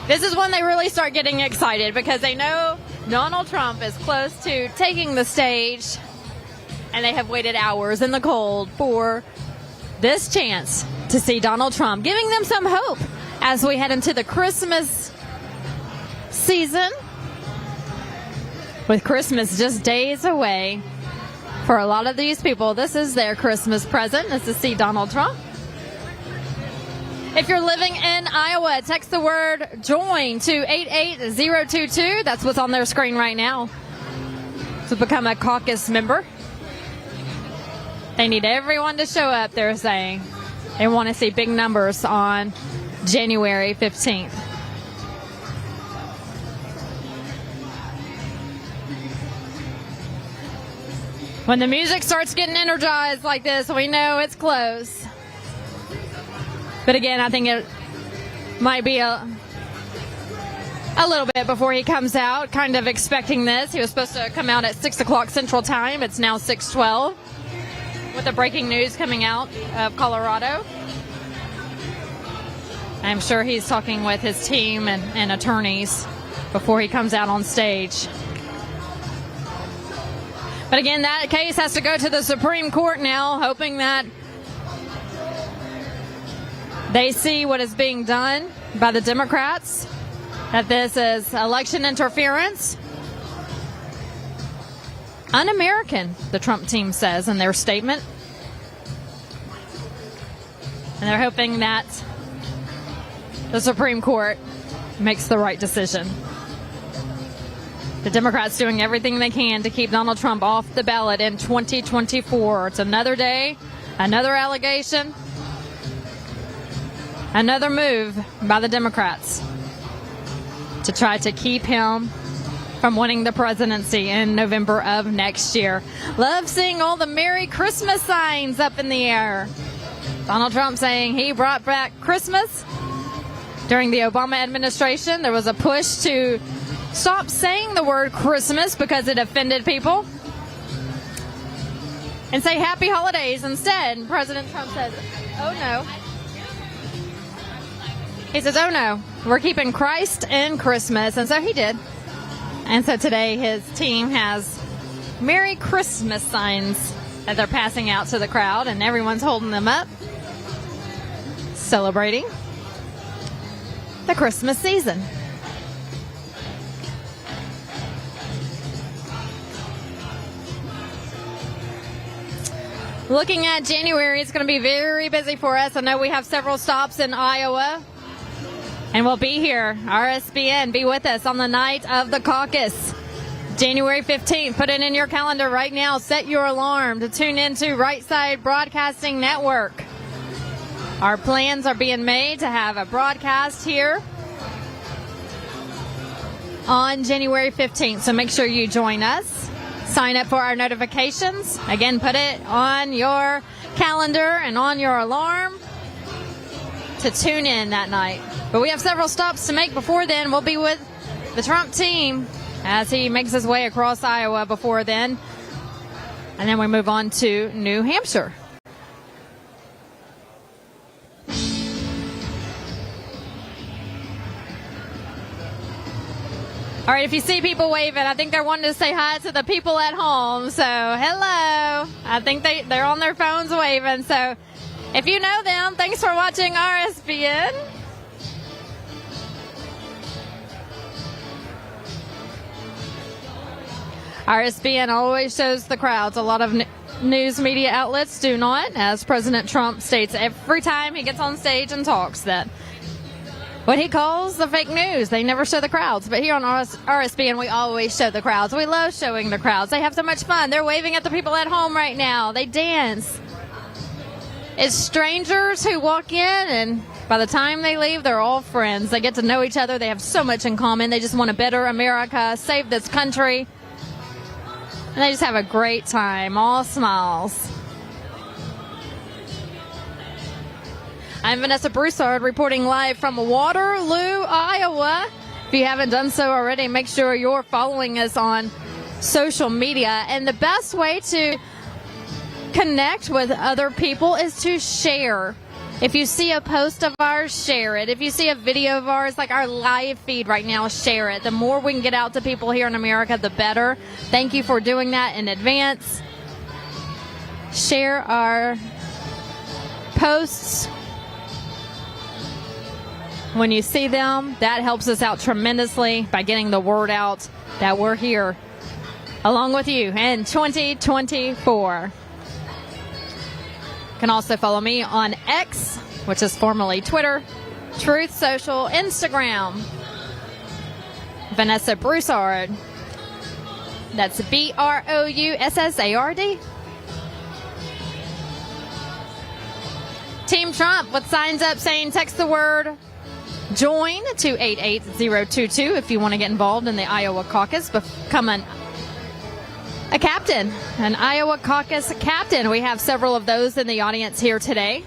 This is when they really start getting excited because they know Donald Trump is close to taking the stage, and they have waited hours in the cold for this chance to see Donald Trump, giving them some hope as we head into the Christmas season. With Christmas just days away, for a lot of these people, this is their Christmas present, is to see Donald Trump. If you're living in Iowa, text the word JOIN to 88022. That's what's on their screen right now to become a caucus member. They need everyone to show up, they're saying. They want to see big numbers on January 15th. When the music starts getting energized like this, we know it's close. But again, I think it might be a little bit before he comes out, kind of expecting this. He was supposed to come out at 6 o'clock Central Time. It's now 6:12 with the breaking news coming out of Colorado. I'm sure he's talking with his team and attorneys before he comes out on stage. But again, that case has to go to the Supreme Court now, hoping that they see what is being done by the Democrats, that this is election interference. Un-American, the Trump team says in their statement. And they're hoping that the Supreme Court makes the right decision. The Democrats doing everything they can to keep Donald Trump off the ballot in 2024. It's another day, another allegation, Another move by the Democrats to try to keep him from winning the presidency in November of next year. Love seeing all the Merry Christmas signs up in the air. Donald Trump saying he brought back Christmas. During the Obama administration, there was a push to stop saying the word Christmas because it offended people and say Happy Holidays instead. President Trump says, oh no. He says, oh no, we're keeping Christ in Christmas. And so he did. And so today his team has Merry Christmas signs that they're passing out to the crowd, and everyone's holding them up, celebrating the Christmas season. Looking at January, it's going to be very busy for us. I know we have several stops in Iowa. And we'll be here, RSBN, be with us on the night of the caucus, January 15th. Put it in your calendar right now. Set your alarm to tune into Right Side Broadcasting Network. Our plans are being made to have a broadcast here on January 15th. So make sure you join us. Sign up for our notifications. Again, put it on your calendar and on your alarm to tune in that night. But we have several stops to make before then. We'll be with the Trump team as he makes his way across Iowa before then. And then we move on to New Hampshire. All right, if you see people waving, I think they're wanting to say hi to the people at home. So, hello. I think they're on their phones waving. So, if you know them, thanks for watching RSBN. RSBN always shows the crowds. A lot of news media outlets do not, as President Trump states every time he gets on stage and talks that what he calls the fake news, they never show the crowds. But here on RSBN, we always show the crowds. We love showing the crowds. They have so much fun. They're waving at the people at home right now. They dance. It's strangers who walk in, and by the time they leave, they're all friends. They get to know each other. They have so much in common. They just want a better America, save this country. And they just have a great time, all smiles. I'm Vanessa Broussard reporting live from Waterloo, Iowa. If you haven't done so already, make sure you're following us on social media. And the best way to connect with other people is to share. If you see a post of ours, share it. If you see a video of ours, like our live feed right now, share it. The more we can get out to people here in America, the better. Thank you for doing that in advance. Share our posts when you see them. That helps us out tremendously by getting the word out that we're here along with you in 2024. You can also follow me on X, which is formerly Twitter, Truth Social, Instagram, Vanessa Broussard. That's BROUSSARD. Team Trump with signs up saying text the word JOIN to 88022 if you want to get involved in the Iowa caucus. Become a captain, an Iowa caucus captain. We have several of those in the audience here today.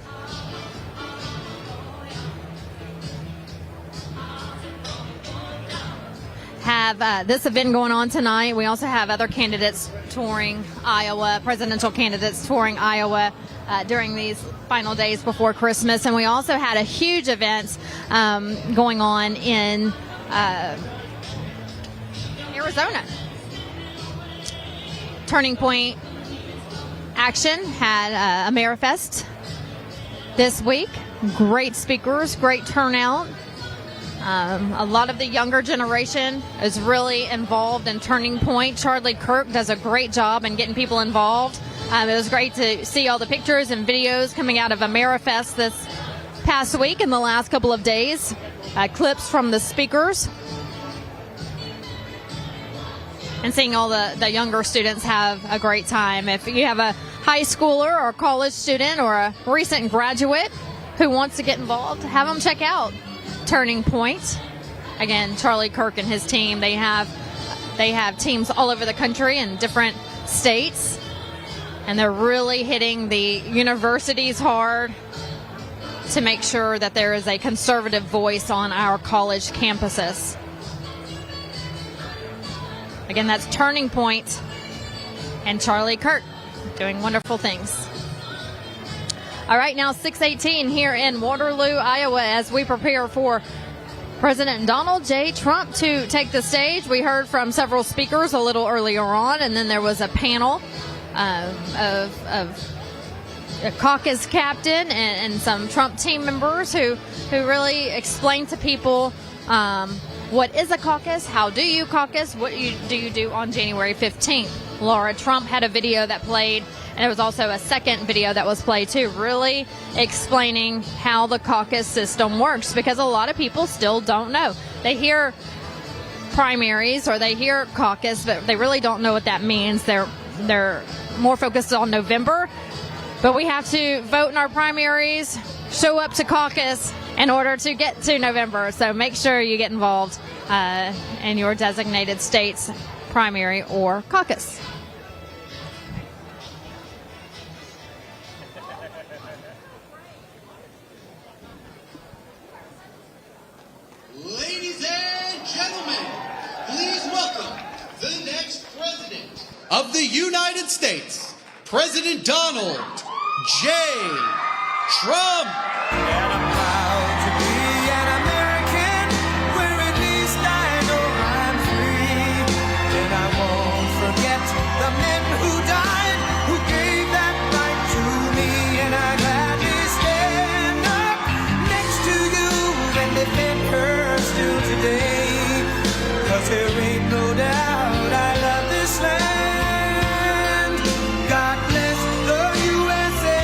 Have this event going on tonight. We also have other candidates touring Iowa, presidential candidates touring Iowa during these final days before Christmas. And we also had a huge event going on in Arizona. Turning Point Action had AmeriFest this week. Great speakers, great turnout. A lot of the younger generation is really involved in Turning Point. Charlie Kirk does a great job in getting people involved. It was great to see all the pictures and videos coming out of AmeriFest this past week in the last couple of days. Clips from the speakers. And seeing all the younger students have a great time. If you have a high schooler or college student or a recent graduate who wants to get involved, have them check out Turning Point. Again, Charlie Kirk and his team, they have teams all over the country in different states, and they're really hitting the universities hard to make sure that there is a conservative voice on our college campuses. Again, that's Turning Point and Charlie Kirk doing wonderful things. All right, now 6:18 here in Waterloo, Iowa, as we prepare for President Donald J. Trump to take the stage. We heard from several speakers a little earlier on, and then there was a panel of a caucus captain and some Trump team members who really explained to people what is a caucus, how do you caucus, what do you do on January 15th. Laura Trump had a video that played, and there was also a second video that was played too, really explaining how the caucus system works, because a lot of people still don't know. They hear primaries or they hear caucus, but they really don't know what that means. They're more focused on November, but we have to vote in our primaries, show up to caucus in order to get to November. So make sure you get involved in your designated state's primary or caucus. Ladies and gentlemen, please welcome the next president of the United States, President Donald J. Trump. And I'm proud to be an American, where at least I know I'm free. And I won't forget the men who died, who gave that right to me. And I gladly stand up next to you and defend her still today. 'Cause there ain't no doubt I love this land. God bless the USA.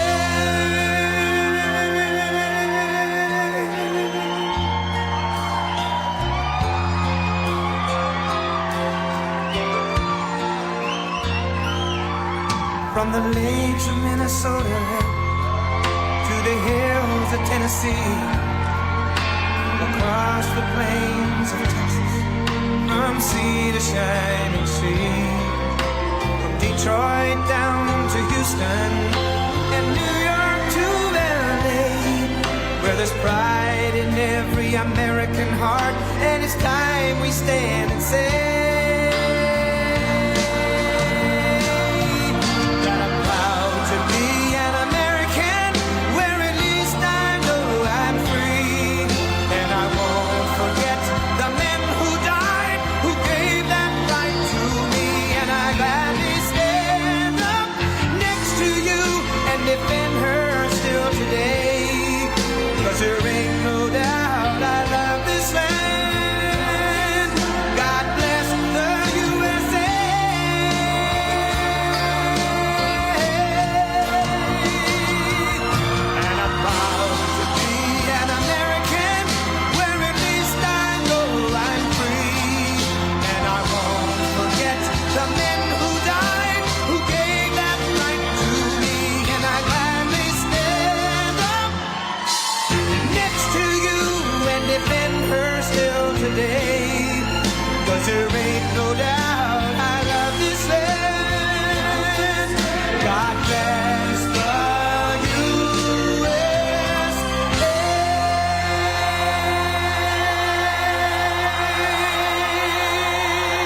From the lakes of Minnesota to the hills of Tennessee, across the plains of Texas, from sea to shining sea, from Detroit down to Houston and New York to LA, where there's pride in every American heart, and it's time we stand and say that I'm proud to be an American, where at least I know I'm free. And I won't forget the men who died, who gave that right to me. And I gladly stand up next to you and defend her still today. 'Cause there ain't no doubt I love this land. God bless the USA. And I'm proud to be an American, where at least I know I'm free. And I won't forget the men who died, who gave that right to me. And I gladly stand up next to you and defend her still today. 'Cause there ain't no doubt I love this land. God bless the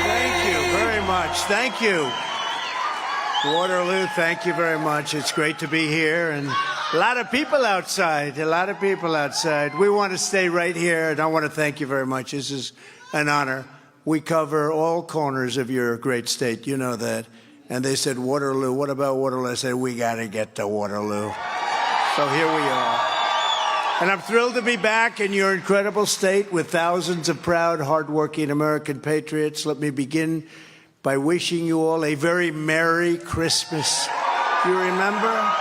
Thank you very much. Thank you. Waterloo, thank you very much. It's great to be here, and a lot of people outside. A lot of people outside. We want to stay right here, and I want to thank you very much. This is an honor. We cover all corners of your great state. You know that. And they said, Waterloo, what about Waterloo? I said, we got to get to Waterloo. So here we are. And I'm thrilled to be back in your incredible state with thousands of proud, hardworking American patriots. Let me begin by wishing you all a very Merry Christmas. You remember?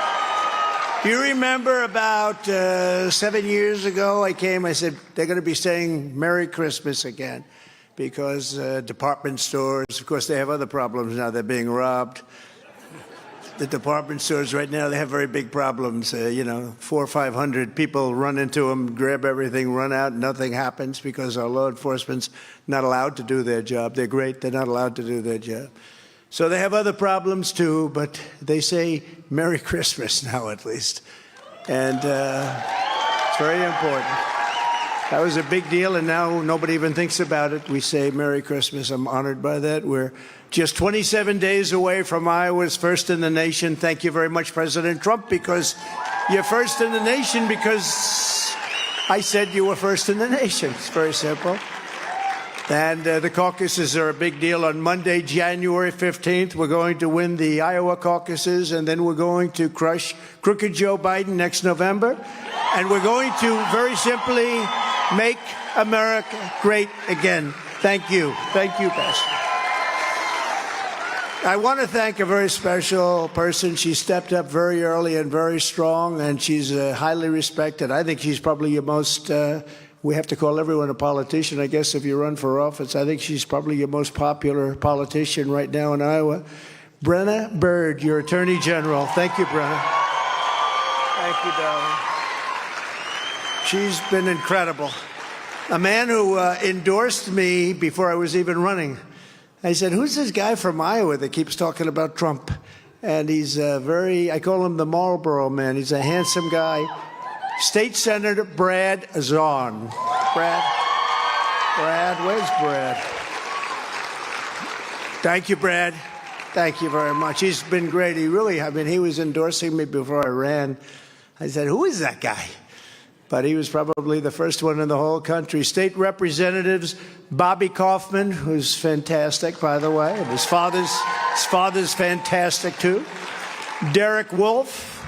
You remember about 7 years ago, I came, I said, they're going to be saying Merry Christmas again, because department stores, of course, they have other problems now. They're being robbed. the department stores right now, they have very big problems. 400 or 500 people run into them, grab everything, run out, nothing happens because our law enforcement's not allowed to do their job. They're great, they're not allowed to do their job. So they have other problems too, but they say Merry Christmas now at least. And it's very important. That was a big deal, and now nobody even thinks about it. We say Merry Christmas. I'm honored by that. We're just 27 days away from Iowa's first in the nation. Thank you very much, President Trump, because you're first in the nation because I said you were first in the nation. It's very simple. And the caucuses are a big deal. On Monday, January 15th, we're going to win the Iowa caucuses, and then we're going to crush crooked Joe Biden next November. And we're going to, very simply, make America great again. Thank you. Thank you, Pastor. I want to thank a very special person. She stepped up very early and very strong, and she's highly respected. I think she's probably your most... we have to call everyone a politician, I guess, if you run for office. I think she's probably your most popular politician right now in Iowa. Brenna Bird, your Attorney General. Thank you, Brenna. Thank you, darling. She's been incredible. A man who endorsed me before I was even running. I said, who's this guy from Iowa that keeps talking about Trump? And he's I call him the Marlboro Man. He's a handsome guy. State Senator Brad Zahn. Brad, where's Brad? Thank you, Brad. Thank you very much. He's been great. He was endorsing me before I ran. I said, who is that guy? But he was probably the first one in the whole country. State Representatives Bobby Kaufman, who's fantastic, by the way, and his father's fantastic too. Derek Wolf,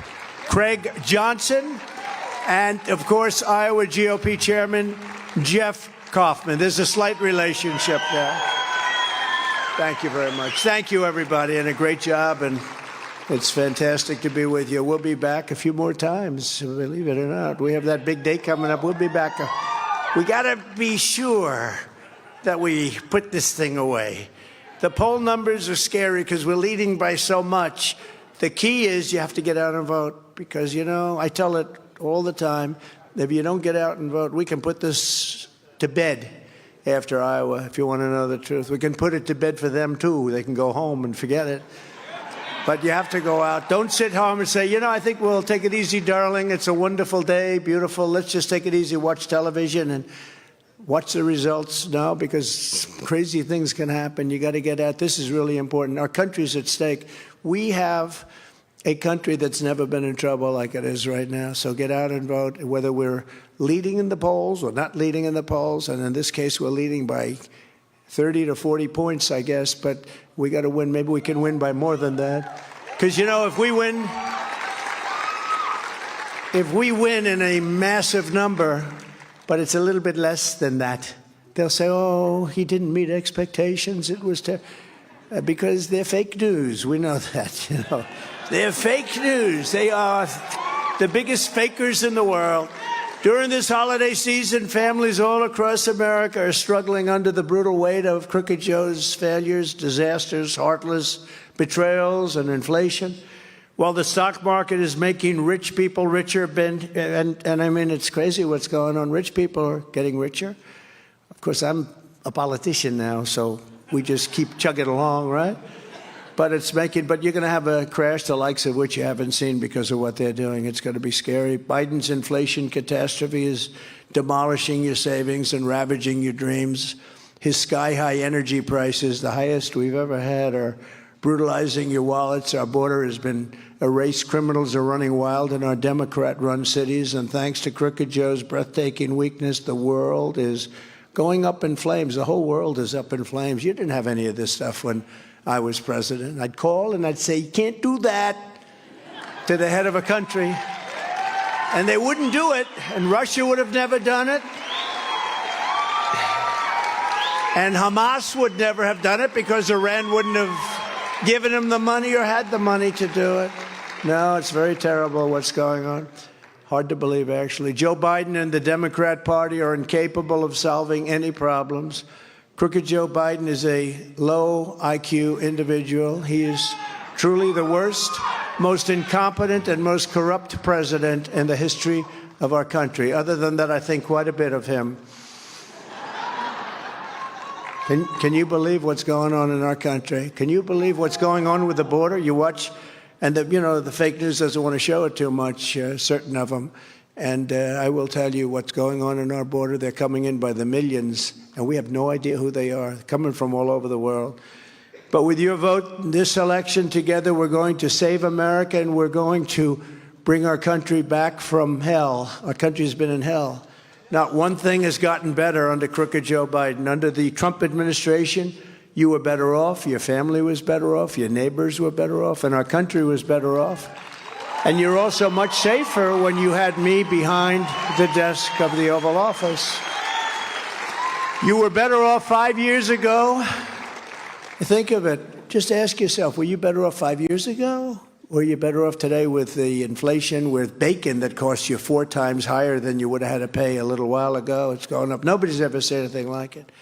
Craig Johnson, and of course Iowa GOP Chairman Jeff Kaufman. There's a slight relationship there. Thank you very much. Thank you, everybody, and a great job. And it's fantastic to be with you. We'll be back a few more times, believe it or not. We have that big day coming up. We'll be back. We got to be sure that we put this thing away. The poll numbers are scary because we're leading by so much. The key is you have to get out and vote because, I tell it all the time, if you don't get out and vote, we can put this to bed after Iowa, if you want to know the truth. We can put it to bed for them, too. They can go home and forget it. But you have to go out. Don't sit home and say, I think we'll take it easy, darling. It's a wonderful day, beautiful. Let's just take it easy, watch television and watch the results. No, because crazy things can happen. You got to get out. This is really important. Our country's at stake. We have a country that's never been in trouble like it is right now. So get out and vote, whether we're leading in the polls or not leading in the polls. And in this case, we're leading by 30 to 40 points, I guess, but we got to win. Maybe we can win by more than that. Because, if we win in a massive number, but it's a little bit less than that, they'll say, oh, he didn't meet expectations. It was because they're fake news. We know that, They're fake news. They are the biggest fakers in the world. During this holiday season, families all across America are struggling under the brutal weight of Crooked Joe's failures, disasters, heartless betrayals, and inflation. While the stock market is making rich people richer, and I mean, it's crazy what's going on. Rich people are getting richer. Of course, I'm a politician now, so we just keep chugging along, right? But you're going to have a crash the likes of which you haven't seen because of what they're doing. It's going to be scary. Biden's inflation catastrophe is demolishing your savings and ravaging your dreams. His sky-high energy prices, the highest we've ever had, are brutalizing your wallets. Our border has been erased. Criminals are running wild in our Democrat-run cities. And thanks to Crooked Joe's breathtaking weakness, the world is going up in flames. The whole world is up in flames. You didn't have any of this stuff when I was president. I'd call and I'd say, you can't do that to the head of a country. And they wouldn't do it. And Russia would have never done it. And Hamas would never have done it because Iran wouldn't have given him the money or had the money to do it. No, it's very terrible what's going on. Hard to believe, actually. Joe Biden and the Democrat Party are incapable of solving any problems. Crooked Joe Biden is a low IQ individual. He is Truly the worst, most incompetent, and most corrupt president in the history of our country. Other than that, I think quite a bit of him. Can you believe what's going on in our country? Can you believe what's going on with the border? You watch, and the fake news doesn't want to show it too much, certain of them. And I will tell you what's going on in our border. They're coming in by the millions, and we have no idea who they are, coming from all over the world. But with your vote in this election, together we're going to save America, and we're going to bring our country back from hell. Our country's been in hell. Not one thing has gotten better under crooked Joe Biden. Under the Trump administration, you were better off, your family was better off, your neighbors were better off, and our country was better off. And you're also much safer when you had me behind the desk of the Oval Office. You were better off 5 years ago. Think of it. Just ask yourself, were you better off 5 years ago? Or are you better off today with the inflation, with bacon that costs you 4 times higher than you would have had to pay a little while ago? It's going up. Nobody's ever said anything like it.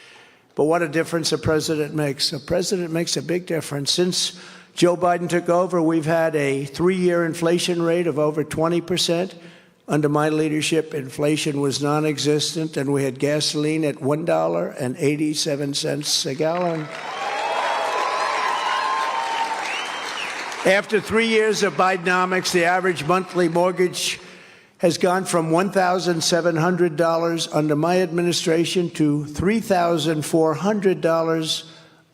But what a difference a president makes. A president makes a big difference. Since Joe Biden took over, we've had a 3-year inflation rate of over 20%. Under my leadership, inflation was non-existent, and we had gasoline at $1.87 a gallon. After 3 years of Bidenomics, the average monthly mortgage has gone from $1,700 under my administration to $3,400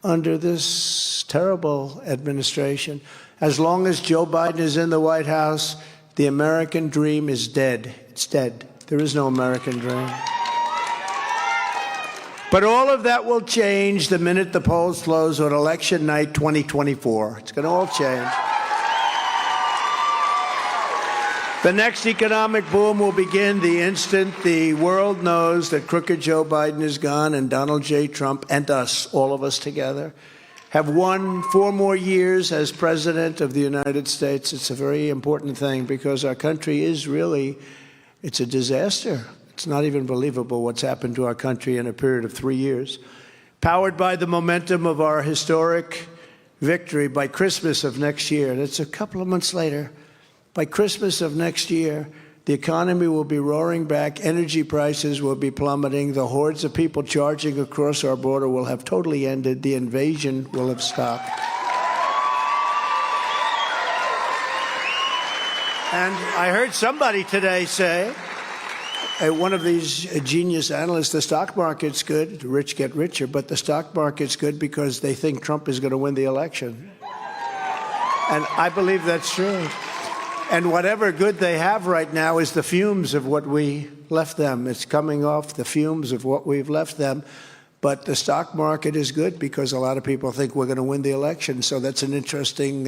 under this terrible administration. As long as Joe Biden is in the White House, the American dream is dead. It's dead. There is no American dream. But all of that will change the minute the polls close on election night 2024. It's going to all change. The next economic boom will begin the instant the world knows that crooked Joe Biden is gone and Donald J. Trump and us, all of us together, have won 4 more years as President of the United States. It's a very important thing because our country is really, it's a disaster. It's not even believable what's happened to our country in a period of 3 years. Powered by the momentum of our historic victory, by Christmas of next year, that's a couple of months later, by Christmas of next year, the economy will be roaring back, energy prices will be plummeting, the hordes of people charging across our border will have totally ended, the invasion will have stopped. And I heard somebody today say, one of these genius analysts, the stock market's good, the rich get richer, but the stock market's good because they think Trump is going to win the election. And I believe that's true. And whatever good they have right now is the fumes of what we left them. It's coming off the fumes of what we've left them. But the stock market is good because a lot of people think we're going to win the election. So that's an interesting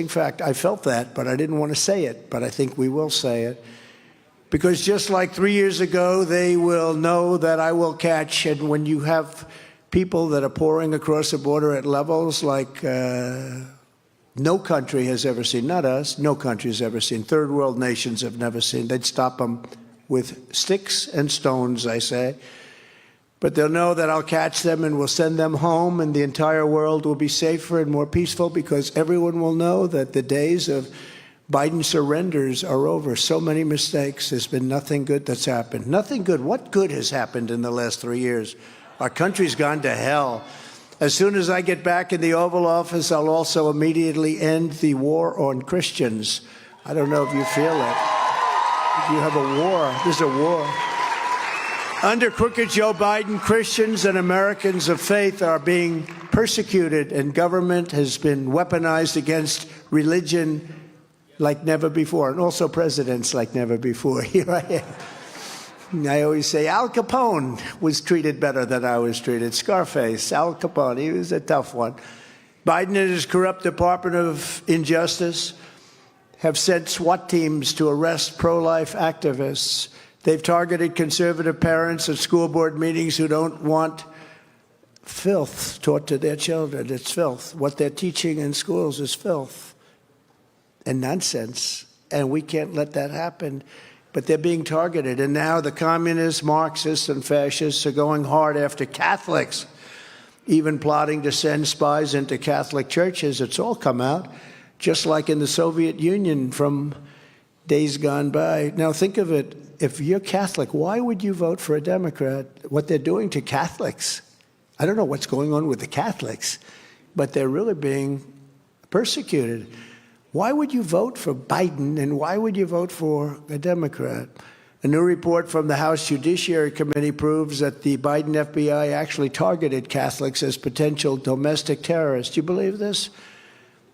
fact. I felt that, but I didn't want to say it. But I think we will say it. Because just like 3 years ago, they will know that I will catch. And when you have people that are pouring across the border at levels like no country has ever seen, not us, no country has ever seen, third world nations have never seen. They'd stop them with sticks and stones, I say. But they'll know that I'll catch them and we'll send them home, and the entire world will be safer and more peaceful because everyone will know that the days of Biden surrenders are over. So many mistakes. There's been nothing good that's happened. Nothing good. What good has happened in the last 3 years? Our country's gone to hell. As soon as I get back in the Oval Office, I'll also immediately end the war on Christians. I don't know if you feel it. If you have a war, there's a war. Under crooked Joe Biden, Christians and Americans of faith are being persecuted, and government has been weaponized against religion like never before, and also presidents like never before. Here I am. I always say Al Capone was treated better than I was treated. Scarface, Al Capone, he was a tough one. Biden and his corrupt Department of Injustice have sent SWAT teams to arrest pro-life activists. They've targeted conservative parents at school board meetings who don't want filth taught to their children. It's filth. What they're teaching in schools is filth and nonsense, and we can't let that happen. But they're being targeted, and now the communists, Marxists, and fascists are going hard after Catholics. even plotting to send spies into Catholic churches. It's all come out, just like in the Soviet Union from days gone by. Now think of it, if you're Catholic, why would you vote for a Democrat? What they're doing to Catholics, I don't know what's going on with the Catholics, but they're really being persecuted. Why would you vote for Biden, and why would you vote for a Democrat? A new report from the House Judiciary Committee proves that the Biden FBI actually targeted Catholics as potential domestic terrorists. Do you believe this?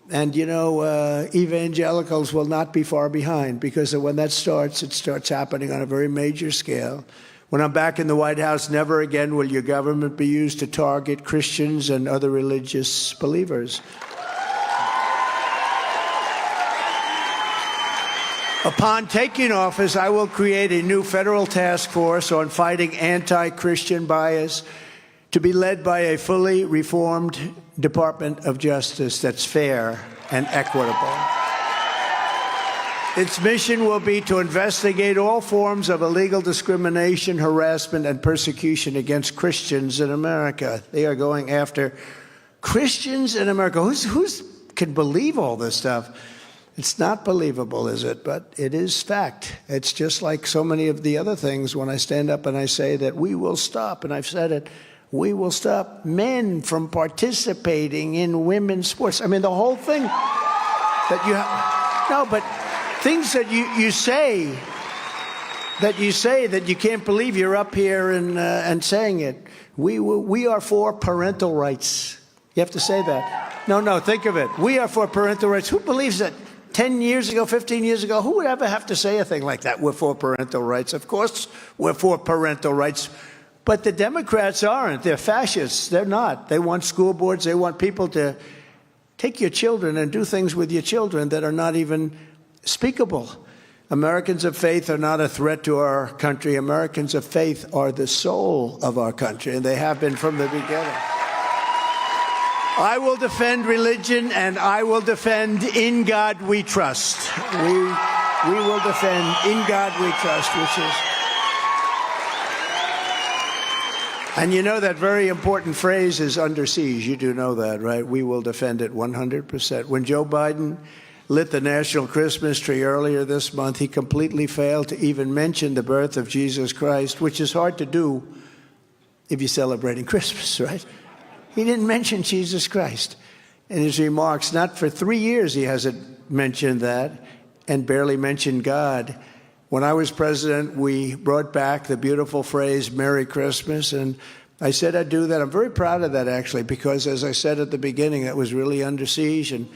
And, you know, evangelicals will not be far behind, because when that starts, it starts happening on a very major scale. When I'm back in the White House, never again will your government be used to target Christians and other religious believers. Upon taking office, I will create a new federal task force on fighting anti-Christian bias, to be led by a fully reformed Department of Justice that's fair and equitable. Its mission will be to investigate all forms of illegal discrimination, harassment, and persecution against Christians in America. They are going after Christians in America. Who's can believe all this stuff? It's not believable, is it? But it is fact. It's just like so many of the other things when I stand up and I say that we will stop, and I've said it, we will stop men from participating in women's sports. I mean, the whole thing that you have, no, but things that you say that you can't believe you're up here and saying it. We are for parental rights. You have to say that. No, think of it. We are for parental rights. Who believes that? 10 years ago, 15 years ago, who would ever have to say a thing like that? We're for parental rights. Of course we're for parental rights. But the Democrats aren't. They're fascists. They're not. They want school boards. They want people to take your children and do things with your children that are not even speakable. Americans of faith are not a threat to our country. Americans of faith are the soul of our country, and they have been from the beginning. I will defend religion, and I will defend In God We Trust. We will defend In God We Trust, which is... And you know that very important phrase is under siege. You do know that, right? We will defend it 100%. When Joe Biden lit the national Christmas tree earlier this month, he completely failed to even mention the birth of Jesus Christ, which is hard to do if you're celebrating Christmas, right? He didn't mention Jesus Christ in his remarks. Not for 3 years he hasn't mentioned that, and barely mentioned God. When I was president, we brought back the beautiful phrase, Merry Christmas, and I said I'd do that. I'm very proud of that, actually, because as I said at the beginning, that was really under siege. And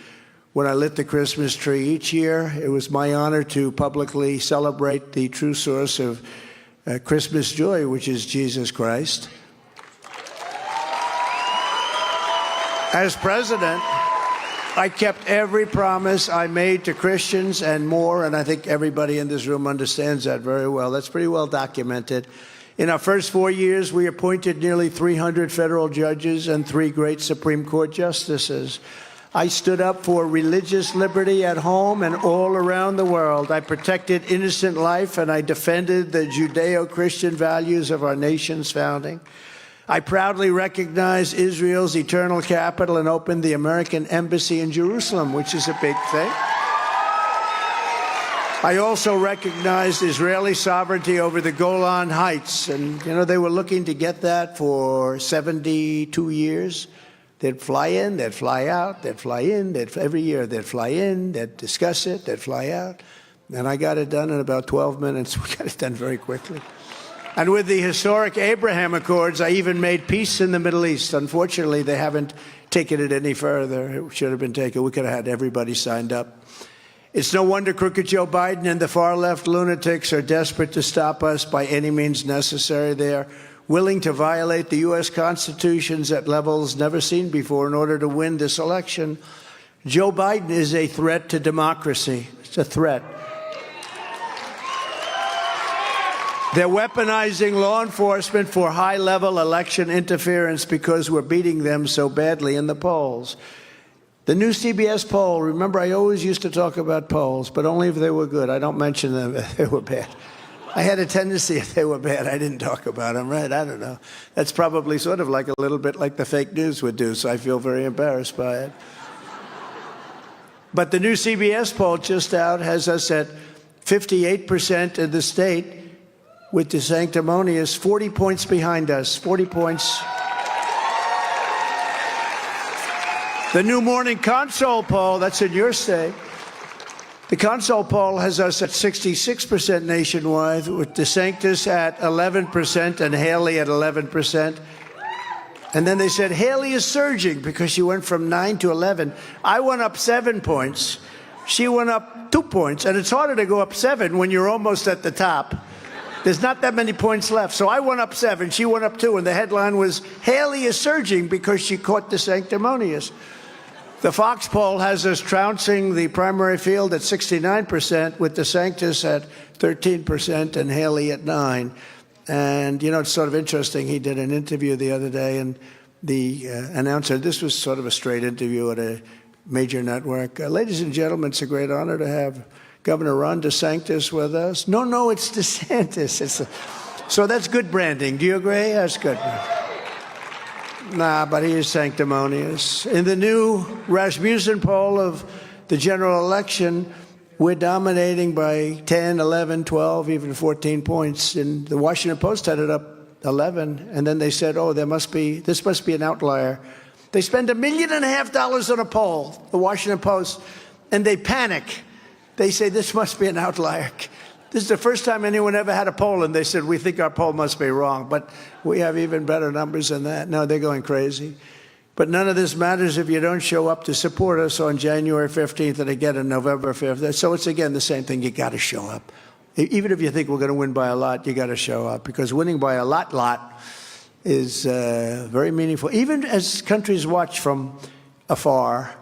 when I lit the Christmas tree each year, it was my honor to publicly celebrate the true source of Christmas joy, which is Jesus Christ. As president, I kept every promise I made to Christians and more, and I think everybody in this room understands that very well. That's pretty well documented. In our first 4 years, we appointed nearly 300 federal judges and 3 great Supreme Court justices. I stood up for religious liberty at home and all around the world. I protected innocent life, and I defended the Judeo-Christian values of our nation's founding. I proudly recognized Israel's eternal capital and opened the American embassy in Jerusalem, which is a big thing. I also recognized Israeli sovereignty over the Golan Heights. And, you know, they were looking to get that for 72 years. They'd fly in, they'd fly out, they'd fly in, every year they'd fly in, they'd discuss it, they'd fly out. And I got it done in about 12 minutes. We got it done very quickly. And with the historic Abraham Accords, I even made peace in the Middle East. Unfortunately, they haven't taken it any further. It should have been taken. We could have had everybody signed up. It's no wonder crooked Joe Biden and the far-left lunatics are desperate to stop us by any means necessary. They are willing to violate the U.S. Constitution at levels never seen before in order to win this election. Joe Biden is a threat to democracy. It's a threat. They're weaponizing law enforcement for high-level election interference because we're beating them so badly in the polls. The new CBS poll, remember I always used to talk about polls, but only if they were good. I don't mention them if they were bad. I had a tendency, if they were bad, I didn't talk about them, right? I don't know. That's probably sort of like a little bit like the fake news would do, so I feel very embarrassed by it. But the new CBS poll just out has us at 58% of the state with the sanctimonious, 40 points behind us, 40 points. The new Morning Consult poll, that's in your state. The Consult poll has us at 66% nationwide, with DeSantis at 11% and Haley at 11%. And then they said Haley is surging because she went from 9 to 11. I went up 7 points. She went up 2 points. And it's harder to go up 7 when you're almost at the top. There's not that many points left. So I went up 7. She went up 2. And the headline was, Haley is surging because she caught the sanctimonious. The Fox poll has us trouncing the primary field at 69%, with DeSantis at 13% and Haley at 9%. And, you know, it's sort of interesting. He did an interview the other day, and the announcer, this was sort of a straight interview at a major network. Ladies and gentlemen, it's a great honor to have Governor Ron DeSantis with us. No, it's DeSantis. So that's good branding. Do you agree? That's good. Nah, but he is sanctimonious. In the new Rasmussen poll of the general election, we're dominating by 10, 11, 12, even 14 points. And the Washington Post had it up 11. And then they said, oh, this must be an outlier. They spend $1.5 million on a poll, the Washington Post, and they panic. They say, this must be an outlier. This is the first time anyone ever had a poll, and they said, we think our poll must be wrong. But we have even better numbers than that. No, they're going crazy. But none of this matters if you don't show up to support us on January 15th and again on November 5th. So it's, again, the same thing. You got to show up. Even if you think we're going to win by a lot, you got to show up, because winning by a lot is very meaningful, even as countries watch from afar,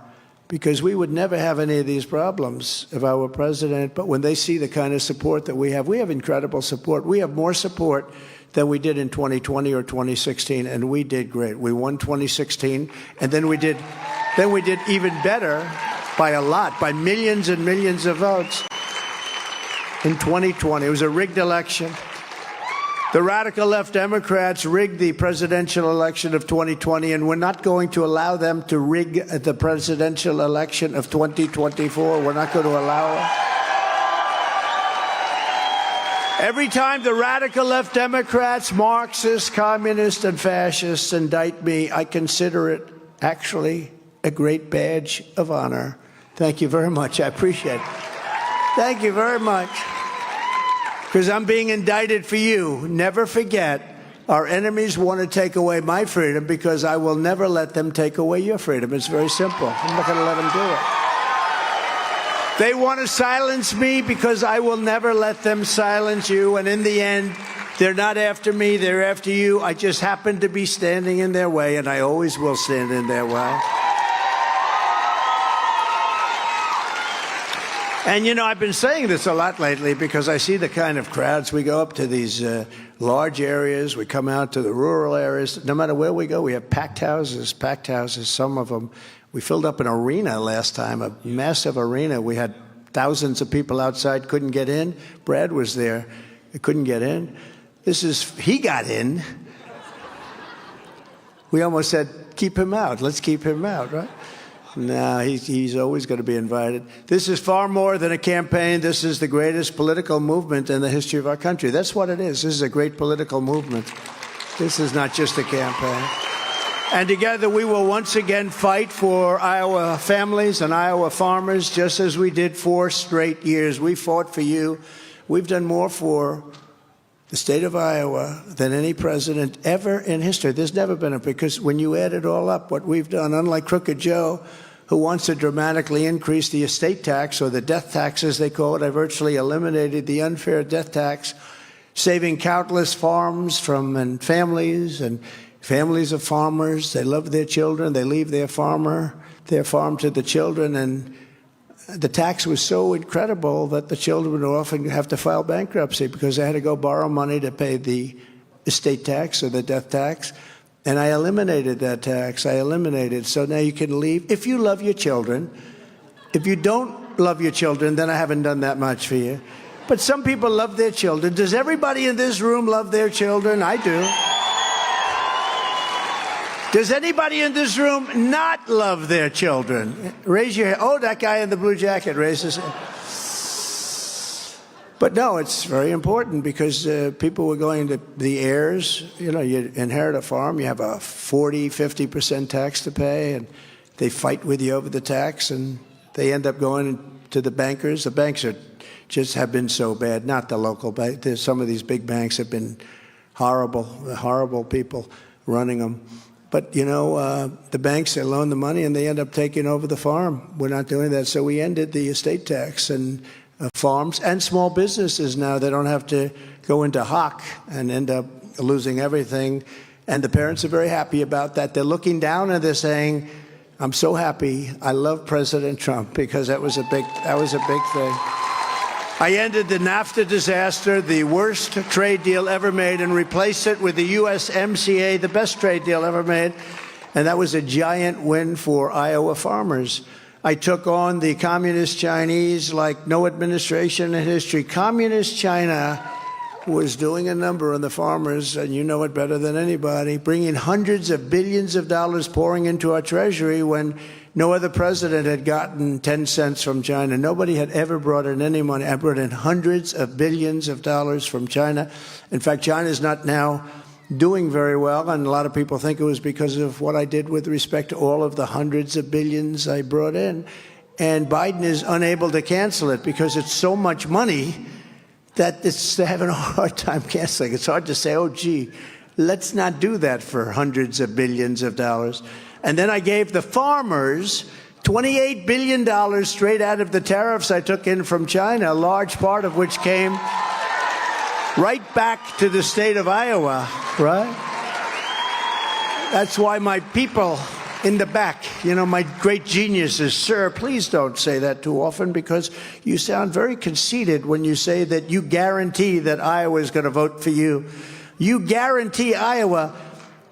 because we would never have any of these problems if I were president. But when they see the kind of support that we have incredible support. We have more support than we did in 2020 or 2016, and we did great. We won 2016, and then we did even better by a lot, by millions and millions of votes in 2020. It was a rigged election. The radical left Democrats rigged the presidential election of 2020, and we're not going to allow them to rig the presidential election of 2024. We're not going to allow it. Every time the radical left Democrats, Marxists, communists, and fascists indict me, I consider it actually a great badge of honor. Thank you very much. I appreciate it. Thank you very much. Because I'm being indicted for you. Never forget, our enemies want to take away my freedom, because I will never let them take away your freedom. It's very simple. I'm not going to let them do it. They want to silence me, because I will never let them silence you. And in the end, they're not after me, they're after you. I just happen to be standing in their way, and I always will stand in their way. And, you know, I've been saying this a lot lately because I see the kind of crowds. We go up to these large areas. We come out to the rural areas. No matter where we go, we have packed houses, some of them. We filled up an arena last time, a massive arena. We had thousands of people outside, couldn't get in. Brad was there. He couldn't get in. He got in. We almost said, keep him out. Let's keep him out, right? No, he's always going to be invited. This is far more than a campaign. This is the greatest political movement in the history of our country. That's what it is. This is a great political movement. This is not just a campaign. And together we will once again fight for Iowa families and Iowa farmers, just as we did 4 straight years. We fought for you. We've done more for the state of Iowa than any president ever in history. There's never been because when you add it all up, what we've done, unlike Crooked Joe, who wants to dramatically increase the estate tax, or the death tax as they call it, I virtually eliminated the unfair death tax, saving countless farms and families of farmers. They love their children. They leave their farm to the children, and the tax was so incredible that the children would often have to file bankruptcy because they had to go borrow money to pay the estate tax or the death tax. And I eliminated that tax. So now you can leave. If you love your children, if you don't love your children, then I haven't done that much for you. But some people love their children. Does everybody in this room love their children? I do. Does anybody in this room not love their children? Raise your hand. Oh, that guy in the blue jacket raises his hand. But no, it's very important because people were going to the heirs. You know, you inherit a farm, you have a 40, 50% tax to pay, and they fight with you over the tax, and they end up going to the bankers. The banks just have been so bad. Not the local bank. Some of these big banks have been horrible, horrible people running them. But, you know, the banks, they loan the money and they end up taking over the farm. We're not doing that. So we ended the estate tax and farms and small businesses now. They don't have to go into hock and end up losing everything. And the parents are very happy about that. They're looking down and they're saying, I'm so happy. I love President Trump, because that was a big thing. I ended the NAFTA disaster, the worst trade deal ever made, and replaced it with the USMCA, the best trade deal ever made. And that was a giant win for Iowa farmers. I took on the communist Chinese like no administration in history. Communist China was doing a number on the farmers, and you know it better than anybody, bringing hundreds of billions of dollars pouring into our treasury when no other president had gotten 10 cents from China. Nobody had ever brought in any money. I brought in hundreds of billions of dollars from China. In fact, China is not now doing very well, and a lot of people think it was because of what I did with respect to all of the hundreds of billions I brought in. And Biden is unable to cancel it because it's so much money that they're having a hard time canceling. It's hard to say, oh, gee, let's not do that for hundreds of billions of dollars. And then I gave the farmers $28 billion straight out of the tariffs I took in from China, a large part of which came right back to the state of Iowa, right? That's why my people in the back, you know, my great geniuses, sir, please don't say that too often, because you sound very conceited when you say that you guarantee that Iowa is going to vote for you. You guarantee Iowa.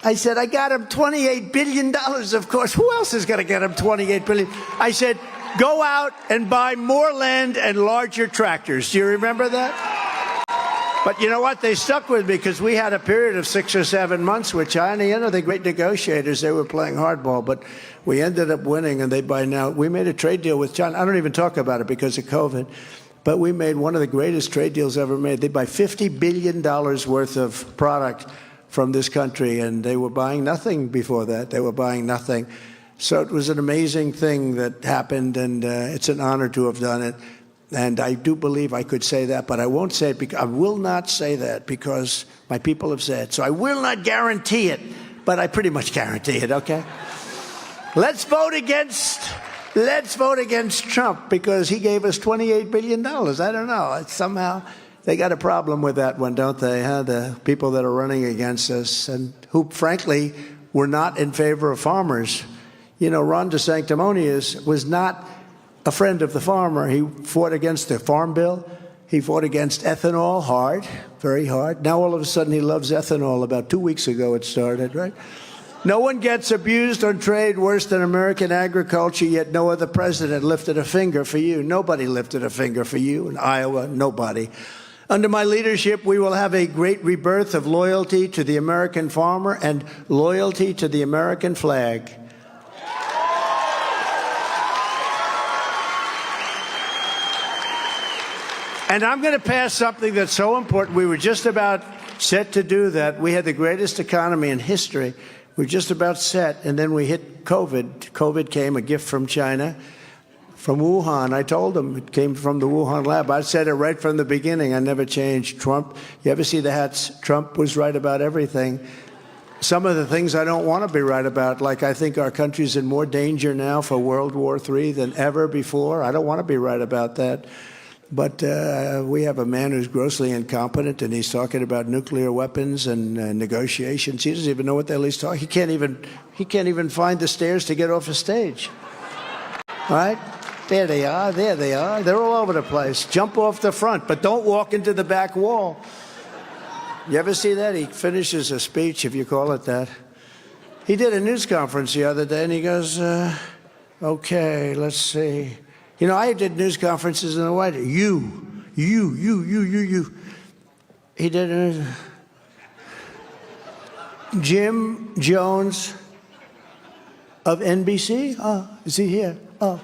I said, I got him $28 billion, of course. Who else is going to get him $28 billion? I said, go out and buy more land and larger tractors. Do you remember that? But you know what? They stuck with me because we had a period of 6 or 7 months with China. You know, the great negotiators, they were playing hardball, but we ended up winning, and we made a trade deal with China. I don't even talk about it because of COVID, but we made one of the greatest trade deals ever made. They buy $50 billion worth of product from this country, and they were buying nothing before that. They were buying nothing. So it was an amazing thing that happened, and it's an honor to have done it. And I do believe I could say that, but I won't say it because I will not say that because my people have said. So I will not guarantee it, but I pretty much guarantee it, okay? Let's vote against Trump because he gave us $28 billion. I don't know. It's somehow they got a problem with that one, don't they? Huh? The people that are running against us and who, frankly, were not in favor of farmers. You know, Ron DeSanctimonious was not a friend of the farmer. He fought against the farm bill. He fought against ethanol hard, very hard. Now all of a sudden he loves ethanol. About 2 weeks ago it started, right? No one gets abused on trade worse than American agriculture, yet no other president lifted a finger for you. Nobody lifted a finger for you in Iowa, nobody. Under my leadership, we will have a great rebirth of loyalty to the American farmer and loyalty to the American flag. And I'm going to pass something that's so important. We were just about set to do that. We had the greatest economy in history. We were just about set, and then we hit COVID. COVID came, a gift from China, from Wuhan. I told them it came from the Wuhan lab. I said it right from the beginning. I never changed. Trump, you ever see the hats? Trump was right about everything. Some of the things I don't want to be right about, like I think our country's in more danger now for World War III than ever before. I don't want to be right about that. But we have a man who's grossly incompetent, and he's talking about nuclear weapons and negotiations. He doesn't even know what the hell he's talking. He can't even find the stairs to get off a stage. Right? There they are. There they are. They're all over the place. Jump off the front, but don't walk into the back wall. You ever see that? He finishes a speech, if you call it that. He did a news conference the other day, and he goes, okay, let's see. You know, I did news conferences in the White House. You. He did Jim Jones of NBC? Oh, is he here? Oh.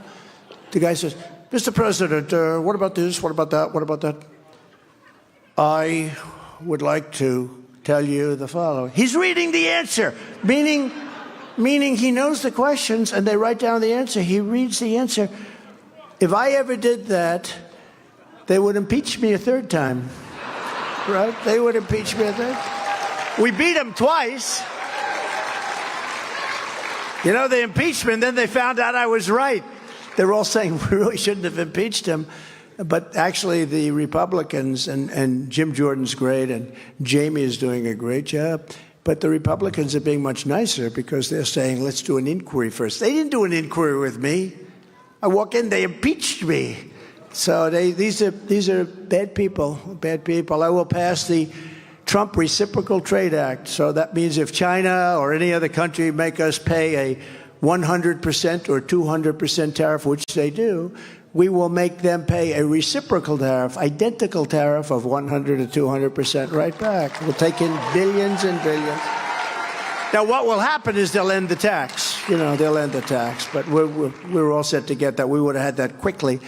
The guy says, Mr. President, what about this? What about that? What about that? I would like to tell you the following. He's reading the answer, meaning he knows the questions and they write down the answer. He reads the answer. If I ever did that, they would impeach me a third time, right? They would impeach me a third. We beat him twice. You know, they impeached me and then they found out I was right. They're all saying we really shouldn't have impeached him. But actually, the Republicans, and Jim Jordan's great, and Jamie is doing a great job, but the Republicans are being much nicer because they're saying, let's do an inquiry first. They didn't do an inquiry with me. I walk in, they impeached me. So these are bad people, bad people. I will pass the Trump Reciprocal Trade Act. So that means if China or any other country make us pay a 100% or 200% tariff, which they do, we will make them pay a reciprocal tariff, identical tariff of 100 or 200% right back. We'll take in billions and billions. Now, what will happen is they'll end the tax. You know, they'll end the tax. But we're all set to get that. We would have had that quickly.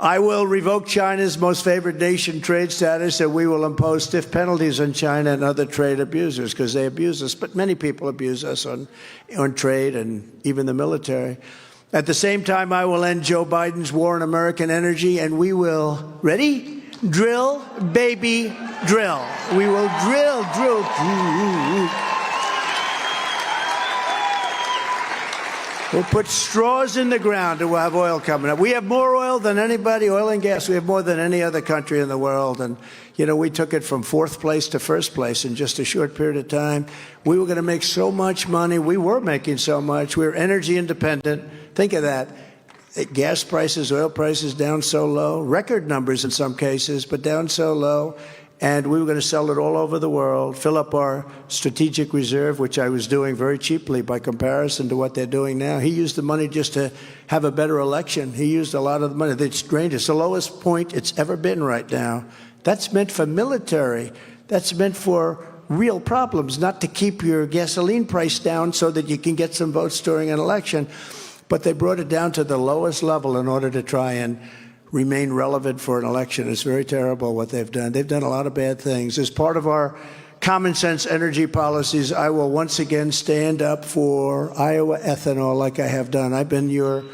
I will revoke China's most favored nation trade status, and we will impose stiff penalties on China and other trade abusers because they abuse us. But many people abuse us on trade and even the military. At the same time, I will end Joe Biden's war on American energy, and we will, ready? Drill, baby, drill. We will drill. We'll put straws in the ground and we'll have oil coming up. We have more oil than anybody, oil and gas. We have more than any other country in the world. And, you know, we took it from fourth place to first place in just a short period of time. We were going to make so much money. We were making so much. We were energy independent. Think of that. Gas prices, oil prices down so low. Record numbers in some cases, but down so low. And we were going to sell it all over the world, fill up our strategic reserve, which I was doing very cheaply by comparison to what they're doing now. He used the money just to have a better election. He used a lot of the money. It's drained. It's the lowest point it's ever been right now. That's meant for military. That's meant for real problems, not to keep your gasoline price down so that you can get some votes during an election. But they brought it down to the lowest level in order to try and remain relevant for an election. It's very terrible what they've done. They've done a lot of bad things. As part of our common sense energy policies, I will once again stand up for Iowa ethanol like I have done. I've been your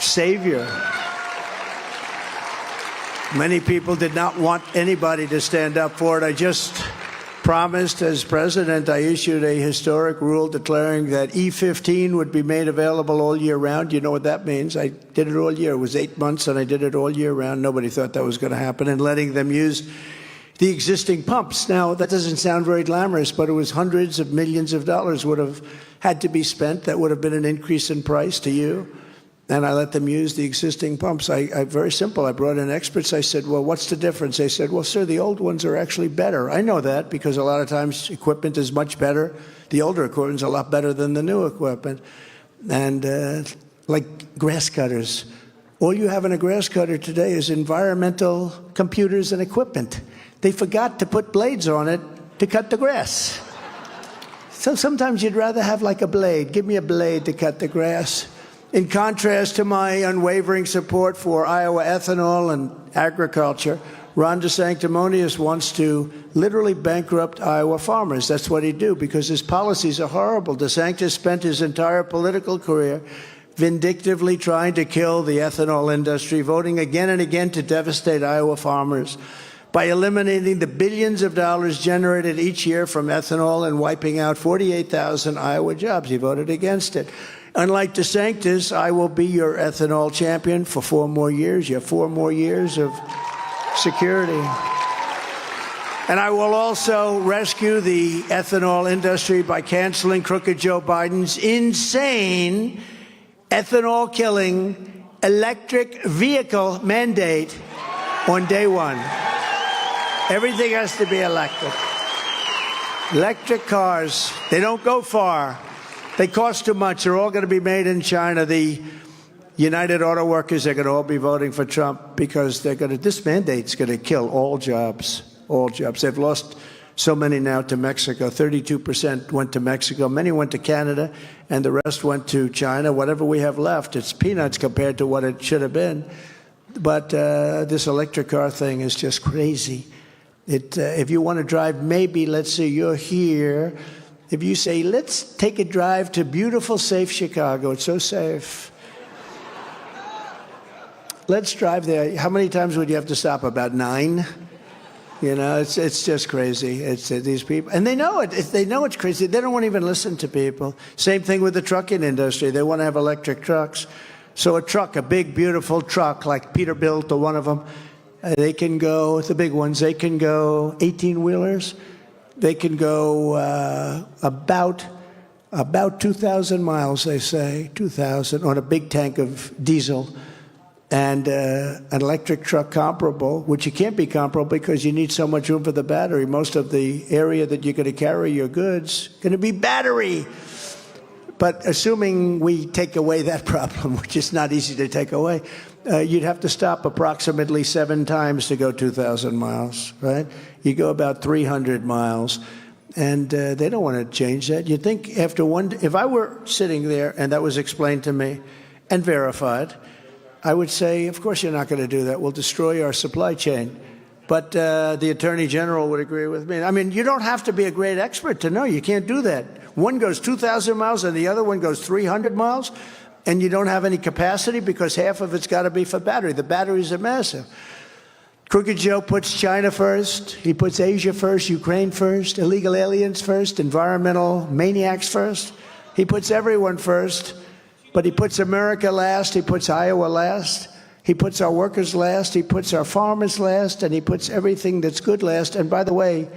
savior. Many people did not want anybody to stand up for it. I just promised as president, I issued a historic rule declaring that E15 would be made available all year round. You know what that means. I did it all year. It was 8 months, and I did it all year round. Nobody thought that was going to happen, and letting them use the existing pumps. Now, that doesn't sound very glamorous, but it was hundreds of millions of dollars would have had to be spent. That would have been an increase in price to you. And I let them use the existing pumps. Very simple. I brought in experts. I said, well, what's the difference? They said, well, sir, the old ones are actually better. I know that because a lot of times equipment is much better. The older equipment is a lot better than the new equipment. And like grass cutters. All you have in a grass cutter today is environmental computers and equipment. They forgot to put blades on it to cut the grass. So sometimes you'd rather have like a blade. Give me a blade to cut the grass. In contrast to my unwavering support for Iowa ethanol and agriculture, Ron DeSanctimonious wants to literally bankrupt Iowa farmers. That's what he'd do because his policies are horrible. DeSantis spent his entire political career vindictively trying to kill the ethanol industry, voting again and again to devastate Iowa farmers by eliminating the billions of dollars generated each year from ethanol and wiping out 48,000 Iowa jobs. He voted against it. Unlike DeSantis, I will be your ethanol champion for 4 more years. You have 4 more years of security. And I will also rescue the ethanol industry by canceling crooked Joe Biden's insane ethanol-killing electric vehicle mandate on day one. Everything has to be electric. Electric cars, they don't go far. They cost too much. They're all going to be made in China. The United Auto Workers are going to all be voting for Trump because this mandate's going to kill all jobs, all jobs. They've lost so many now to Mexico. 32% went to Mexico. Many went to Canada, and the rest went to China. Whatever we have left, it's peanuts compared to what it should have been. But this electric car thing is just crazy. If you want to drive, maybe, let's say you're here. If you say, let's take a drive to beautiful, safe Chicago. It's so safe. Let's drive there. How many times would you have to stop? About 9? You know, it's just crazy. It's these people, and they know it. They know it's crazy. They don't want to even listen to people. Same thing with the trucking industry. They want to have electric trucks. So a truck, a big, beautiful truck like Peterbilt or one of them, they can go, the big ones, they can go 18-wheelers. They can go about 2,000 miles, they say, 2,000 on a big tank of diesel. And an electric truck comparable, which you can't be comparable because you need so much room for the battery. Most of the area that you're going to carry your goods going to be battery. But assuming we take away that problem, which is not easy to take away, you'd have to stop approximately 7 times to go 2,000 miles, right? You go about 300 miles. And they don't want to change that. You'd think after if I were sitting there and that was explained to me and verified, I would say, of course you're not going to do that. We'll destroy our supply chain. But the Attorney General would agree with me. I mean, you don't have to be a great expert to know. You can't do that. One goes 2,000 miles and the other one goes 300 miles, and you don't have any capacity because half of it's got to be for battery. The batteries are massive. Crooked Joe puts China first. He puts Asia first, Ukraine first, illegal aliens first, environmental maniacs first. He puts everyone first. But he puts America last, he puts Iowa last, he puts our workers last, he puts our farmers last, and he puts everything that's good last. And by the way,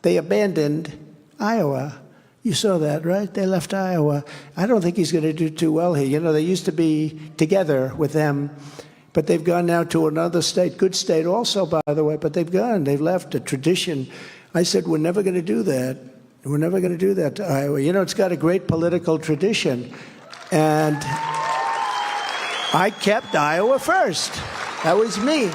they abandoned Iowa. You saw that, right? They left Iowa. I don't think he's going to do too well here. You know, they used to be together with them, but they've gone now to another state, good state also, by the way, but they've left a tradition. I said, we're never going to do that. We're never going to do that to Iowa. You know, it's got a great political tradition. And I kept Iowa first. That was me.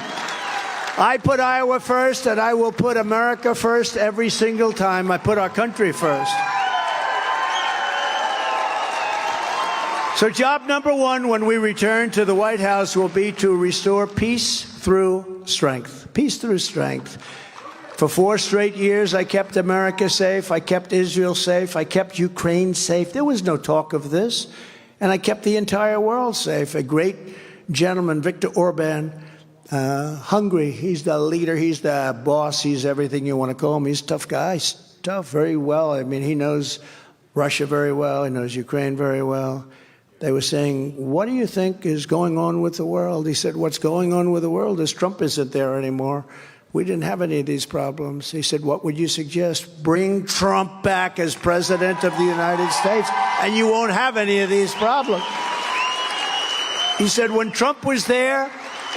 I put Iowa first, and I will put America first every single time. I put our country first. So job number 1 when we return to the White House will be to restore peace through strength. Peace through strength. For 4 straight years, I kept America safe. I kept Israel safe. I kept Ukraine safe. There was no talk of this. And I kept the entire world safe. A great gentleman, Viktor Orban, Hungary. He's the leader. He's the boss. He's everything you want to call him. He's a tough guy. Tough, very well. I mean, he knows Russia very well. He knows Ukraine very well. They were saying, what do you think is going on with the world? He said, what's going on with the world is Trump isn't there anymore. We didn't have any of these problems. He said, what would you suggest? Bring Trump back as president of the United States, and you won't have any of these problems. He said, when Trump was there,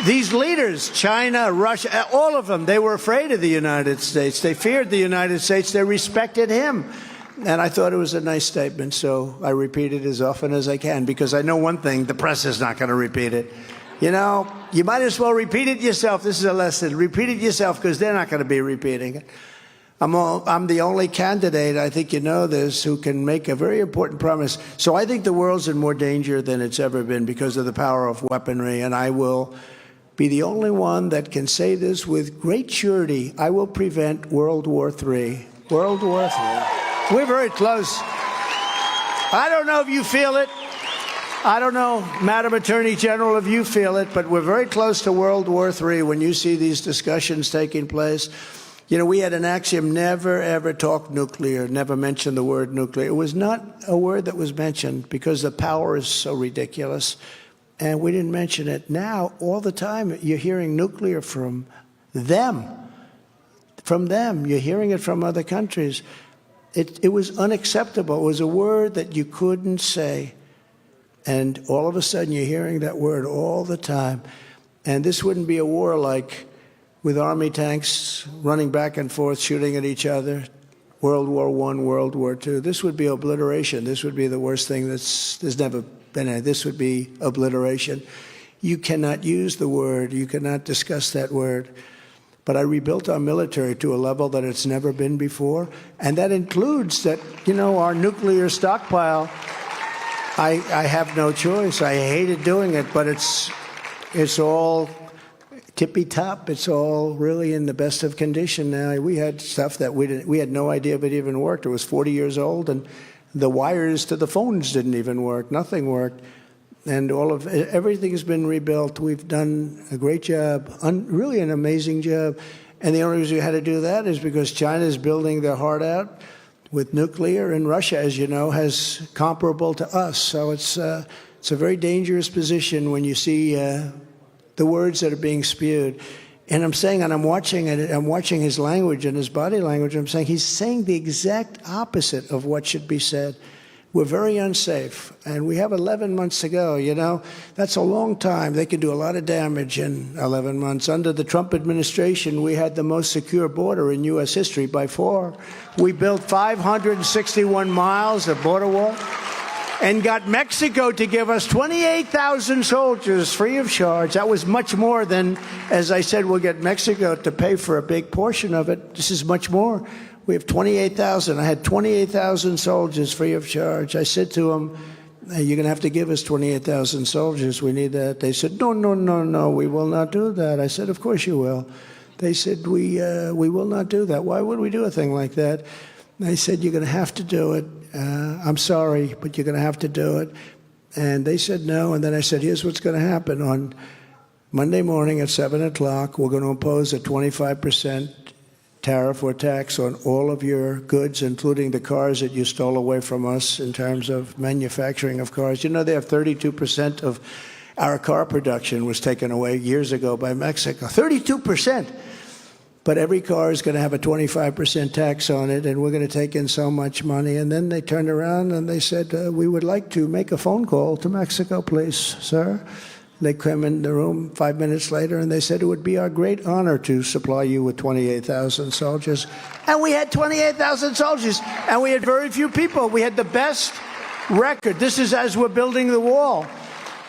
these leaders, China, Russia, all of them, they were afraid of the United States. They feared the United States. They respected him. And I thought it was a nice statement, so I repeat it as often as I can, because I know one thing, the press is not going to repeat it. You know, you might as well repeat it yourself. This is a lesson. Repeat it yourself, because they're not going to be repeating it. I'm the only candidate, I think you know this, who can make a very important promise. So I think the world's in more danger than it's ever been because of the power of weaponry, and I will be the only one that can say this with great surety. I will prevent World War III. World War III. We're very close. I don't know if you feel it. I don't know, Madam Attorney General, if you feel it, but we're very close to World War III when you see these discussions taking place. You know, we had an axiom, never, ever talk nuclear, never mention the word nuclear. It was not a word that was mentioned because the power is so ridiculous, and we didn't mention it. Now, all the time, you're hearing nuclear from them. From them. You're hearing it from other countries. It was unacceptable. It was a word that you couldn't say. And all of a sudden, you're hearing that word all the time. And this wouldn't be a war like with army tanks running back and forth, shooting at each other. World War I, World War II. This would be obliteration. This would be the worst thing there's never been. This would be obliteration. You cannot use the word. You cannot discuss that word. But I rebuilt our military to a level that it's never been before. And that includes that, our nuclear stockpile. I have no choice. I hated doing it, but it's all tippy-top. It's all really in the best of condition now. We had stuff that we had no idea if it even worked. It was 40 years old, and the wires to the phones didn't even work. Nothing worked. And everything's been rebuilt. We've done a great job, really an amazing job. And the only reason we had to do that is because China's building their heart out with nuclear, and Russia, as you know, has comparable to us. So it's a very dangerous position when you see the words that are being spewed. And I'm saying, and I'm watching it, I'm watching his language and his body language, I'm saying he's saying the exact opposite of what should be said. We're very unsafe, and we have 11 months to go, That's a long time. They could do a lot of damage in 11 months. Under the Trump administration, we had the most secure border in U.S. history by far. We built 561 miles of border wall and got Mexico to give us 28,000 soldiers free of charge. That was much more than, as I said, we'll get Mexico to pay for a big portion of it. This is much more. We have 28,000. I had 28,000 soldiers free of charge. I said to them, hey, you're going to have to give us 28,000 soldiers. We need that. They said, no, we will not do that. I said, of course you will. They said, we will not do that. Why would we do a thing like that? They said, you're going to have to do it. I'm sorry, but you're going to have to do it. And they said no. And then I said, here's what's going to happen. On Monday morning at 7 o'clock, we're going to impose a 25% tariff or tax on all of your goods, including the cars that you stole away from us in terms of manufacturing of cars. They have 32% of our car production was taken away years ago by Mexico. 32%. But every car is going to have a 25% tax on it, and we're going to take in so much money. And then they turned around and they said, we would like to make a phone call to Mexico, please, sir. They came in the room 5 minutes later, and they said it would be our great honor to supply you with 28,000 soldiers. And we had 28,000 soldiers, and we had very few people. We had the best record. This is as we're building the wall.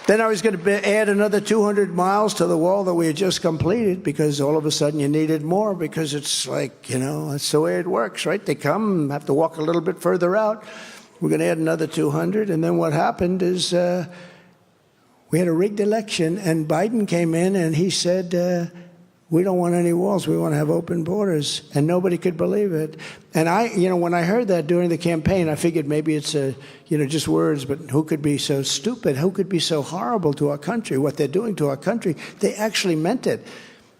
Then I was going to add another 200 miles to the wall that we had just completed, because all of a sudden you needed more, because it's like, that's the way it works, right? They come, have to walk a little bit further out. We're going to add another 200. And then what happened is we had a rigged election, and Biden came in and he said, we don't want any walls. We want to have open borders. And nobody could believe it. And when I heard that during the campaign, I figured maybe it's just words, but who could be so stupid? Who could be so horrible to our country? What they're doing to our country, they actually meant it,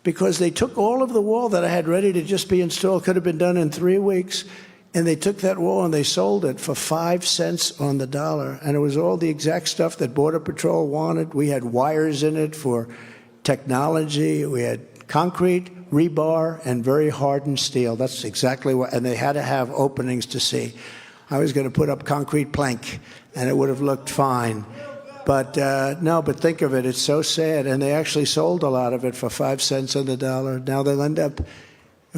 because they took all of the wall that I had ready to just be installed, could have been done in 3 weeks. And they took that wall and they sold it for 5 cents on the dollar. And it was all the exact stuff that Border Patrol wanted. We had wires in it for technology. We had concrete, rebar, and very hardened steel. That's exactly what, and they had to have openings to see. I was going to put up concrete plank, and it would have looked fine. But no, but think of it, it's so sad. And they actually sold a lot of it for 5 cents on the dollar. Now they'll end up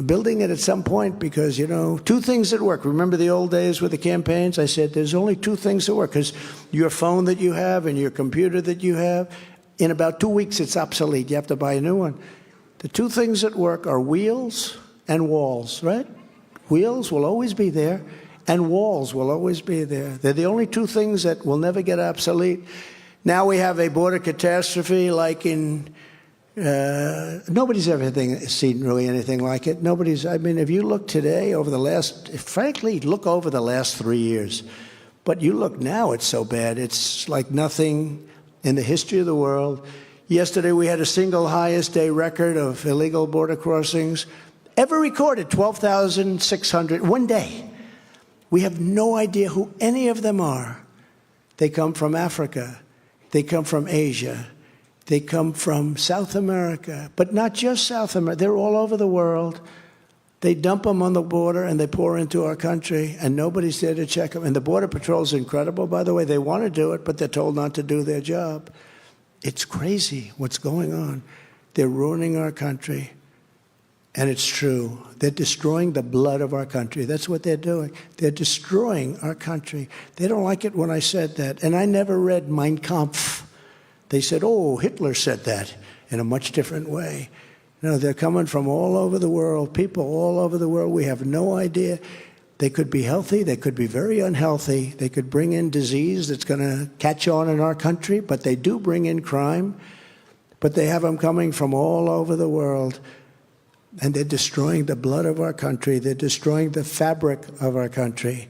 building it at some point, because, 2 things that work. Remember the old days with the campaigns? I said there's only 2 things that work, because your phone that you have and your computer that you have, in about 2 weeks it's obsolete. You have to buy a new one. The 2 things that work are wheels and walls, right? Wheels will always be there, and walls will always be there. They're the only 2 things that will never get obsolete. Now we have a border catastrophe like in nobody's ever seen really anything like it. If you look today over the last 3 years. But you look now, it's so bad. It's like nothing in the history of the world. Yesterday we had a single highest day record of illegal border crossings ever recorded, 12,600, one day. We have no idea who any of them are. They come from Africa. They come from Asia. They come from South America, but not just South America. They're all over the world. They dump them on the border and they pour into our country, and nobody's there to check them. And the Border Patrol is incredible, by the way. They want to do it, but they're told not to do their job. It's crazy what's going on. They're ruining our country. And it's true. They're destroying the blood of our country. That's what they're doing. They're destroying our country. They don't like it when I said that. And I never read Mein Kampf. They said, oh, Hitler said that in a much different way. No, they're coming from all over the world, people all over the world. We have no idea. They could be healthy. They could be very unhealthy. They could bring in disease that's going to catch on in our country, but they do bring in crime. But they have them coming from all over the world. And they're destroying the blood of our country. They're destroying the fabric of our country.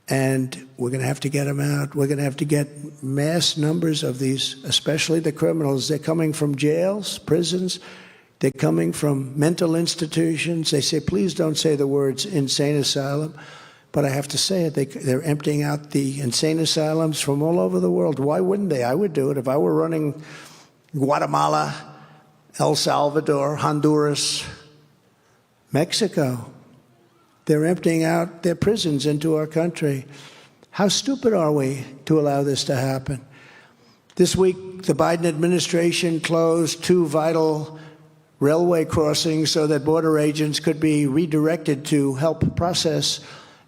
And we're going to have to get them out. We're going to have to get mass numbers of these, especially the criminals. They're coming from jails, prisons. They're coming from mental institutions. They say, please don't say the words insane asylum. But I have to say it. They're emptying out the insane asylums from all over the world. Why wouldn't they? I would do it if I were running Guatemala, El Salvador, Honduras, Mexico. They're emptying out their prisons into our country. How stupid are we to allow this to happen? This week, the Biden administration closed 2 vital railway crossings so that border agents could be redirected to help process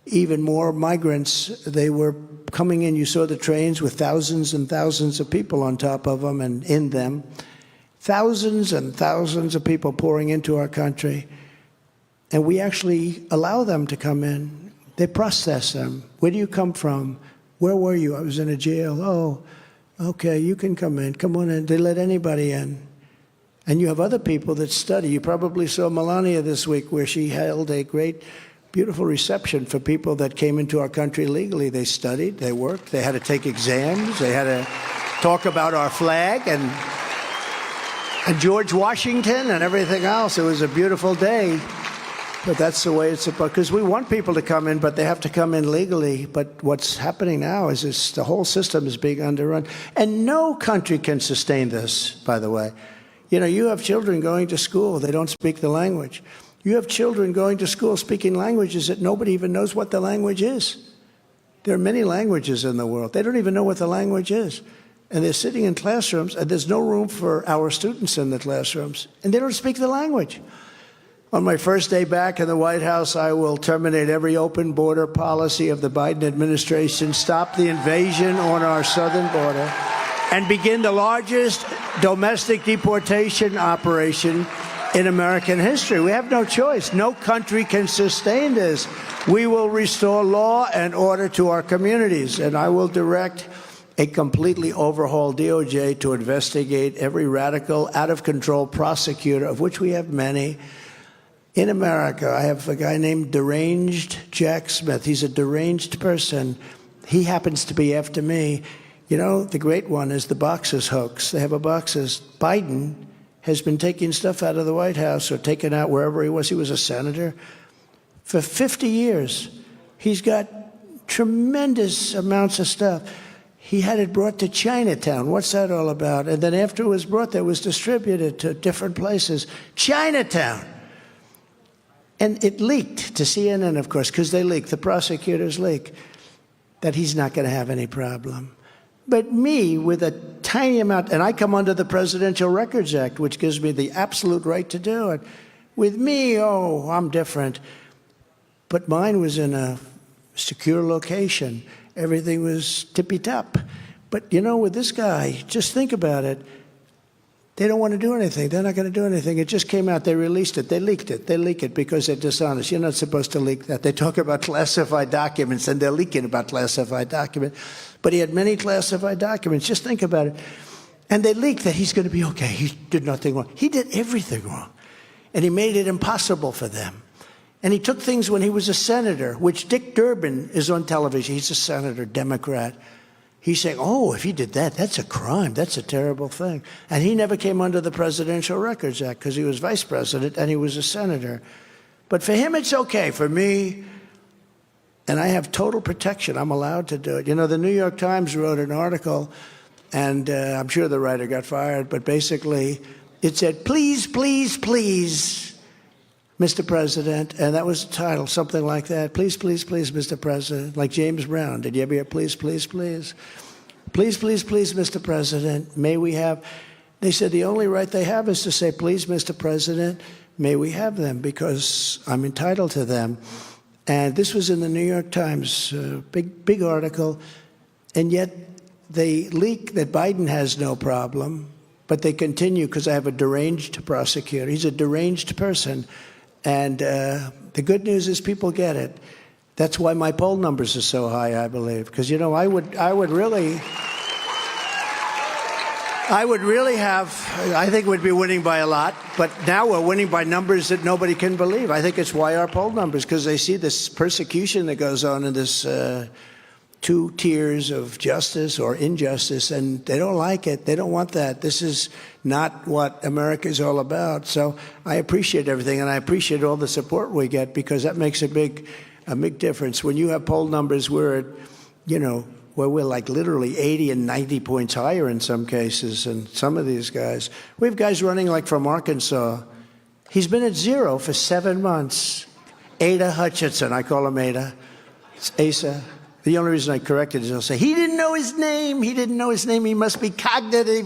even more migrants. They were coming in. You saw the trains with thousands and thousands of people on top of them and in them. Thousands and thousands of people pouring into our country. And we actually allow them to come in. They process them. Where do you come from? Where were you? I was in a jail. Oh, okay, you can come in. Come on in. They let anybody in. And you have other people that study. You probably saw Melania this week where she held a great, beautiful reception for people that came into our country legally. They studied, they worked, they had to take exams, they had to talk about our flag and George Washington and everything else. It was a beautiful day. But that's the way it's supposed, because we want people to come in, but they have to come in legally. But what's happening now is the whole system is being underrun. And no country can sustain this, by the way. You know, you have children going to school, they don't speak the language. You have children going to school speaking languages that nobody even knows what the language is. There are many languages in the world. They don't even know what the language is. And they're sitting in classrooms, and there's no room for our students in the classrooms. And they don't speak the language. On my first day back in the White House, I will terminate every open border policy of the Biden administration, stop the invasion on our southern border, and begin the largest domestic deportation operation in American history. We have no choice. No country can sustain this. We will restore law and order to our communities, and I will direct a completely overhauled DOJ to investigate every radical, out-of-control prosecutor, of which we have many, in America. I have a guy named Deranged Jack Smith. He's a deranged person. He happens to be after me. You know, the great one is the boxers hoax. They have a boxers. Biden has been taking stuff out of the White House or taken out wherever he was. He was a senator. For 50 years, he's got tremendous amounts of stuff. He had it brought to Chinatown. What's that all about? And then after it was brought there, it was distributed to different places. Chinatown. And it leaked to CNN, of course, because they leak. The prosecutors leak that he's not going to have any problem. But me, with a tiny amount, and I come under the Presidential Records Act, which gives me the absolute right to do it. With me, oh, I'm different. But mine was in a secure location. Everything was tippy-top. But, you know, with this guy, just think about it. They don't want to do anything. They're not going to do anything. It just came out. They released it. They leaked it. They leak it because they're dishonest. You're not supposed to leak that. They talk about classified documents, and they're leaking about classified documents. But he had many classified documents. Just think about it. And they leaked that he's going to be okay. He did nothing wrong. He did everything wrong. And he made it impossible for them. And he took things when he was a senator, which Dick Durbin is on television. He's a senator, Democrat. He's saying, oh, if he did that, that's a crime. That's a terrible thing. And he never came under the Presidential Records Act because he was vice president and he was a senator. But for him, it's okay. For me, and I have total protection. I'm allowed to do it. You know, the New York Times wrote an article, and I'm sure the writer got fired, but basically it said, please, please, please, Mr. President, and that was the title, something like that. Please, please, please, Mr. President, like James Brown. Did you ever hear please, please, please? Please, please, please, Mr. President, may we have... They said the only right they have is to say, please, Mr. President, may we have them, because I'm entitled to them. And this was in the New York Times, big article, and yet they leak that Biden has no problem, but they continue because I have a deranged prosecutor. He's a deranged person. And the good news is people get it. That's why my poll numbers are so high, I believe. Because, I would really have, I think we'd be winning by a lot. But now we're winning by numbers that nobody can believe. I think it's why our poll numbers, because they see this persecution that goes on in this two tiers of justice or injustice, and they don't like it. They don't want that. This is not what America is all about. So I appreciate everything, and I appreciate all the support we get, because that makes a big difference. When you have poll numbers where, where we're like literally 80 and 90 points higher in some cases, and some of these guys, we have guys running like from Arkansas. He's been at 0 for 7 months. Ada Hutchinson, I call him Ada. It's Asa. The only reason I corrected is I'll say, he didn't know his name. He didn't know his name. He must be cognitive.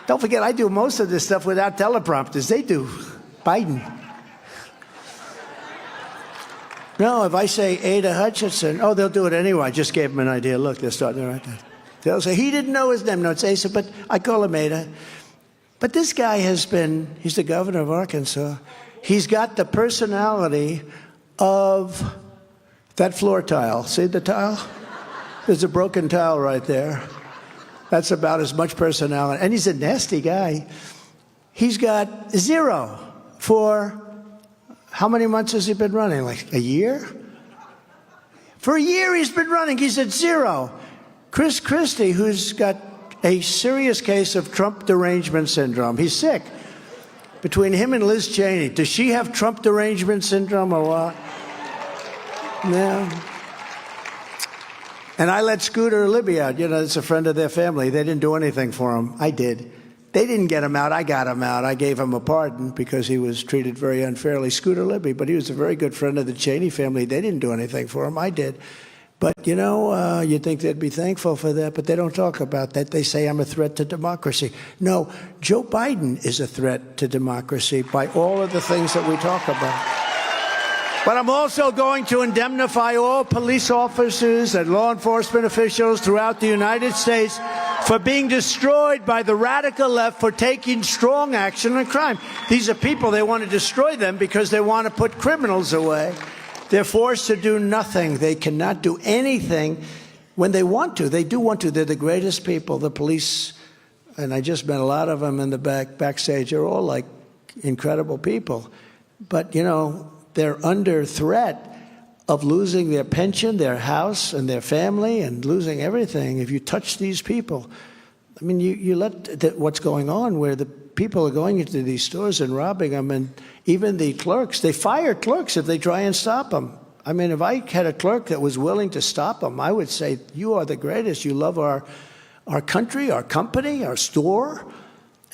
Don't forget, I do most of this stuff without teleprompters. They do. Biden. No, if I say Ada Hutchinson, they'll do it anyway. I just gave them an idea. Look, they're starting right there. They'll say, he didn't know his name. No, it's Asa, but I call him Ada. But this guy he's the governor of Arkansas. He's got the personality of that floor tile. See the tile? There's a broken tile right there. That's about as much personality. And he's a nasty guy. He's got 0 for how many months has he been running? Like a year? For a year he's been running. He's at 0. Chris Christie, who's got a serious case of Trump derangement syndrome. He's sick. Between him and Liz Cheney, does she have Trump derangement syndrome or what? No. And I let Scooter Libby out. It's a friend of their family. They didn't do anything for him. I did. They didn't get him out. I got him out. I gave him a pardon because he was treated very unfairly. Scooter Libby, but he was a very good friend of the Cheney family. They didn't do anything for him. I did. But, you'd think they'd be thankful for that, but they don't talk about that. They say I'm a threat to democracy. No, Joe Biden is a threat to democracy by all of the things that we talk about. But I'm also going to indemnify all police officers and law enforcement officials throughout the United States for being destroyed by the radical left for taking strong action on crime. These are people, they want to destroy them because they want to put criminals away. They're forced to do nothing. They cannot do anything when they want to. They do want to. They're the greatest people. The police, and I just met a lot of them in the backstage, they're all like incredible people. But, they're under threat of losing their pension, their house, and their family, and losing everything if you touch these people. I mean, you let what's going on where the people are going into these stores and robbing them, and even the clerks, they fire clerks if they try and stop them. I mean, if I had a clerk that was willing to stop them, I would say, you are the greatest. You love our country, our company, our store.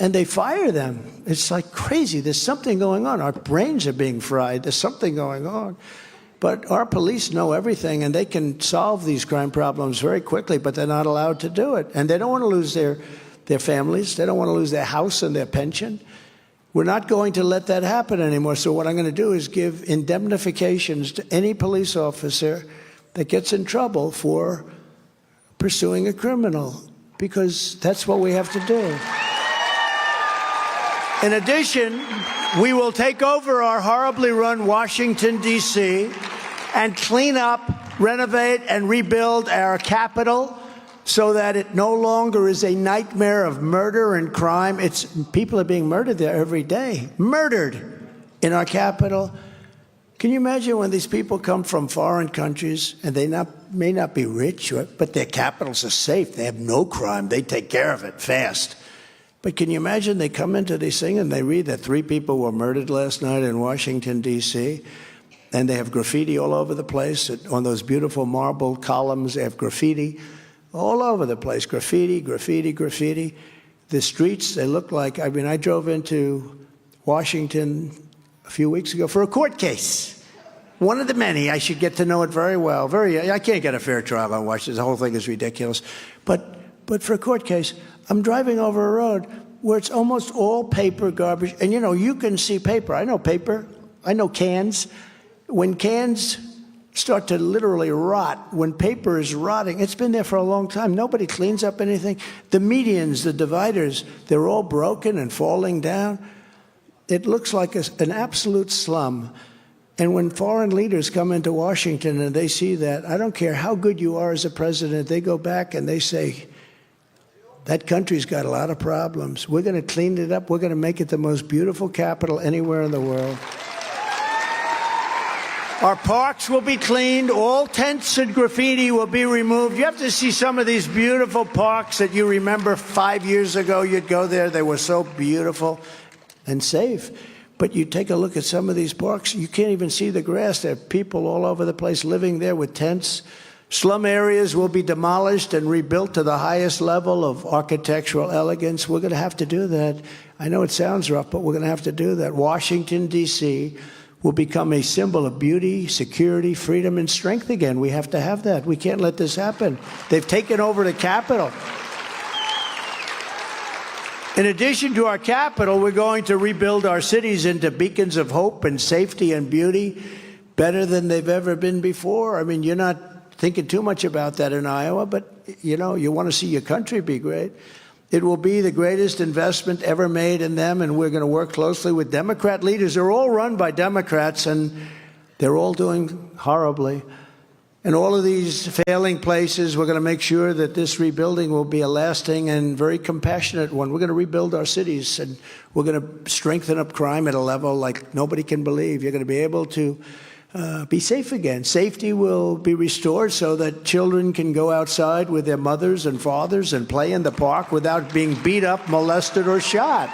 And they fire them. It's like crazy. There's something going on. Our brains are being fried. There's something going on. But our police know everything, and they can solve these crime problems very quickly, but they're not allowed to do it. And they don't want to lose their families. They don't want to lose their house and their pension. We're not going to let that happen anymore. So what I'm going to do is give indemnifications to any police officer that gets in trouble for pursuing a criminal, because that's what we have to do. In addition, we will take over our horribly run Washington, D.C., and clean up, renovate, and rebuild our capital so that it no longer is a nightmare of murder and crime. People are being murdered there every day. Murdered in our capital. Can you imagine when these people come from foreign countries and they may not be rich, but their capitals are safe. They have no crime. They take care of it fast. But can you imagine they come into this thing and they read that 3 people were murdered last night in Washington, D.C., and they have graffiti all over the place. On those beautiful marble columns, they have graffiti all over the place. Graffiti, graffiti, graffiti. The streets, they look like, I drove into Washington a few weeks ago for a court case. One of the many. I should get to know it very well. I can't get a fair trial on Washington. The whole thing is ridiculous. But for a court case, I'm driving over a road. where it's almost all paper garbage. And, you know, you can see paper. I know paper. I know cans. When cans start to literally rot, when paper is rotting, it's been there for a long time. Nobody cleans up anything. The medians, the dividers, they're all broken and falling down. It looks like an absolute slum. And when foreign leaders come into Washington and they see that, I don't care how good you are as a president, they go back and they say, that country's got a lot of problems. We're going to clean it up. We're going to make it the most beautiful capital anywhere in the world. Our parks will be cleaned. All tents and graffiti will be removed. You have to see some of these beautiful parks that you remember 5 years ago. You'd go there. They were so beautiful and safe. But you take a look at some of these parks, you can't even see the grass. There are people all over the place living there with tents. Slum areas will be demolished and rebuilt to the highest level of architectural elegance. We're going to have to do that. I know it sounds rough, but we're going to have to do that. Washington, D.C., will become a symbol of beauty, security, freedom, and strength again. We have to have that. We can't let this happen. They've taken over the Capitol. In addition to our capital, we're going to rebuild our cities into beacons of hope and safety and beauty, better than they've ever been before. I mean, you're not thinking too much about that in Iowa, but, you know, you want to see your country be great. It will be the greatest investment ever made in them, and we're going to work closely with Democrat leaders. They're all run by Democrats, and they're all doing horribly. And all of these failing places, we're going to make sure that this rebuilding will be a lasting and very compassionate one. We're going to rebuild our cities, and we're going to strengthen up crime at a level like nobody can believe. You're going to be able to be safe again. Safety will be restored so that children can go outside with their mothers and fathers and play in the park without being beat up, molested, or shot.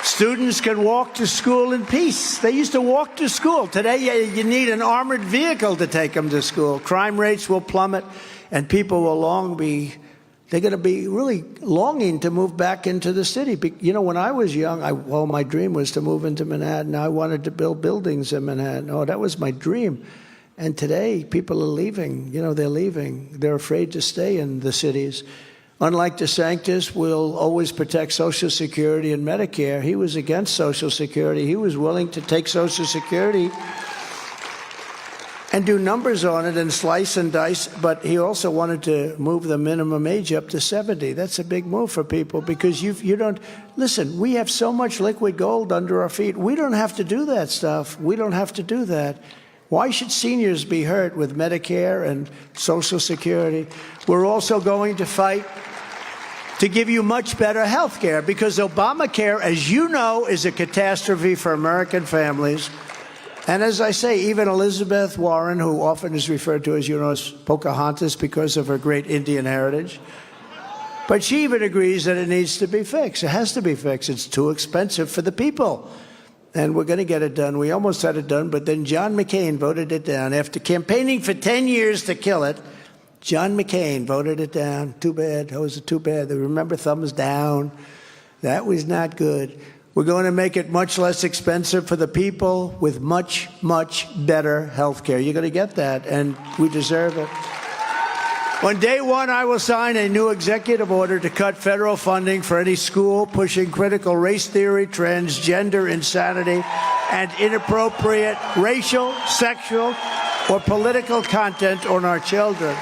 Students can walk to school in peace. They used to walk to school. Today, you need an armored vehicle to take them to school. Crime rates will plummet, and people will they're going to be really longing to move back into the city. You know, when I was young, my dream was to move into Manhattan. I wanted to build buildings in Manhattan. Oh, that was my dream. And today, people are leaving. You know, they're leaving. They're afraid to stay in the cities. Unlike DeSantis, we'll always protect Social Security and Medicare. He was against Social Security. He was willing to take Social Security and do numbers on it and slice and dice, but he also wanted to move the minimum age up to 70. That's a big move for people because you don't, listen, we have so much liquid gold under our feet. We don't have to do that stuff. We don't have to do that. Why should seniors be hurt with Medicare and Social Security? We're also going to fight to give you much better health care because Obamacare, as you know, is a catastrophe for American families. And as I say, even Elizabeth Warren, who often is referred to as, as Pocahontas because of her great Indian heritage, but she even agrees that it needs to be fixed. It has to be fixed. It's too expensive for the people. And we're going to get it done. We almost had it done, but then John McCain voted it down. After campaigning for 10 years to kill it, John McCain voted it down. Too bad. That was too bad. Remember, thumbs down. That was not good. We're going to make it much less expensive for the people with much, much better health care. You're going to get that, and we deserve it. On day one, I will sign a new executive order to cut federal funding for any school pushing critical race theory, transgender insanity, and inappropriate racial, sexual, or political content on our children.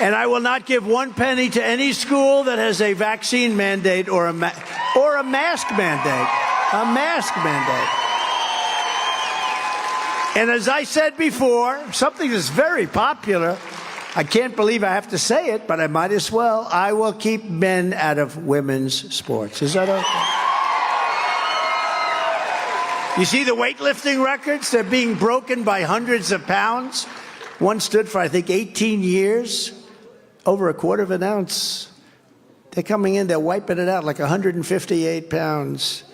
And I will not give one penny to any school that has a vaccine mandate or a mask mandate. A mask mandate. And as I said before, something that's very popular, I can't believe I have to say it, but I might as well. I will keep men out of women's sports. Is that okay? You see the weightlifting records? They're being broken by hundreds of pounds. One stood for, I think, 18 years, over a quarter of an ounce. They're coming in, they're wiping it out like 158 pounds.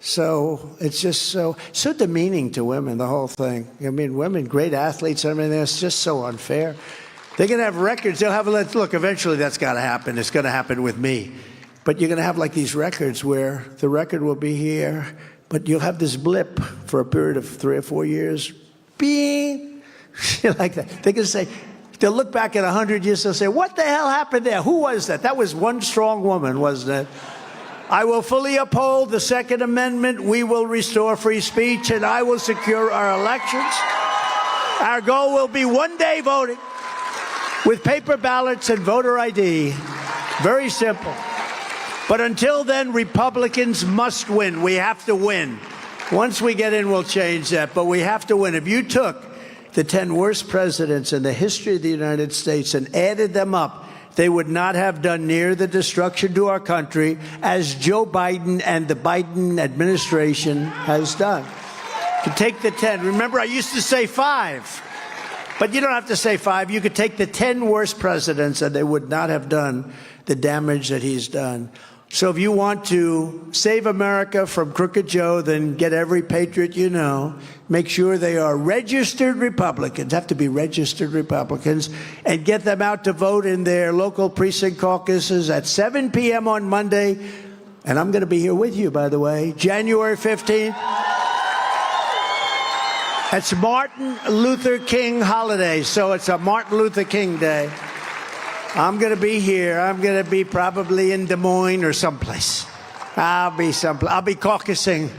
So it's just so demeaning to women, the whole thing. I mean, women, great athletes, I mean, it's just so unfair. They're going to have records. They'll have, look, eventually that's got to happen. It's going to happen with me. But you're going to have like these records where the record will be here, but you'll have this blip for a period of 3 or 4 years. Beep. Like that. They're going to say, They'll look back at 100 years and say, what the hell happened there? Who was that? That was one strong woman, wasn't it? I will fully uphold the Second Amendment. We will restore free speech, and I will secure our elections. Our goal will be one day voting with paper ballots and voter ID. Very simple. But until then, Republicans must win. We have to win. Once we get in, we'll change that. But we have to win. If you took the 10 worst presidents in the history of the United States and added them up, they would not have done near the destruction to our country as Joe Biden and the Biden administration has done. You take the 10. Remember, I used to say 5. But you don't have to say 5. You could take the 10 worst presidents and they would not have done the damage that he's done. So if you want to save America from Crooked Joe, then get every patriot you know. Make sure they are registered Republicans, have to be registered Republicans, and get them out to vote in their local precinct caucuses at 7 p.m. on Monday. And I'm going to be here with you, by the way, January 15th. It's Martin Luther King holiday, so it's a Martin Luther King Day. I'm going to be here. I'm going to be probably in Des Moines or someplace. I'll be caucusing.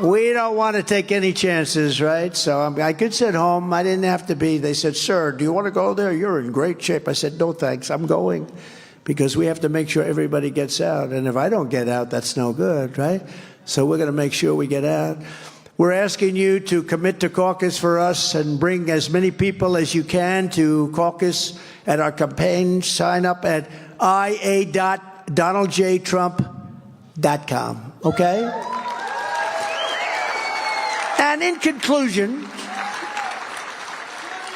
We don't want to take any chances, right? So I could sit home. I didn't have to be. They said, sir, do you want to go there? You're in great shape. I said, no, thanks. I'm going because we have to make sure everybody gets out. And if I don't get out, that's no good, right? So we're going to make sure we get out. We're asking you to commit to caucus for us and bring as many people as you can to caucus at our campaign. Sign up at ia.donaldjtrump.com, okay? And in conclusion,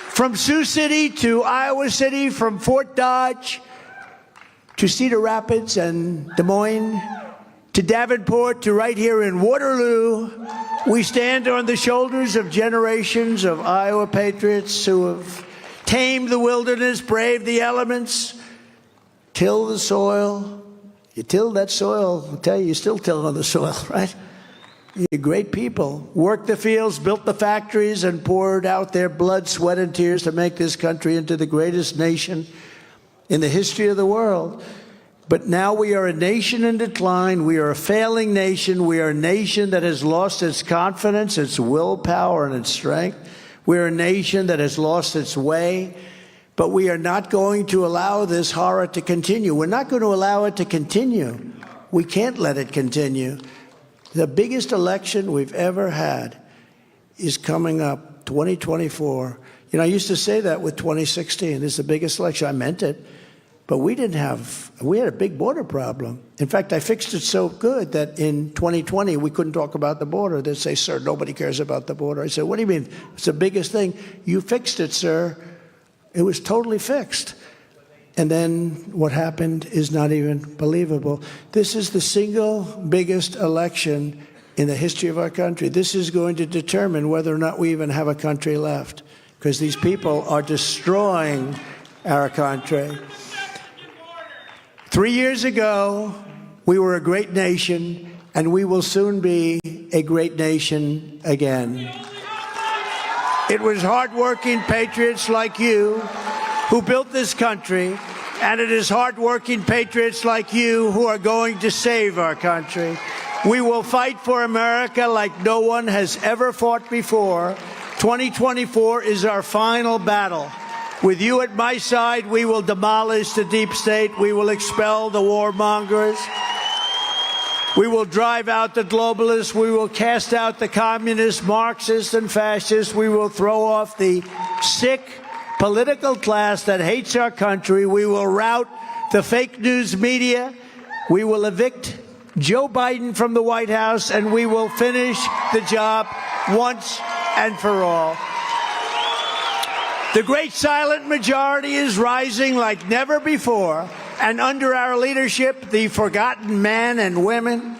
from Sioux City to Iowa City, from Fort Dodge to Cedar Rapids and Des Moines to Davenport to right here in Waterloo, we stand on the shoulders of generations of Iowa patriots who have tamed the wilderness, braved the elements, tilled the soil. You tilled that soil, I'll tell you, you're still tilling the soil, right? You're great people. Worked the fields, built the factories, and poured out their blood, sweat, and tears to make this country into the greatest nation in the history of the world. But now we are a nation in decline. We are a failing nation. We are a nation that has lost its confidence, its willpower, and its strength. We are a nation that has lost its way. But we are not going to allow this horror to continue. We're not going to allow it to continue. We can't let it continue. The biggest election we've ever had is coming up, 2024. You know, I used to say that with 2016. This is the biggest election. I meant it. But we had a big border problem. In fact, I fixed it so good that in 2020, we couldn't talk about the border. They'd say, sir, nobody cares about the border. I said, what do you mean? It's the biggest thing. You fixed it, sir. It was totally fixed. And then what happened is not even believable. This is the single biggest election in the history of our country. This is going to determine whether or not we even have a country left, because these people are destroying our country. 3 years ago, we were a great nation, and we will soon be a great nation again. It was hardworking patriots like you who built this country, and it is hardworking patriots like you who are going to save our country. We will fight for America like no one has ever fought before. 2024 is our final battle. With you at my side, we will demolish the deep state. We will expel the warmongers. We will drive out the globalists. We will cast out the communists, Marxists, and fascists. We will throw off the sick political class that hates our country. We will rout the fake news media. We will evict Joe Biden from the White House, and we will finish the job once and for all. The great silent majority is rising like never before, and under our leadership, the forgotten men and women,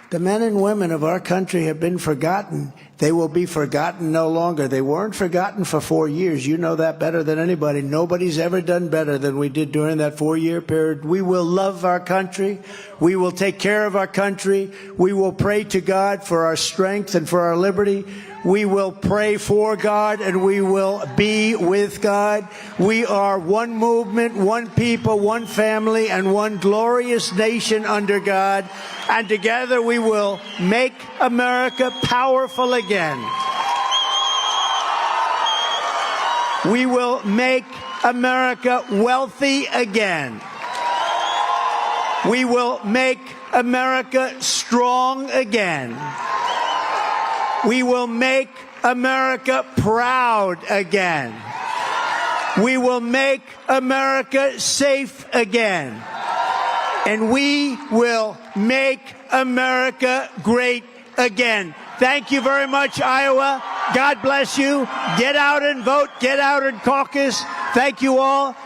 the men and women of our country have been forgotten. They will be forgotten no longer. They weren't forgotten for 4 years. You know that better than anybody. Nobody's ever done better than we did during that 4-year period. We will love our country. We will take care of our country. We will pray to God for our strength and for our liberty. We will pray for God, and we will be with God. We are one movement, one people, one family, and one glorious nation under God. And together we will make America powerful again. We will make America wealthy again. We will make America strong again. We will make America proud again. We will make America safe again. And we will make America great again. Thank you very much, Iowa. God bless you. Get out and vote. Get out and caucus. Thank you all.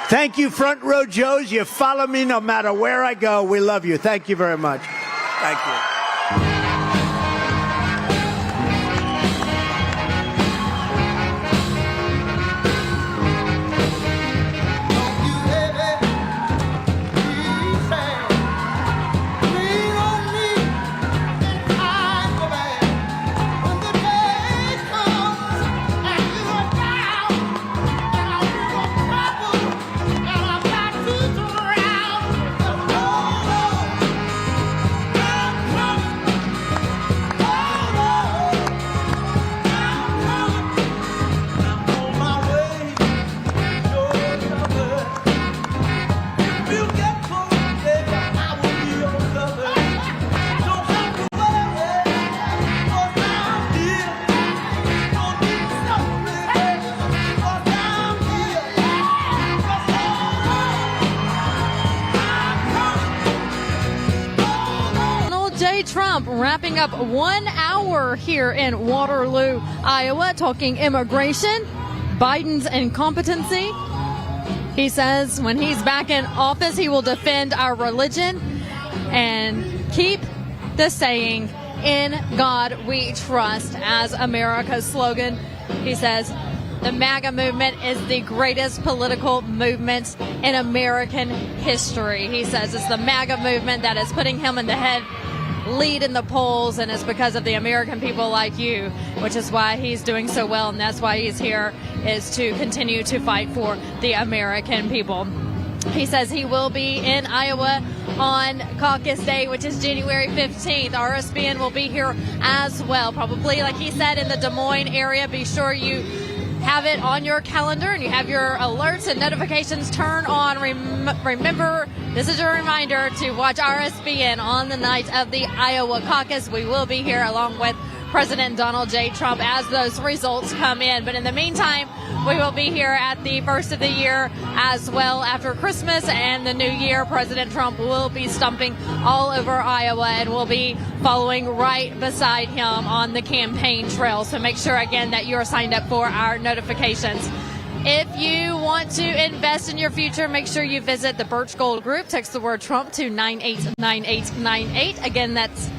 Thank you, Front Row Joes. You follow me no matter where I go. We love you. Thank you very much. Thank you. Trump wrapping up 1 hour here in Waterloo, Iowa, talking immigration, Biden's incompetency. He says when he's back in office, he will defend our religion and keep the saying, "In God we trust," as America's slogan. He says the MAGA movement is the greatest political movement in American history. He says it's the MAGA movement that is putting him in the lead in the polls, and it's because of the American people like you, which is why he's doing so well, and that's why he's here, is to continue to fight for the American people. He says he will be in Iowa on Caucus Day, which is January 15th. RSBN will be here as well, probably, like he said, in the Des Moines area. Be sure you have it on your calendar and you have your alerts and notifications turned on. Remember, this is a reminder to watch RSBN on the night of the Iowa caucus. We will be here along with President Donald J. Trump as those results come in. But in the meantime, we will be here at the first of the year as well. After Christmas and the new year, President Trump will be stumping all over Iowa, and we'll be following right beside him on the campaign trail. So make sure, again, that you're signed up for our notifications. If you want to invest in your future, make sure you visit the Birch Gold Group. Text the word Trump to 989898. Again, that's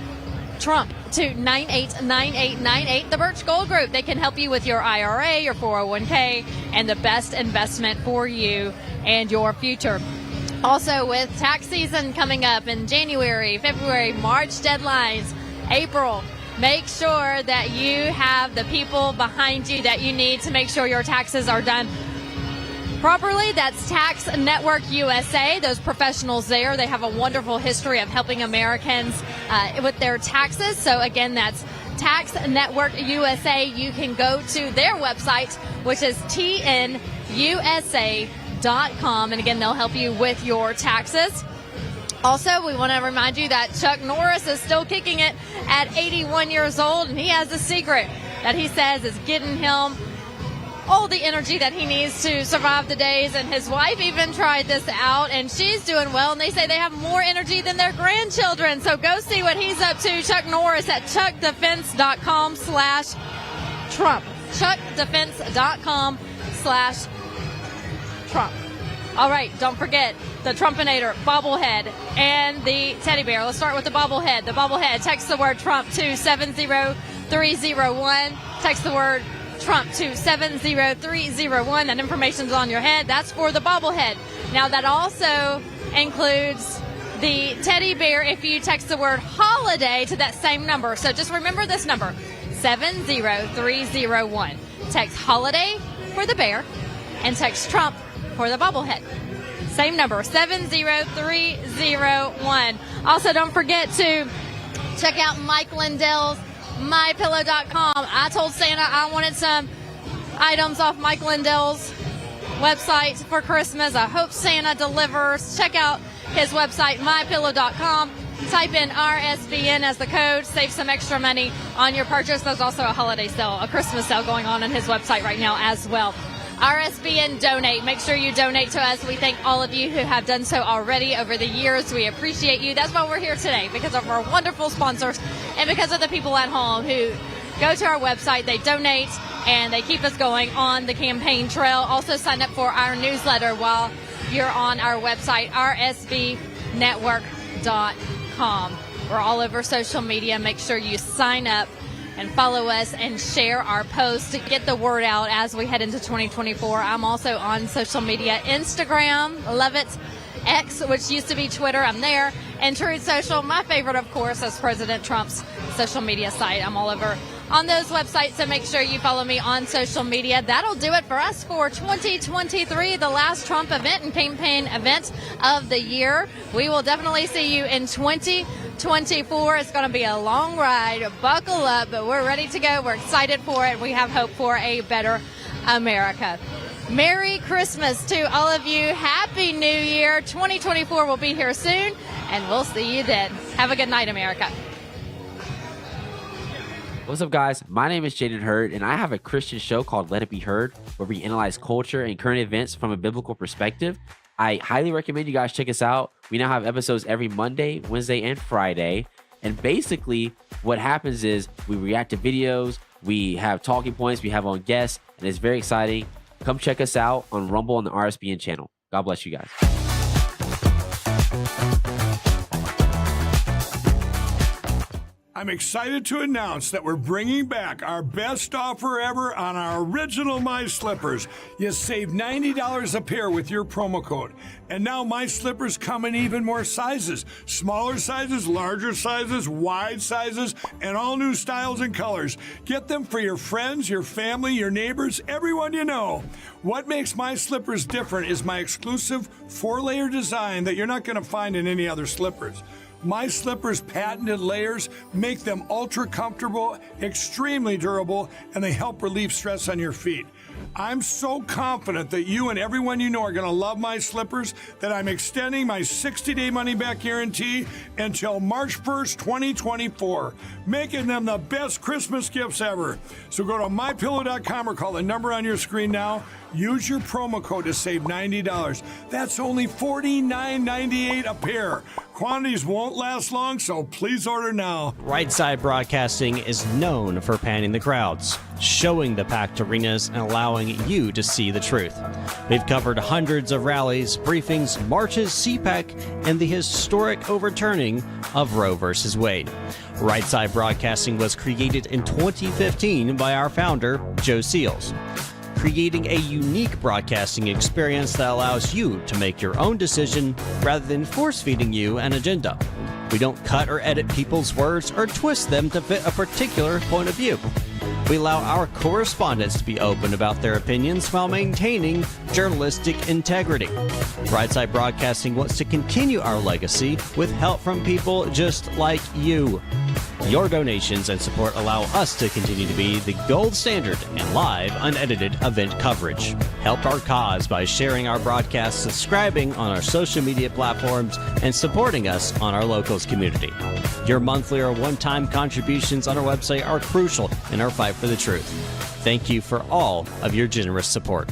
Trump to 989898. The Birch Gold Group. They can help you with your IRA, your 401k, and the best investment for you and your future. Also, with tax season coming up in January, February, March deadlines, April, make sure that you have the people behind you that you need to make sure your taxes are done properly. That's Tax Network USA. Those professionals there, they have a wonderful history of helping Americans with their taxes. So again, that's Tax Network USA. You can go to their website, which is tnusa.com. And again, they'll help you with your taxes. Also, we want to remind you that Chuck Norris is still kicking it at 81 years old, and he has a secret that he says is getting him all the energy that he needs to survive the days. And his wife even tried this out, and she's doing well, and they say they have more energy than their grandchildren. So go see what he's up to, Chuck Norris, at chuckdefense.com/Trump. chuckdefense.com/Trump. All right, don't forget the Trumpinator bobblehead and the teddy bear. Let's start with the bobblehead. The bobblehead, text the word Trump to 700 70301. Text the word Trump to 70301. That information's on your head. That's for the bobblehead. Now, that also includes the teddy bear if you text the word holiday to that same number. So just remember this number, 70301. Text holiday for the bear and text Trump for the bobblehead. Same number, 70301. Also, don't forget to check out Mike Lindell's MyPillow.com. I told Santa I wanted some items off Mike Lindell's website for Christmas. I hope Santa delivers. Check out his website, MyPillow.com. Type in RSBN as the code. Save some extra money on your purchase. There's also a holiday sale, a Christmas sale going on his website right now as well. RSBN Donate. Make sure you donate to us. We thank all of you who have done so already over the years. We appreciate you. That's why we're here today, because of our wonderful sponsors and because of the people at home who go to our website, they donate, and they keep us going on the campaign trail. Also, sign up for our newsletter while you're on our website, rsbnetwork.com. We're all over social media. Make sure you sign up and follow us and share our posts to get the word out as we head into 2024. I'm also on social media, Instagram, love it, X, which used to be Twitter, I'm there, and Truth Social. My favorite, of course, is President Trump's social media site. I'm all over on those websites, so make sure you follow me on social media. That'll do it for us for 2023, the last Trump event and campaign event of the year. We will definitely see you in 2024. It's going to be a long ride. Buckle up, but we're ready to go. We're excited for it. We have hope for a better America. Merry Christmas to all of you. Happy New Year. 2024 will be here soon, and we'll see you then. Have a good night, America. What's up, guys? My name is Jaden Hurd, and I have a Christian show called Let It Be Heard, where we analyze culture and current events from a biblical perspective. I highly recommend you guys check us out. We now have episodes every Monday, Wednesday, and Friday. And basically, what happens is we react to videos, we have talking points, we have on guests, and it's very exciting. Come check us out on Rumble on the RSBN channel. God bless you guys. I'm excited to announce that we're bringing back our best offer ever on our original My Slippers. You save $90 a pair with your promo code. And now My Slippers come in even more sizes. Smaller sizes, larger sizes, wide sizes, and all new styles and colors. Get them for your friends, your family, your neighbors, everyone you know. What makes My Slippers different is my exclusive 4-layer design that you're not going to find in any other slippers. My Slippers' patented layers make them ultra comfortable, extremely durable, and they help relieve stress on your feet. I'm so confident that you and everyone you know are going to love My Slippers that I'm extending my 60-day money-back guarantee until March 1st, 2024, making them the best Christmas gifts ever. So go to MyPillow.com or call the number on your screen now. Use your promo code to save $90. That's only $49.98 a pair. Quantities won't last long, so please order now. Right Side Broadcasting is known for panning the crowds, showing the packed arenas, and allowing you to see the truth. We've covered hundreds of rallies, briefings, marches, CPAC, and the historic overturning of Roe v. Wade. Right Side Broadcasting was created in 2015 by our founder, Joe Seals, creating a unique broadcasting experience that allows you to make your own decision rather than force-feeding you an agenda. We don't cut or edit people's words or twist them to fit a particular point of view. We allow our correspondents to be open about their opinions while maintaining journalistic integrity. Right Side Broadcasting wants to continue our legacy with help from people just like you. Your donations and support allow us to continue to be the gold standard in live, unedited event coverage. Help our cause by sharing our broadcasts, subscribing on our social media platforms, and supporting us on our locals community. Your monthly or one-time contributions on our website are crucial in our fight for the truth. Thank you for all of your generous support.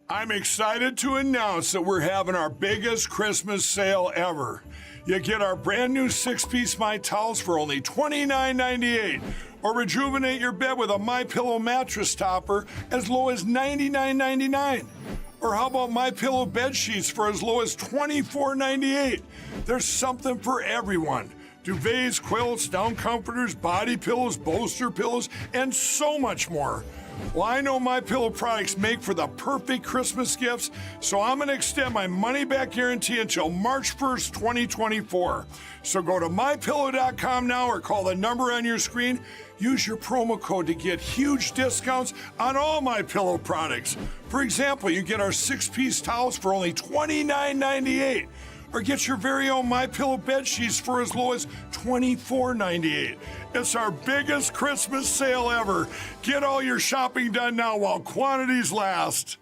I'm excited to announce that we're having our biggest Christmas sale ever. You get our brand new 6-piece My Towels for only $29.98, or rejuvenate your bed with a MyPillow mattress topper as low as $99.99. Or how about MyPillow bed sheets for as low as $24.98? There's something for everyone. duvets, quilts, down comforters, body pillows, bolster pillows, and so much more. Well, I know MyPillow products make for the perfect Christmas gifts, so I'm going to extend my money-back guarantee until March 1st, 2024. So go to MyPillow.com now or call the number on your screen. Use your promo code to get huge discounts on all MyPillow products. For example, you get our 6-piece towels for only $29.98. Or get your very own MyPillow bed sheets for as low as $24.98. It's our biggest Christmas sale ever. Get all your shopping done now while quantities last.